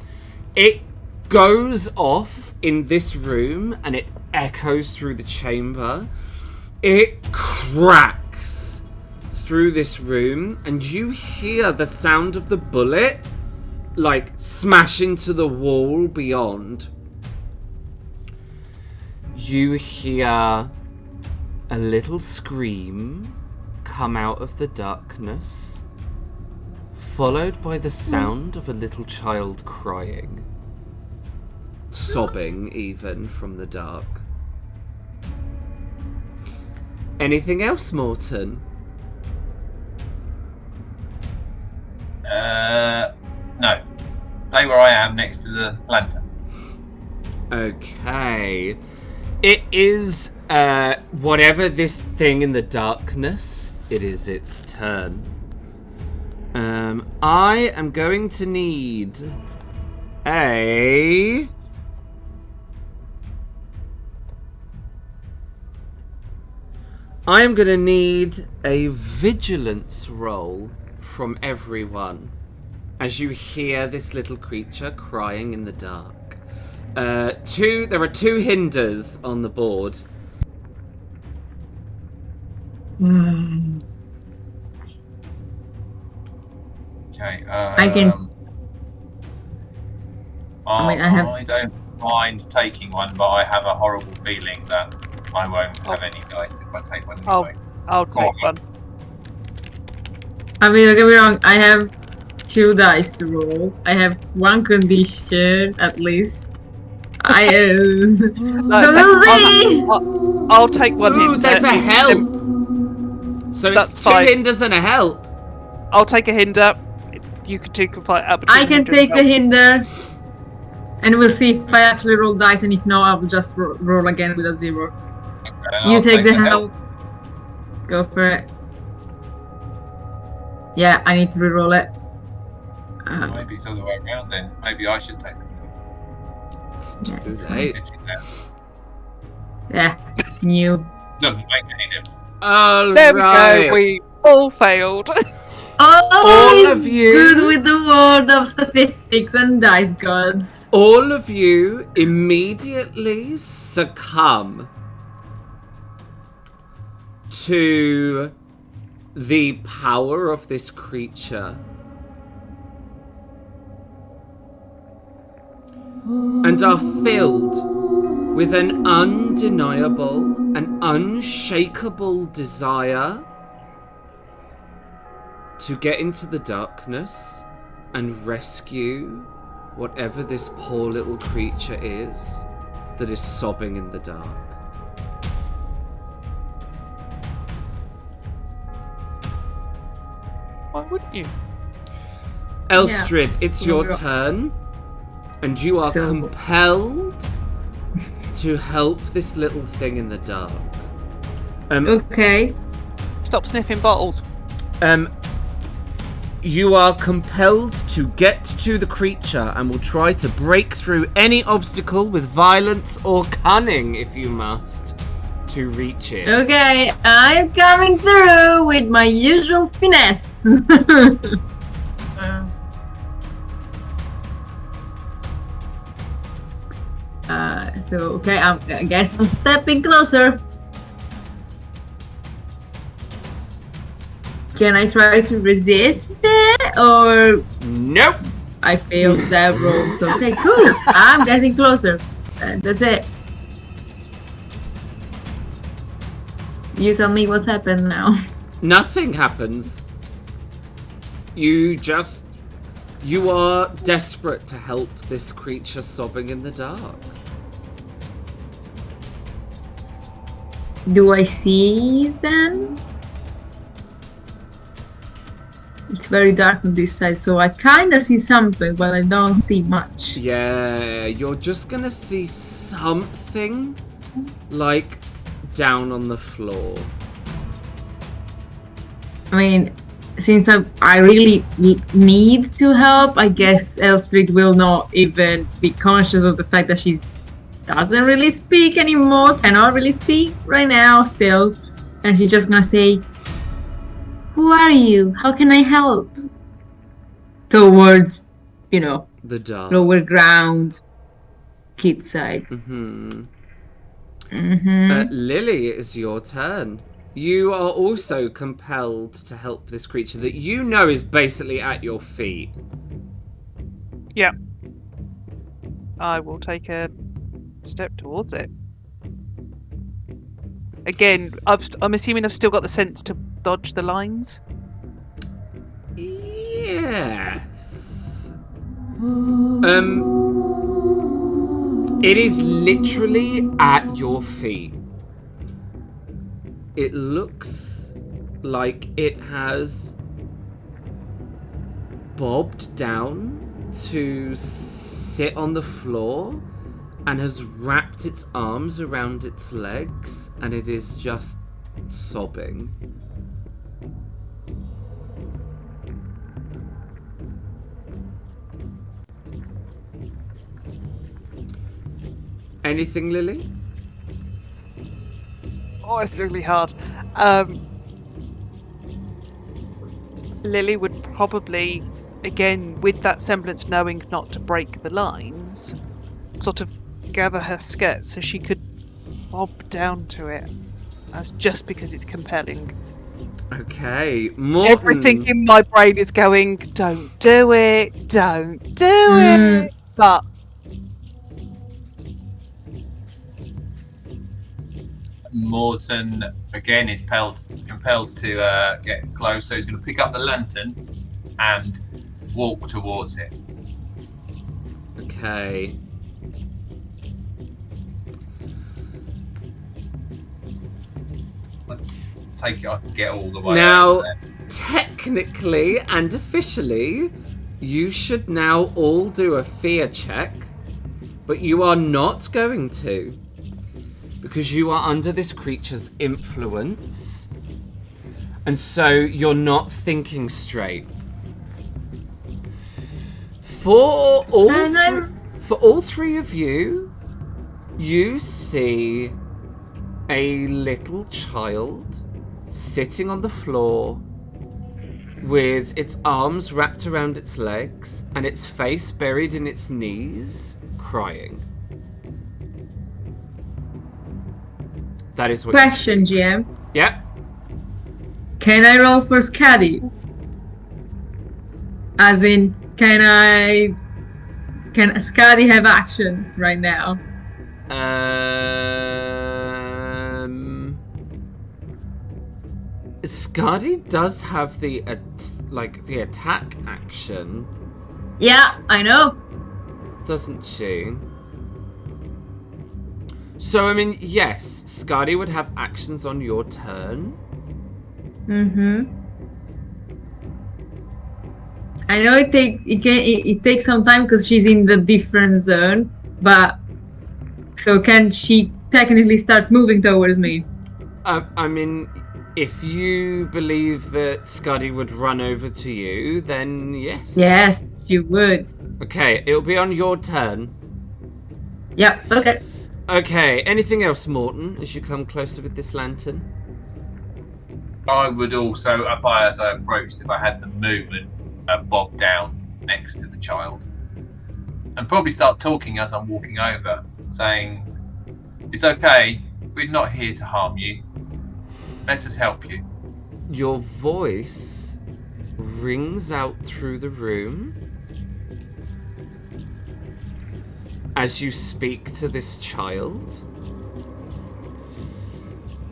It goes off in this room and it echoes through the chamber. It cracks through this room, and you hear the sound of the bullet, like, smash into the wall beyond. You hear a little scream come out of the darkness, followed by the sound of a little child crying. Sobbing, even, from the dark. Anything else, Morton? No. Stay where I am, next to the lantern. Okay. It is, whatever this thing in the darkness, it is its turn. I am going to need a... I am going to need a vigilance roll from everyone as you hear this little creature crying in the dark. There are 2 hinders on the board. Okay. I can. I don't mind taking one, but I have a horrible feeling that I won't have any dice if I take one anyway. I'll take one. I mean, don't get me wrong, I have 2 dice to roll. I have 1 condition, at least. I'll take one Ooh, hinder. there's a help! So That's it's 2 fine. hinders and a help. I'll take a hinder. You can fight out between I can hinder and take the help. hinder, and we'll see if I actually roll dice, and if not, I will just roll again with a 0. Okay, You I'll take the help. Go for it. Yeah, I need to reroll it. Maybe it's the other way around then. Maybe I should take It's Yeah, too it's late. it. Yeah, new. Doesn't make any difference. All There we right. go. We all failed. Always of you- good with the world of statistics and dice gods. All of you immediately succumb to the power of this creature. And are filled with an undeniable and unshakable desire to get into the darkness and rescue whatever this poor little creature is that is sobbing in the dark. Why wouldn't you? Elstrid, it's your Yeah. turn, and you are So- compelled to help this little thing in the dark. Okay. Stop sniffing bottles. You are compelled to get to the creature and will try to break through any obstacle with violence or cunning, if you must, to reach it. Okay, I'm coming through with my usual finesse. Okay, I guess I'm stepping closer. Can I try to resist it, or Nope. I failed that roll? So, okay, cool. I'm getting closer. That's it. You tell me what's happened now. Nothing happens. You are desperate to help this creature sobbing in the dark. Do I see them? It's very dark on this side, so I kind of see something, but I don't see much. Yeah, you're just gonna see something like down on the floor. I mean, since I really need to help, I guess Elstrid will not even be conscious of the fact that she doesn't really speak anymore, cannot really speak right now still, and she's just gonna say, "Who are you? How can I help?" Towards, The dark. lower ground, kid side. Mm-hmm. Lily, it is your turn. You are also compelled to help this creature that you know is basically at your feet. Yeah. I will take a step towards it. Again, I'm assuming I've still got the sense to dodge the lines. Yes. It is literally at your feet. It looks like it has bobbed down to sit on the floor and has wrapped its arms around its legs, and it is just sobbing. Anything, Lily? Oh, it's really hard. Lily would probably, again, with that semblance, knowing not to break the lines, sort of gather her skirt so she could bob down to it, as just because it's compelling. Okay, Morton. Everything in my brain is going, don't do it, don't do it. But Morton again is compelled to get close, so he's going to pick up the lantern and walk towards it. Okay. Take it, I can get all the way Now, over there. technically and officially, you should now all do a fear check, but you are not going to, because you are under this creature's influence, and so you're not thinking straight. For all three of you, you see a little child sitting on the floor with its arms wrapped around its legs and its face buried in its knees, crying. That is what Question, GM. Yeah. Can I roll for Scuddy? As in, can Scuddy have actions right now? Scotty does have the attack action, Yeah, I know. doesn't she? So I mean, yes, Scotty would have actions on your turn. I know it takes some time because she's in the different zone, but so can she technically starts moving towards me? I mean, if you believe that Scuddy would run over to you, then yes. Yes, she would. Okay, it'll be on your turn. Yep, okay. Okay, anything else, Morton, as you come closer with this lantern? I would also, as I approached, if I had the movement, bob down next to the child. And probably start talking as I'm walking over, saying, "It's okay, we're not here to harm you. Let us help you." Your voice rings out through the room as you speak to this child.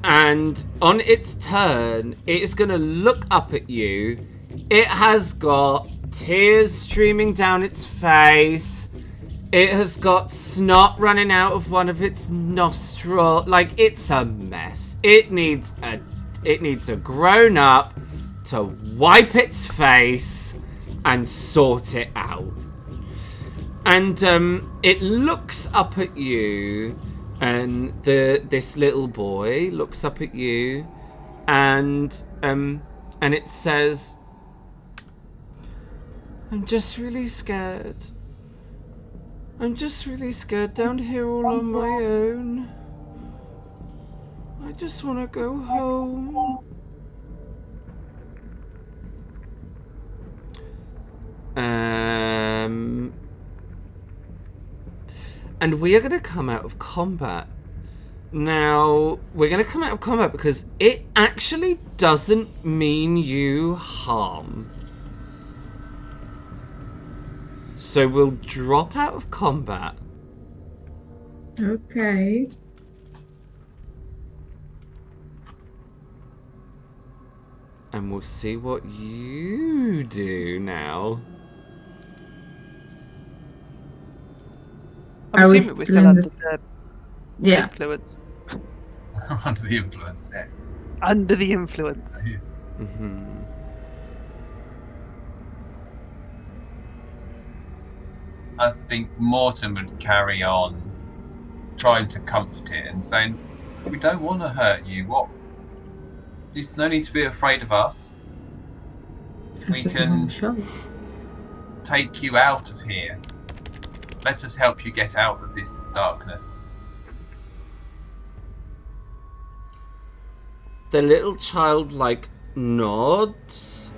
And on its turn, it is going to look up at you. It has got tears streaming down its face. It has got snot running out of one of its nostrils. Like, it's a mess. It needs a grown-up to wipe its face and sort it out. And it looks up at you, and this little boy looks up at you, and it says, "I'm just really scared. I'm just really scared down here all on my own. I just want to go home." And we are going to come out of combat. Now, we're going to come out of combat because it actually doesn't mean you harm. So we'll drop out of combat. Okay. And we'll see what you do now. I'm Are we assuming we're still still in under the- the Yeah. influence. Under the influence, yeah. Under the influence. Mm-hmm. I think Morton would carry on trying to comfort it and saying, we don't want to hurt you. What? There's no need to be afraid of us. We can take you out of here. Let us help you get out of this darkness. The little child, nods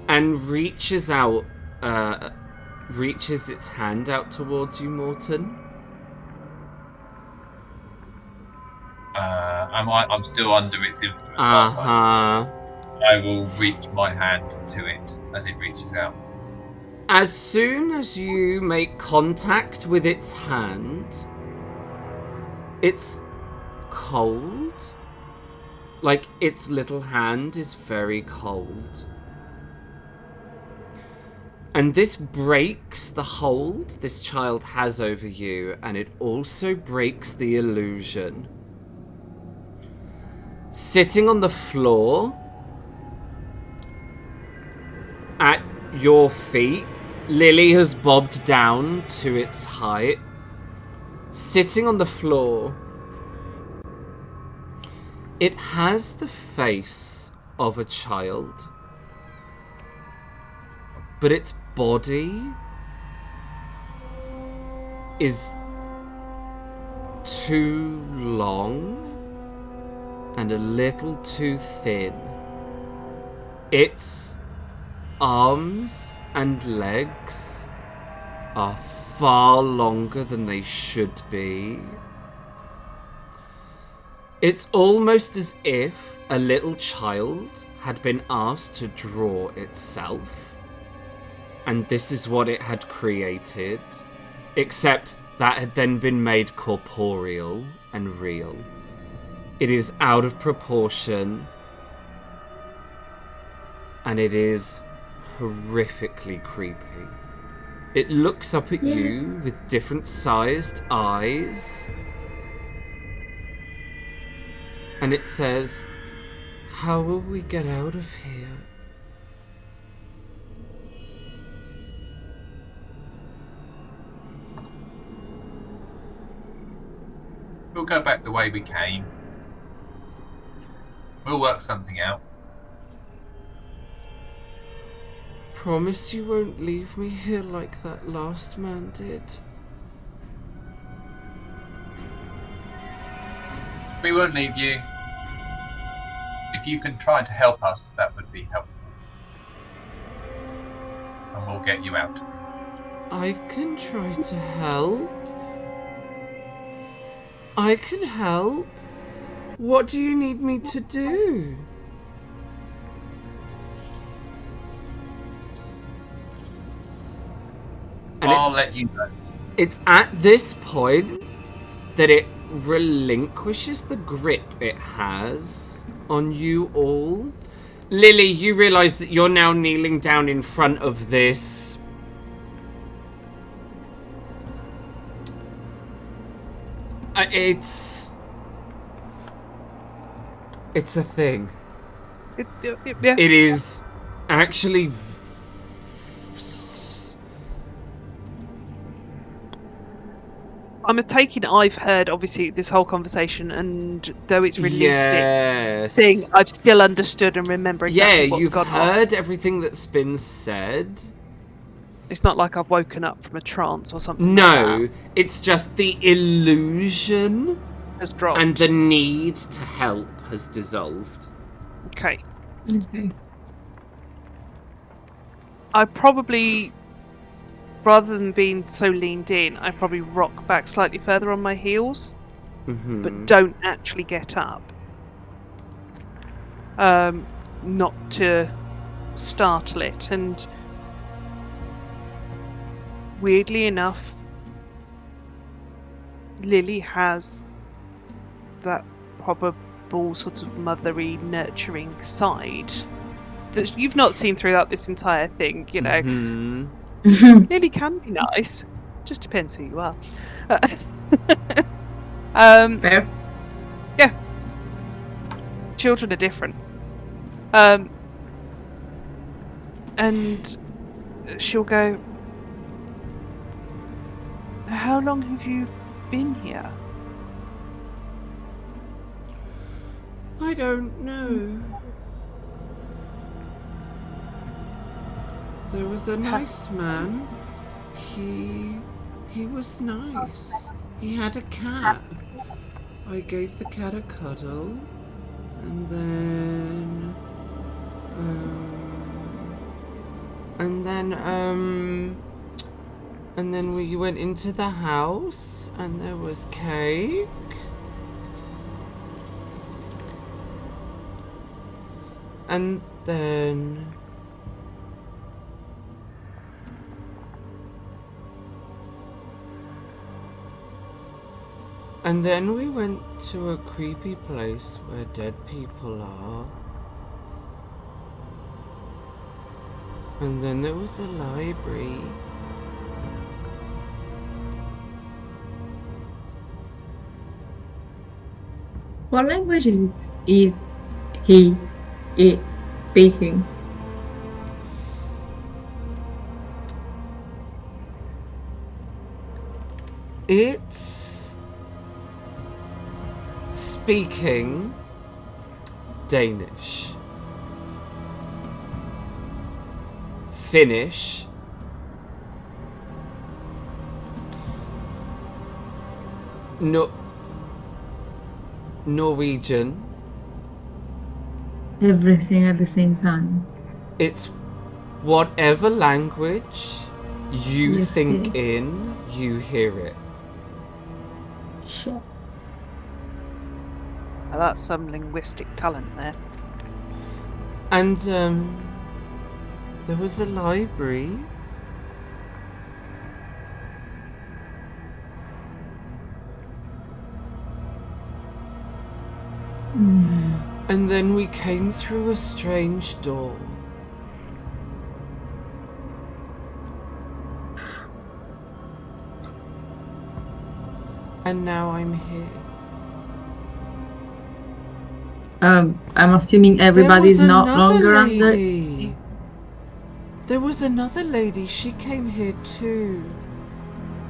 and reaches out, reaches its hand out towards you, Morton. I'm still under its influence, aren't I? I will reach my hand to it as it reaches out. As soon as you make contact with its hand, it's cold. Its little hand is very cold. And this breaks the hold this child has over you, and it also breaks the illusion. Sitting on the floor at your feet, Lily has bobbed down to its height. Sitting on the floor, it has the face of a child, but its body is too long and a little too thin. Its arms and legs are far longer than they should be. It's almost as if a little child had been asked to draw itself, and this is what it had created, except that had then been made corporeal and real. It is out of proportion, and it is horrifically creepy. It looks up at you with different sized eyes, and it says, "How will we get out of here?" We'll go back the way we came. We'll work something out. Promise you won't leave me here like that last man did. We won't leave you. If you can try to help us, that would be helpful. And we'll get you out. I can try to help. I can help. What do you need me to do? And I'll let you know. It's at this point that it relinquishes the grip it has on you all. Lily, you realise that you're now kneeling down in front of this it's a thing. Yeah. It is actually I'm taking I've heard, obviously, this whole conversation, and though it's released yes. its thing, I've still understood and remember exactly what's you've gone heard on. everything that's been said. It's not like I've woken up from a trance or something No, like that. it's just the illusion Has dropped. and the need to help has dissolved. Okay. Okay. I probably rather than being so leaned in, I probably rock back slightly further on my heels, but don't actually get up. Not to startle it, and weirdly enough, Lily has that probable sort of mothery, nurturing side that you've not seen throughout this entire thing, you know. Lily can be nice. Just depends who you are. Fair. Yeah. Children are different. And she'll go, how long have you been here? I don't know. There was a nice man. He was nice. He had a cat. I gave the cat a cuddle, and then we went into the house, and there was cake. And then we went to a creepy place where dead people are. And then there was a library. What language is he speaking? It's speaking Danish, Finnish, Norwegian. Everything at the same time. It's whatever language you Yes, think please. in, you hear it. Shit. Now that's some linguistic talent there. And there was a library. And then we came through a strange door. And now I'm here. I'm assuming everybody's not longer under. lady. There was another lady. She came here too.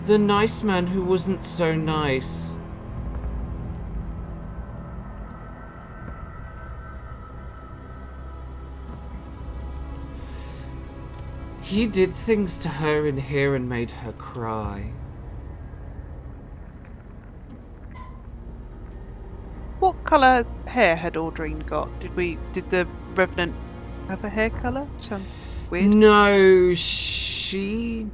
The nice man who wasn't so nice. He did things to her in here and made her cry. What colour hair had Audrine got? Did the Revenant have a hair colour? Sounds weird. No, she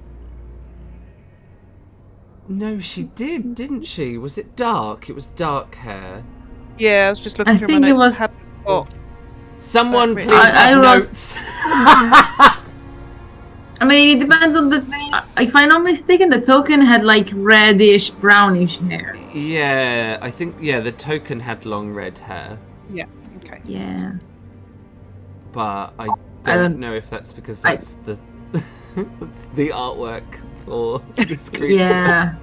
did, didn't she? Was it dark? It was dark hair. Yeah, I was just looking I through think my it notes. was- Hadn't got Someone That please written. I have wrote- notes. I mean, it depends on the. If I'm not mistaken, the token had like reddish, brownish hair. Yeah, I think, the token had long red hair. Yeah, okay. Yeah. But I I don't don't- know if that's because that's the that's the artwork for this creature. Yeah.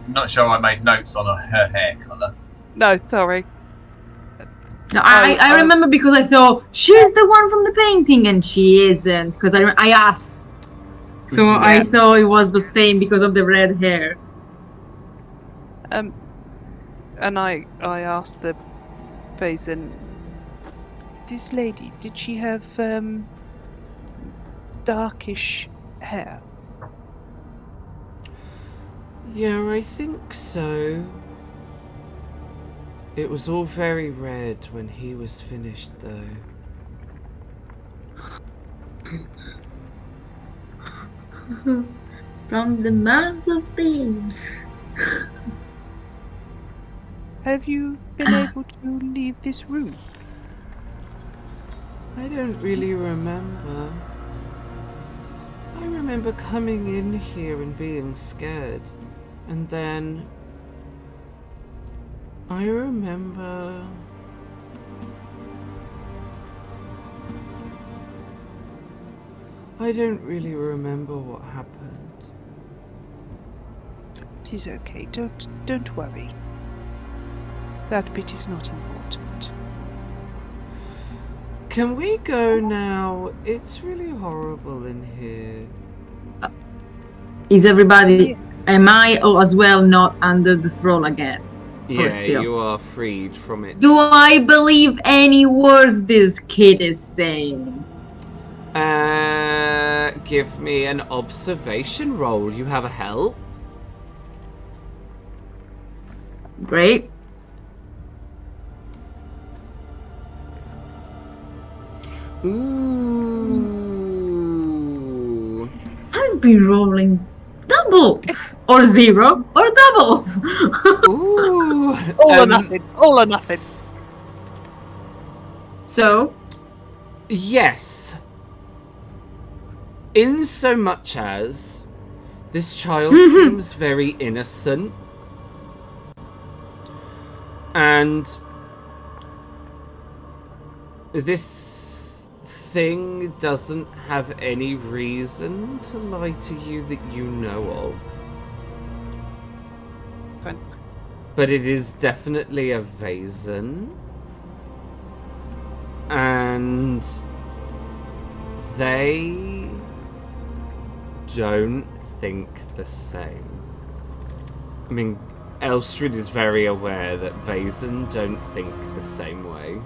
Not sure I made notes on her hair colour. No, sorry. No, I remember because I thought she's the one from the painting, and she isn't. Because I asked, so I Yeah. thought it was the same because of the red hair. And I asked the Vaesen, this lady, did she have darkish hair? Yeah, I think so. It was all very red when he was finished, though. From the mouth of babes. Have you been able to leave this room? I don't really remember. I remember coming in here and being scared. And then... I remember... I don't really remember what happened. It is okay. Don't worry. That bit is not important. Can we go now? It's really horrible in here. Is everybody... Am I as well not under the thrall again? Yeah, still? you are freed from it. Do I believe any words this kid is saying? Give me an observation roll. You have a help. Great. Ooh. I'd be rolling doubles or zero or doubles. Ooh. All or nothing. All or nothing. So, Yes. In so much as this child seems very innocent. And this thing doesn't have any reason to lie to you that you know of. Fine. But it is definitely a Vaesen. And they don't think the same. I mean, Elstrad is very aware that Vaesen don't think the same way.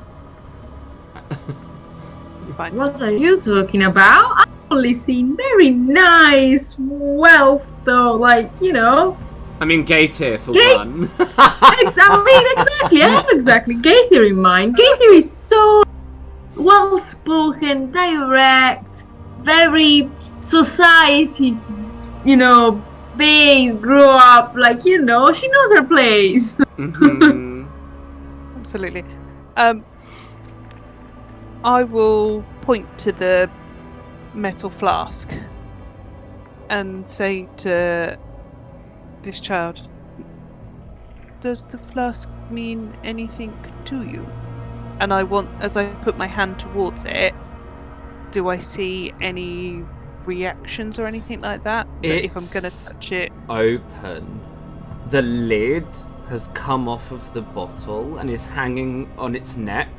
Fine. what are you talking about? I've only seen very nice wealth, though. Like, you know. I mean, Gaetir for Gate- one. Exactly. I have exactly Gaither in mind. Gaither is so well spoken, direct, very society, you know, based, grew up, like, you know, she knows her place. Mhm. Absolutely. I will point to the metal flask and say to this child, does the flask mean anything to you? And I want, as I put my hand towards it, do I see any reactions or anything like that? That if I'm going to It's touch it. open. The lid has come off of the bottle and is hanging on its neck.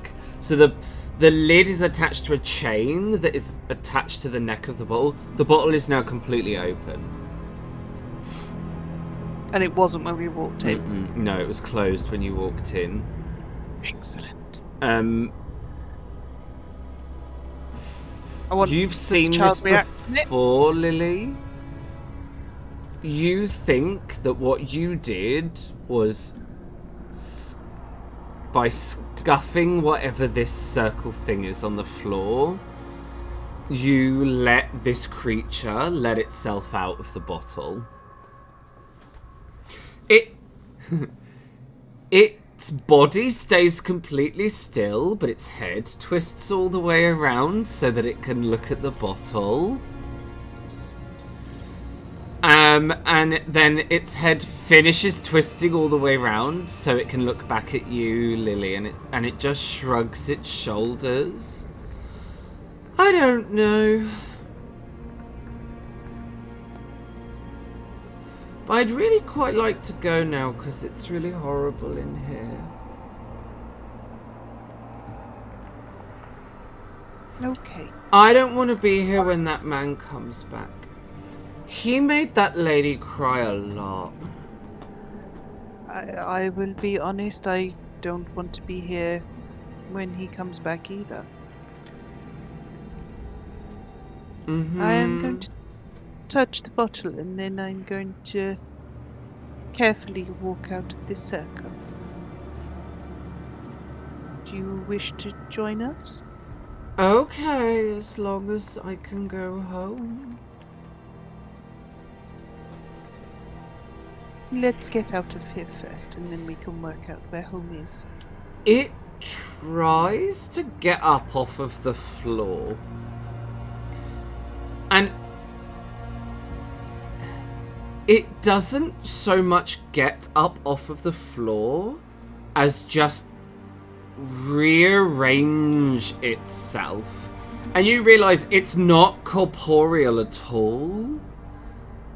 So the lid is attached to a chain that is attached to the neck of the bottle. The bottle is now completely open. And it wasn't when we walked in. No, it was closed when you walked in. Excellent. I want You've does the seen child this react to it? before, Lily. You think that what you did was by scuffing whatever this circle thing is on the floor, you let this creature let itself out of the bottle. Its body stays completely still, but its head twists all the way around so that it can look at the bottle. And then its head finishes twisting all the way around so it can look back at you, Lily, and it just shrugs its shoulders. I don't know. But I'd really quite like to go now because it's really horrible in here. Okay. I don't want to be here when that man comes back. He made that lady cry a lot. I will be honest, I don't want to be here when he comes back either. I am going to touch the bottle and then I'm going to carefully walk out of this circle. Do you wish to join us? Okay, as long as I can go home. Let's get out of here first, and then we can work out where home is. It tries to get up off of the floor. And it doesn't so much get up off of the floor as just rearrange itself. And you realise it's not corporeal at all,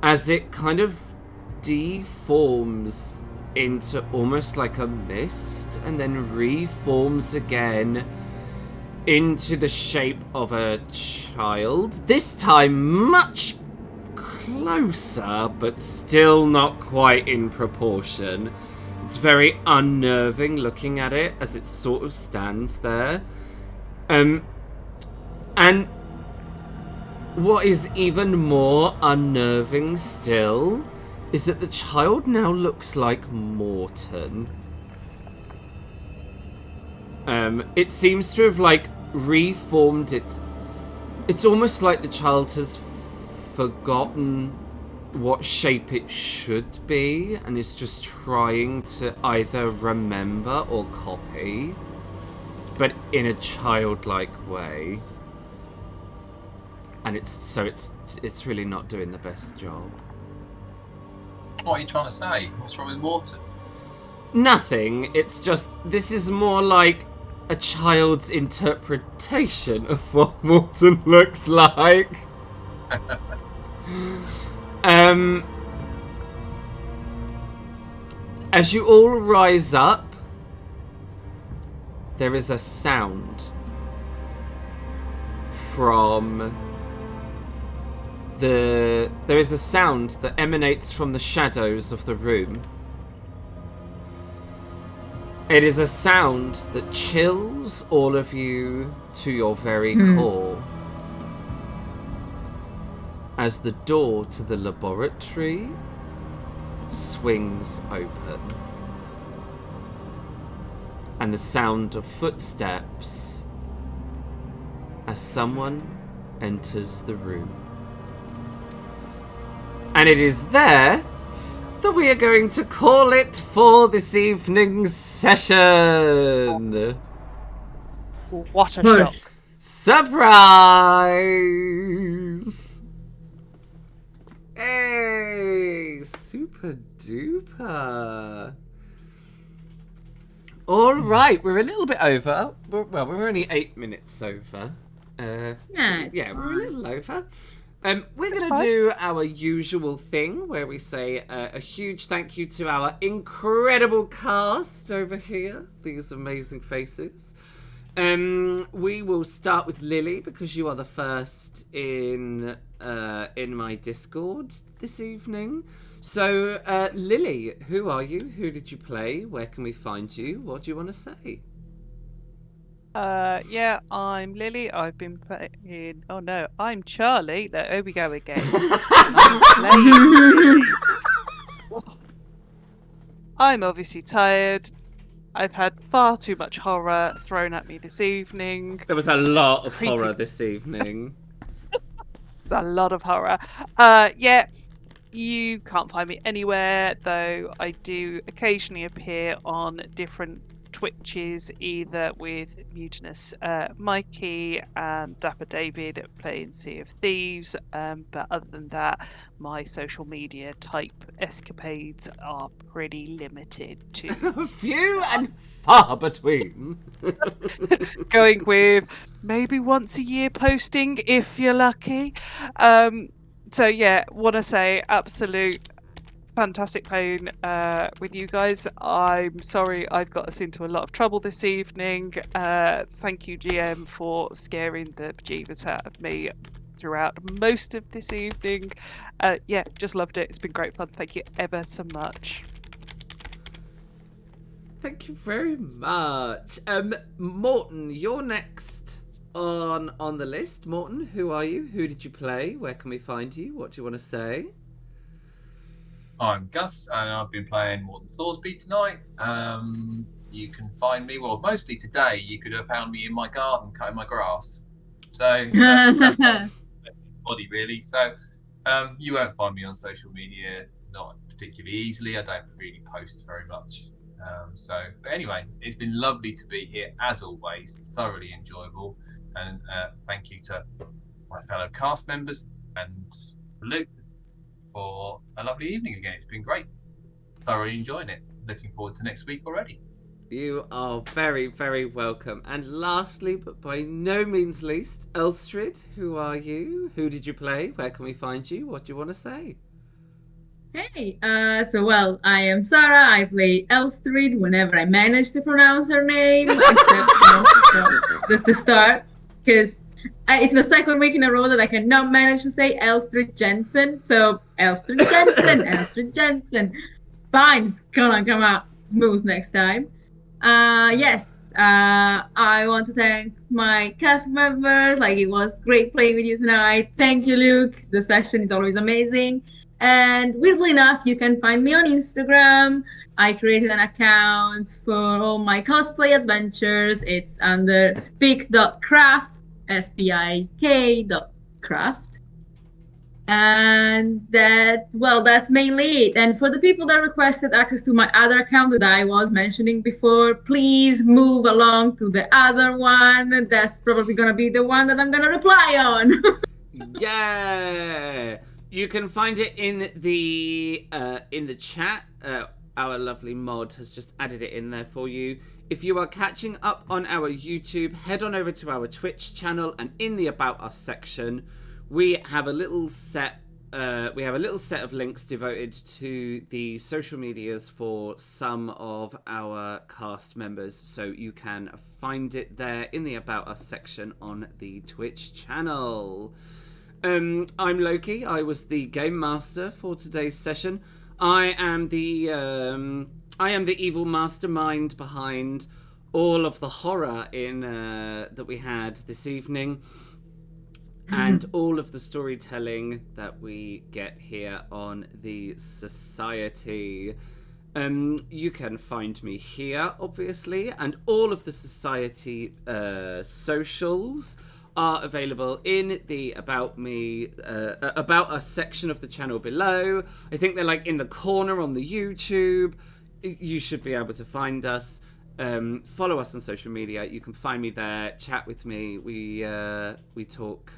as it kind of deforms into almost like a mist and then reforms again into the shape of a child. This time much closer, but still not quite in proportion. It's very unnerving looking at it as it sort of stands there. And what is even more unnerving still is that the child now looks like Morton. It seems to have like reformed it. It's almost like the child has forgotten what shape it should be and is just trying to either remember or copy, but in a childlike way. And it's really not doing the best job. What are you trying to say? What's wrong with Morton? Nothing. It's just, this is more like a child's interpretation of what Morton looks like. As you all rise up, there is a sound from there is a sound that emanates from the shadows of the room. It is a sound that chills all of you to your very core. As the door to the laboratory swings open. And the sound of footsteps as someone enters the room. And it is there that we are going to call it for this evening's session. What a shock. Surprise! Hey, super duper. All right, we're a little bit over. We're only 8 minutes over. Yeah, We're a little over. We're going to do our usual thing where we say a huge thank you to our incredible cast over here. These amazing faces. We will start with Lily because you are the first in my Discord this evening. So, Lily, who are you? Who did you play? Where can we find you? What do you want to say? Yeah, I'm Lily. I've been playing... Oh no, I'm Charlie. There we go again. I'm playing... I'm obviously tired. I've had far too much horror thrown at me this evening. There was a lot of horror this evening. There's a lot of horror. Yeah, you can't find me anywhere, though I do occasionally appear on different Twitches, either with Mutinous Mikey and Dapper David playing Sea of Thieves, but other than that, my social media type escapades are pretty limited to few and far between. Going with maybe once a year posting if you're lucky. So yeah, want to say absolute fantastic playing with you guys. I'm sorry I've got us into a lot of trouble this evening. Thank you, GM, for scaring the bejeebers out of me throughout most of this evening. Yeah, just loved it. It's been great fun. Thank you ever so much. Thank you very much. Morton, you're next on the list. Morton, who are you? Who did you play? Where can we find you? What do you want to say? I'm Gus, and I've been playing Morton Thorsby tonight. You can find me, well, mostly today. You could have found me in my garden cutting my grass. So that's my body, really. So You won't find me on social media, not particularly easily. I don't really post very much. But anyway, it's been lovely to be here as always. Thoroughly enjoyable, and thank you to my fellow cast members and Luke for a lovely evening again. It's been great. Thoroughly enjoying it. Looking forward to next week already. You are very, very welcome. And lastly, but by no means least, Elstrid, who are you? Who did you play? Where can we find you? What do you want to say? Hey, well, I am Sarah. I play Elstrid whenever I manage to pronounce her name, except that's the start, because it's the second week in a row that I cannot manage to say Elstrid Jensen. So Elstrid Jensen, Elstrid Jensen. Fine, it's gonna come out smooth next time. Yes, I want to thank my cast members. Like, it was great playing with you tonight. Thank you, Luke. The session is always amazing. And weirdly enough, you can find me on Instagram. I created an account for all my cosplay adventures. It's under spik.craft, spik.craft. And that's mainly it. And for the people that requested access to my other account that I was mentioning before, please move along to the other one. That's probably going to be the one that I'm going to reply on. Yeah! You can find it in the chat. Our lovely mod has just added it in there for you. If you are catching up on our YouTube, head on over to our Twitch channel, and in the About Us section, we have a little set of links devoted to the social medias for some of our cast members, so you can find it there in the About Us section on the Twitch channel. I'm Loki. I was the game master for today's session. I am the evil mastermind behind all of the horror in that we had this evening. And all of the storytelling that we get here on the Society. You can find me here, obviously, and all of the Society socials are available in the About Us section of the channel below. I think they're like in the corner on the YouTube. You should be able to find us. Follow us on social media. You can find me there. Chat with me. We talk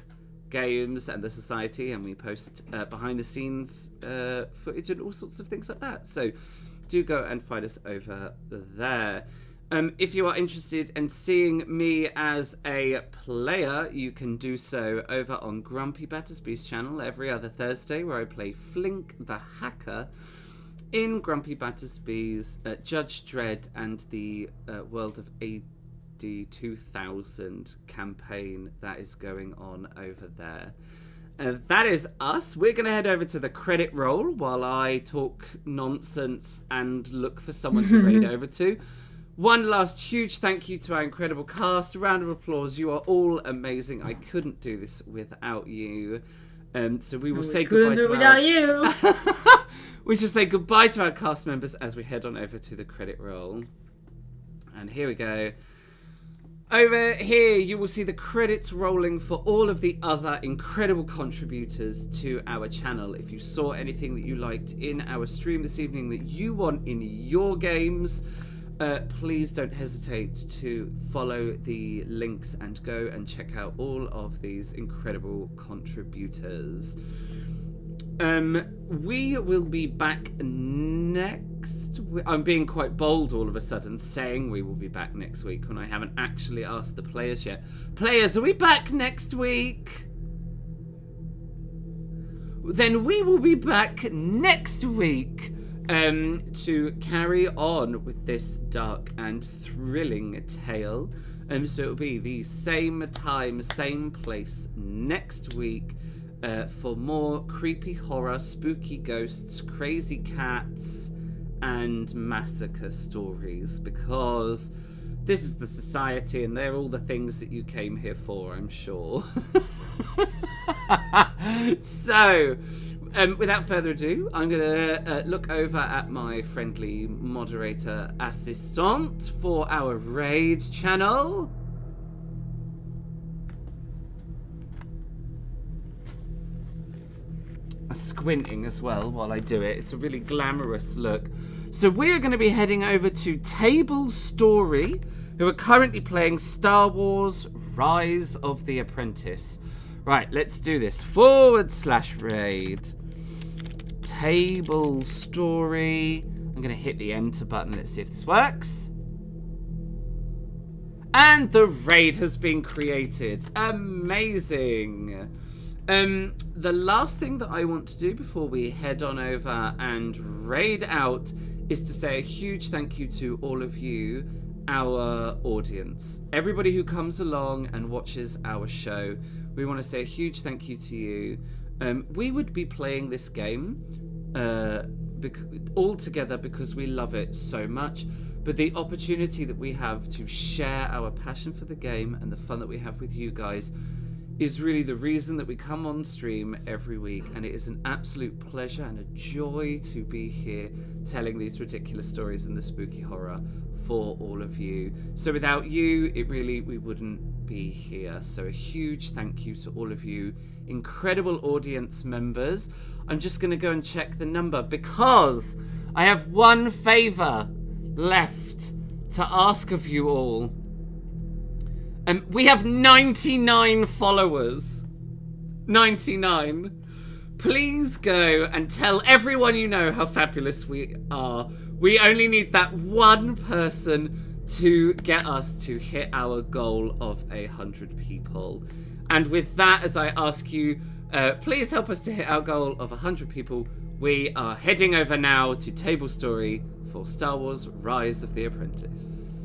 games and the Society, and we post behind the scenes footage and all sorts of things like that. So do go and find us over there. If you are interested in seeing me as a player, you can do so over on Grumpy Battersby's channel every other Thursday, where I play Flink the Hacker in Grumpy Battersby's Judge Dredd and the World of AD 2000 campaign that is going on over there. That is us. We're going to head over to the credit roll while I talk nonsense and look for someone to raid over to. One last huge thank you to our incredible cast. A round of applause. You are all amazing. I couldn't do this without you. So we will say goodbye to without you. We should say goodbye to our cast members as we head on over to the credit roll. And here we go. Over here, you will see the credits rolling for all of the other incredible contributors to our channel. If you saw anything that you liked in our stream this evening that you want in your games, please don't hesitate to follow the links and go and check out all of these incredible contributors. We will be back next. I'm being quite bold all of a sudden, saying we will be back next week when I haven't actually asked the players yet. Players, are we back next week? Then we will be back next week to carry on with this dark and thrilling tale. So it'll be the same time, same place next week. For more creepy horror, spooky ghosts, crazy cats, and massacre stories, because this is the Society and they're all the things that you came here for, I'm sure. So, without further ado, I'm going to look over at my friendly moderator assistant for our raid channel. squinting as well while I do it. It's a really glamorous look. So we're going to be heading over to Table Story, who are currently playing Star Wars Rise of the Apprentice. Right, let's do this. /raid. Table Story. I'm going to hit the enter button. Let's see if this works. And the raid has been created. Amazing. The last thing that I want to do before we head on over and raid out is to say a huge thank you to all of you, our audience. Everybody who comes along and watches our show, we want to say a huge thank you to you. We would be playing this game all together because we love it so much, but the opportunity that we have to share our passion for the game and the fun that we have with you guys is really the reason that we come on stream every week, and it is an absolute pleasure and a joy to be here telling these ridiculous stories in the spooky horror for all of you. So without you, we wouldn't be here. So a huge thank you to all of you incredible audience members. I'm just going to go and check the number because I have one favor left to ask of you all. We have 99 followers. 99. Please go and tell everyone you know how fabulous we are. We only need that one person to get us to hit our goal of 100 people. And with that, as I ask you, please help us to hit our goal of 100 people. We are heading over now to Table Story for Star Wars Rise of the Apprentice.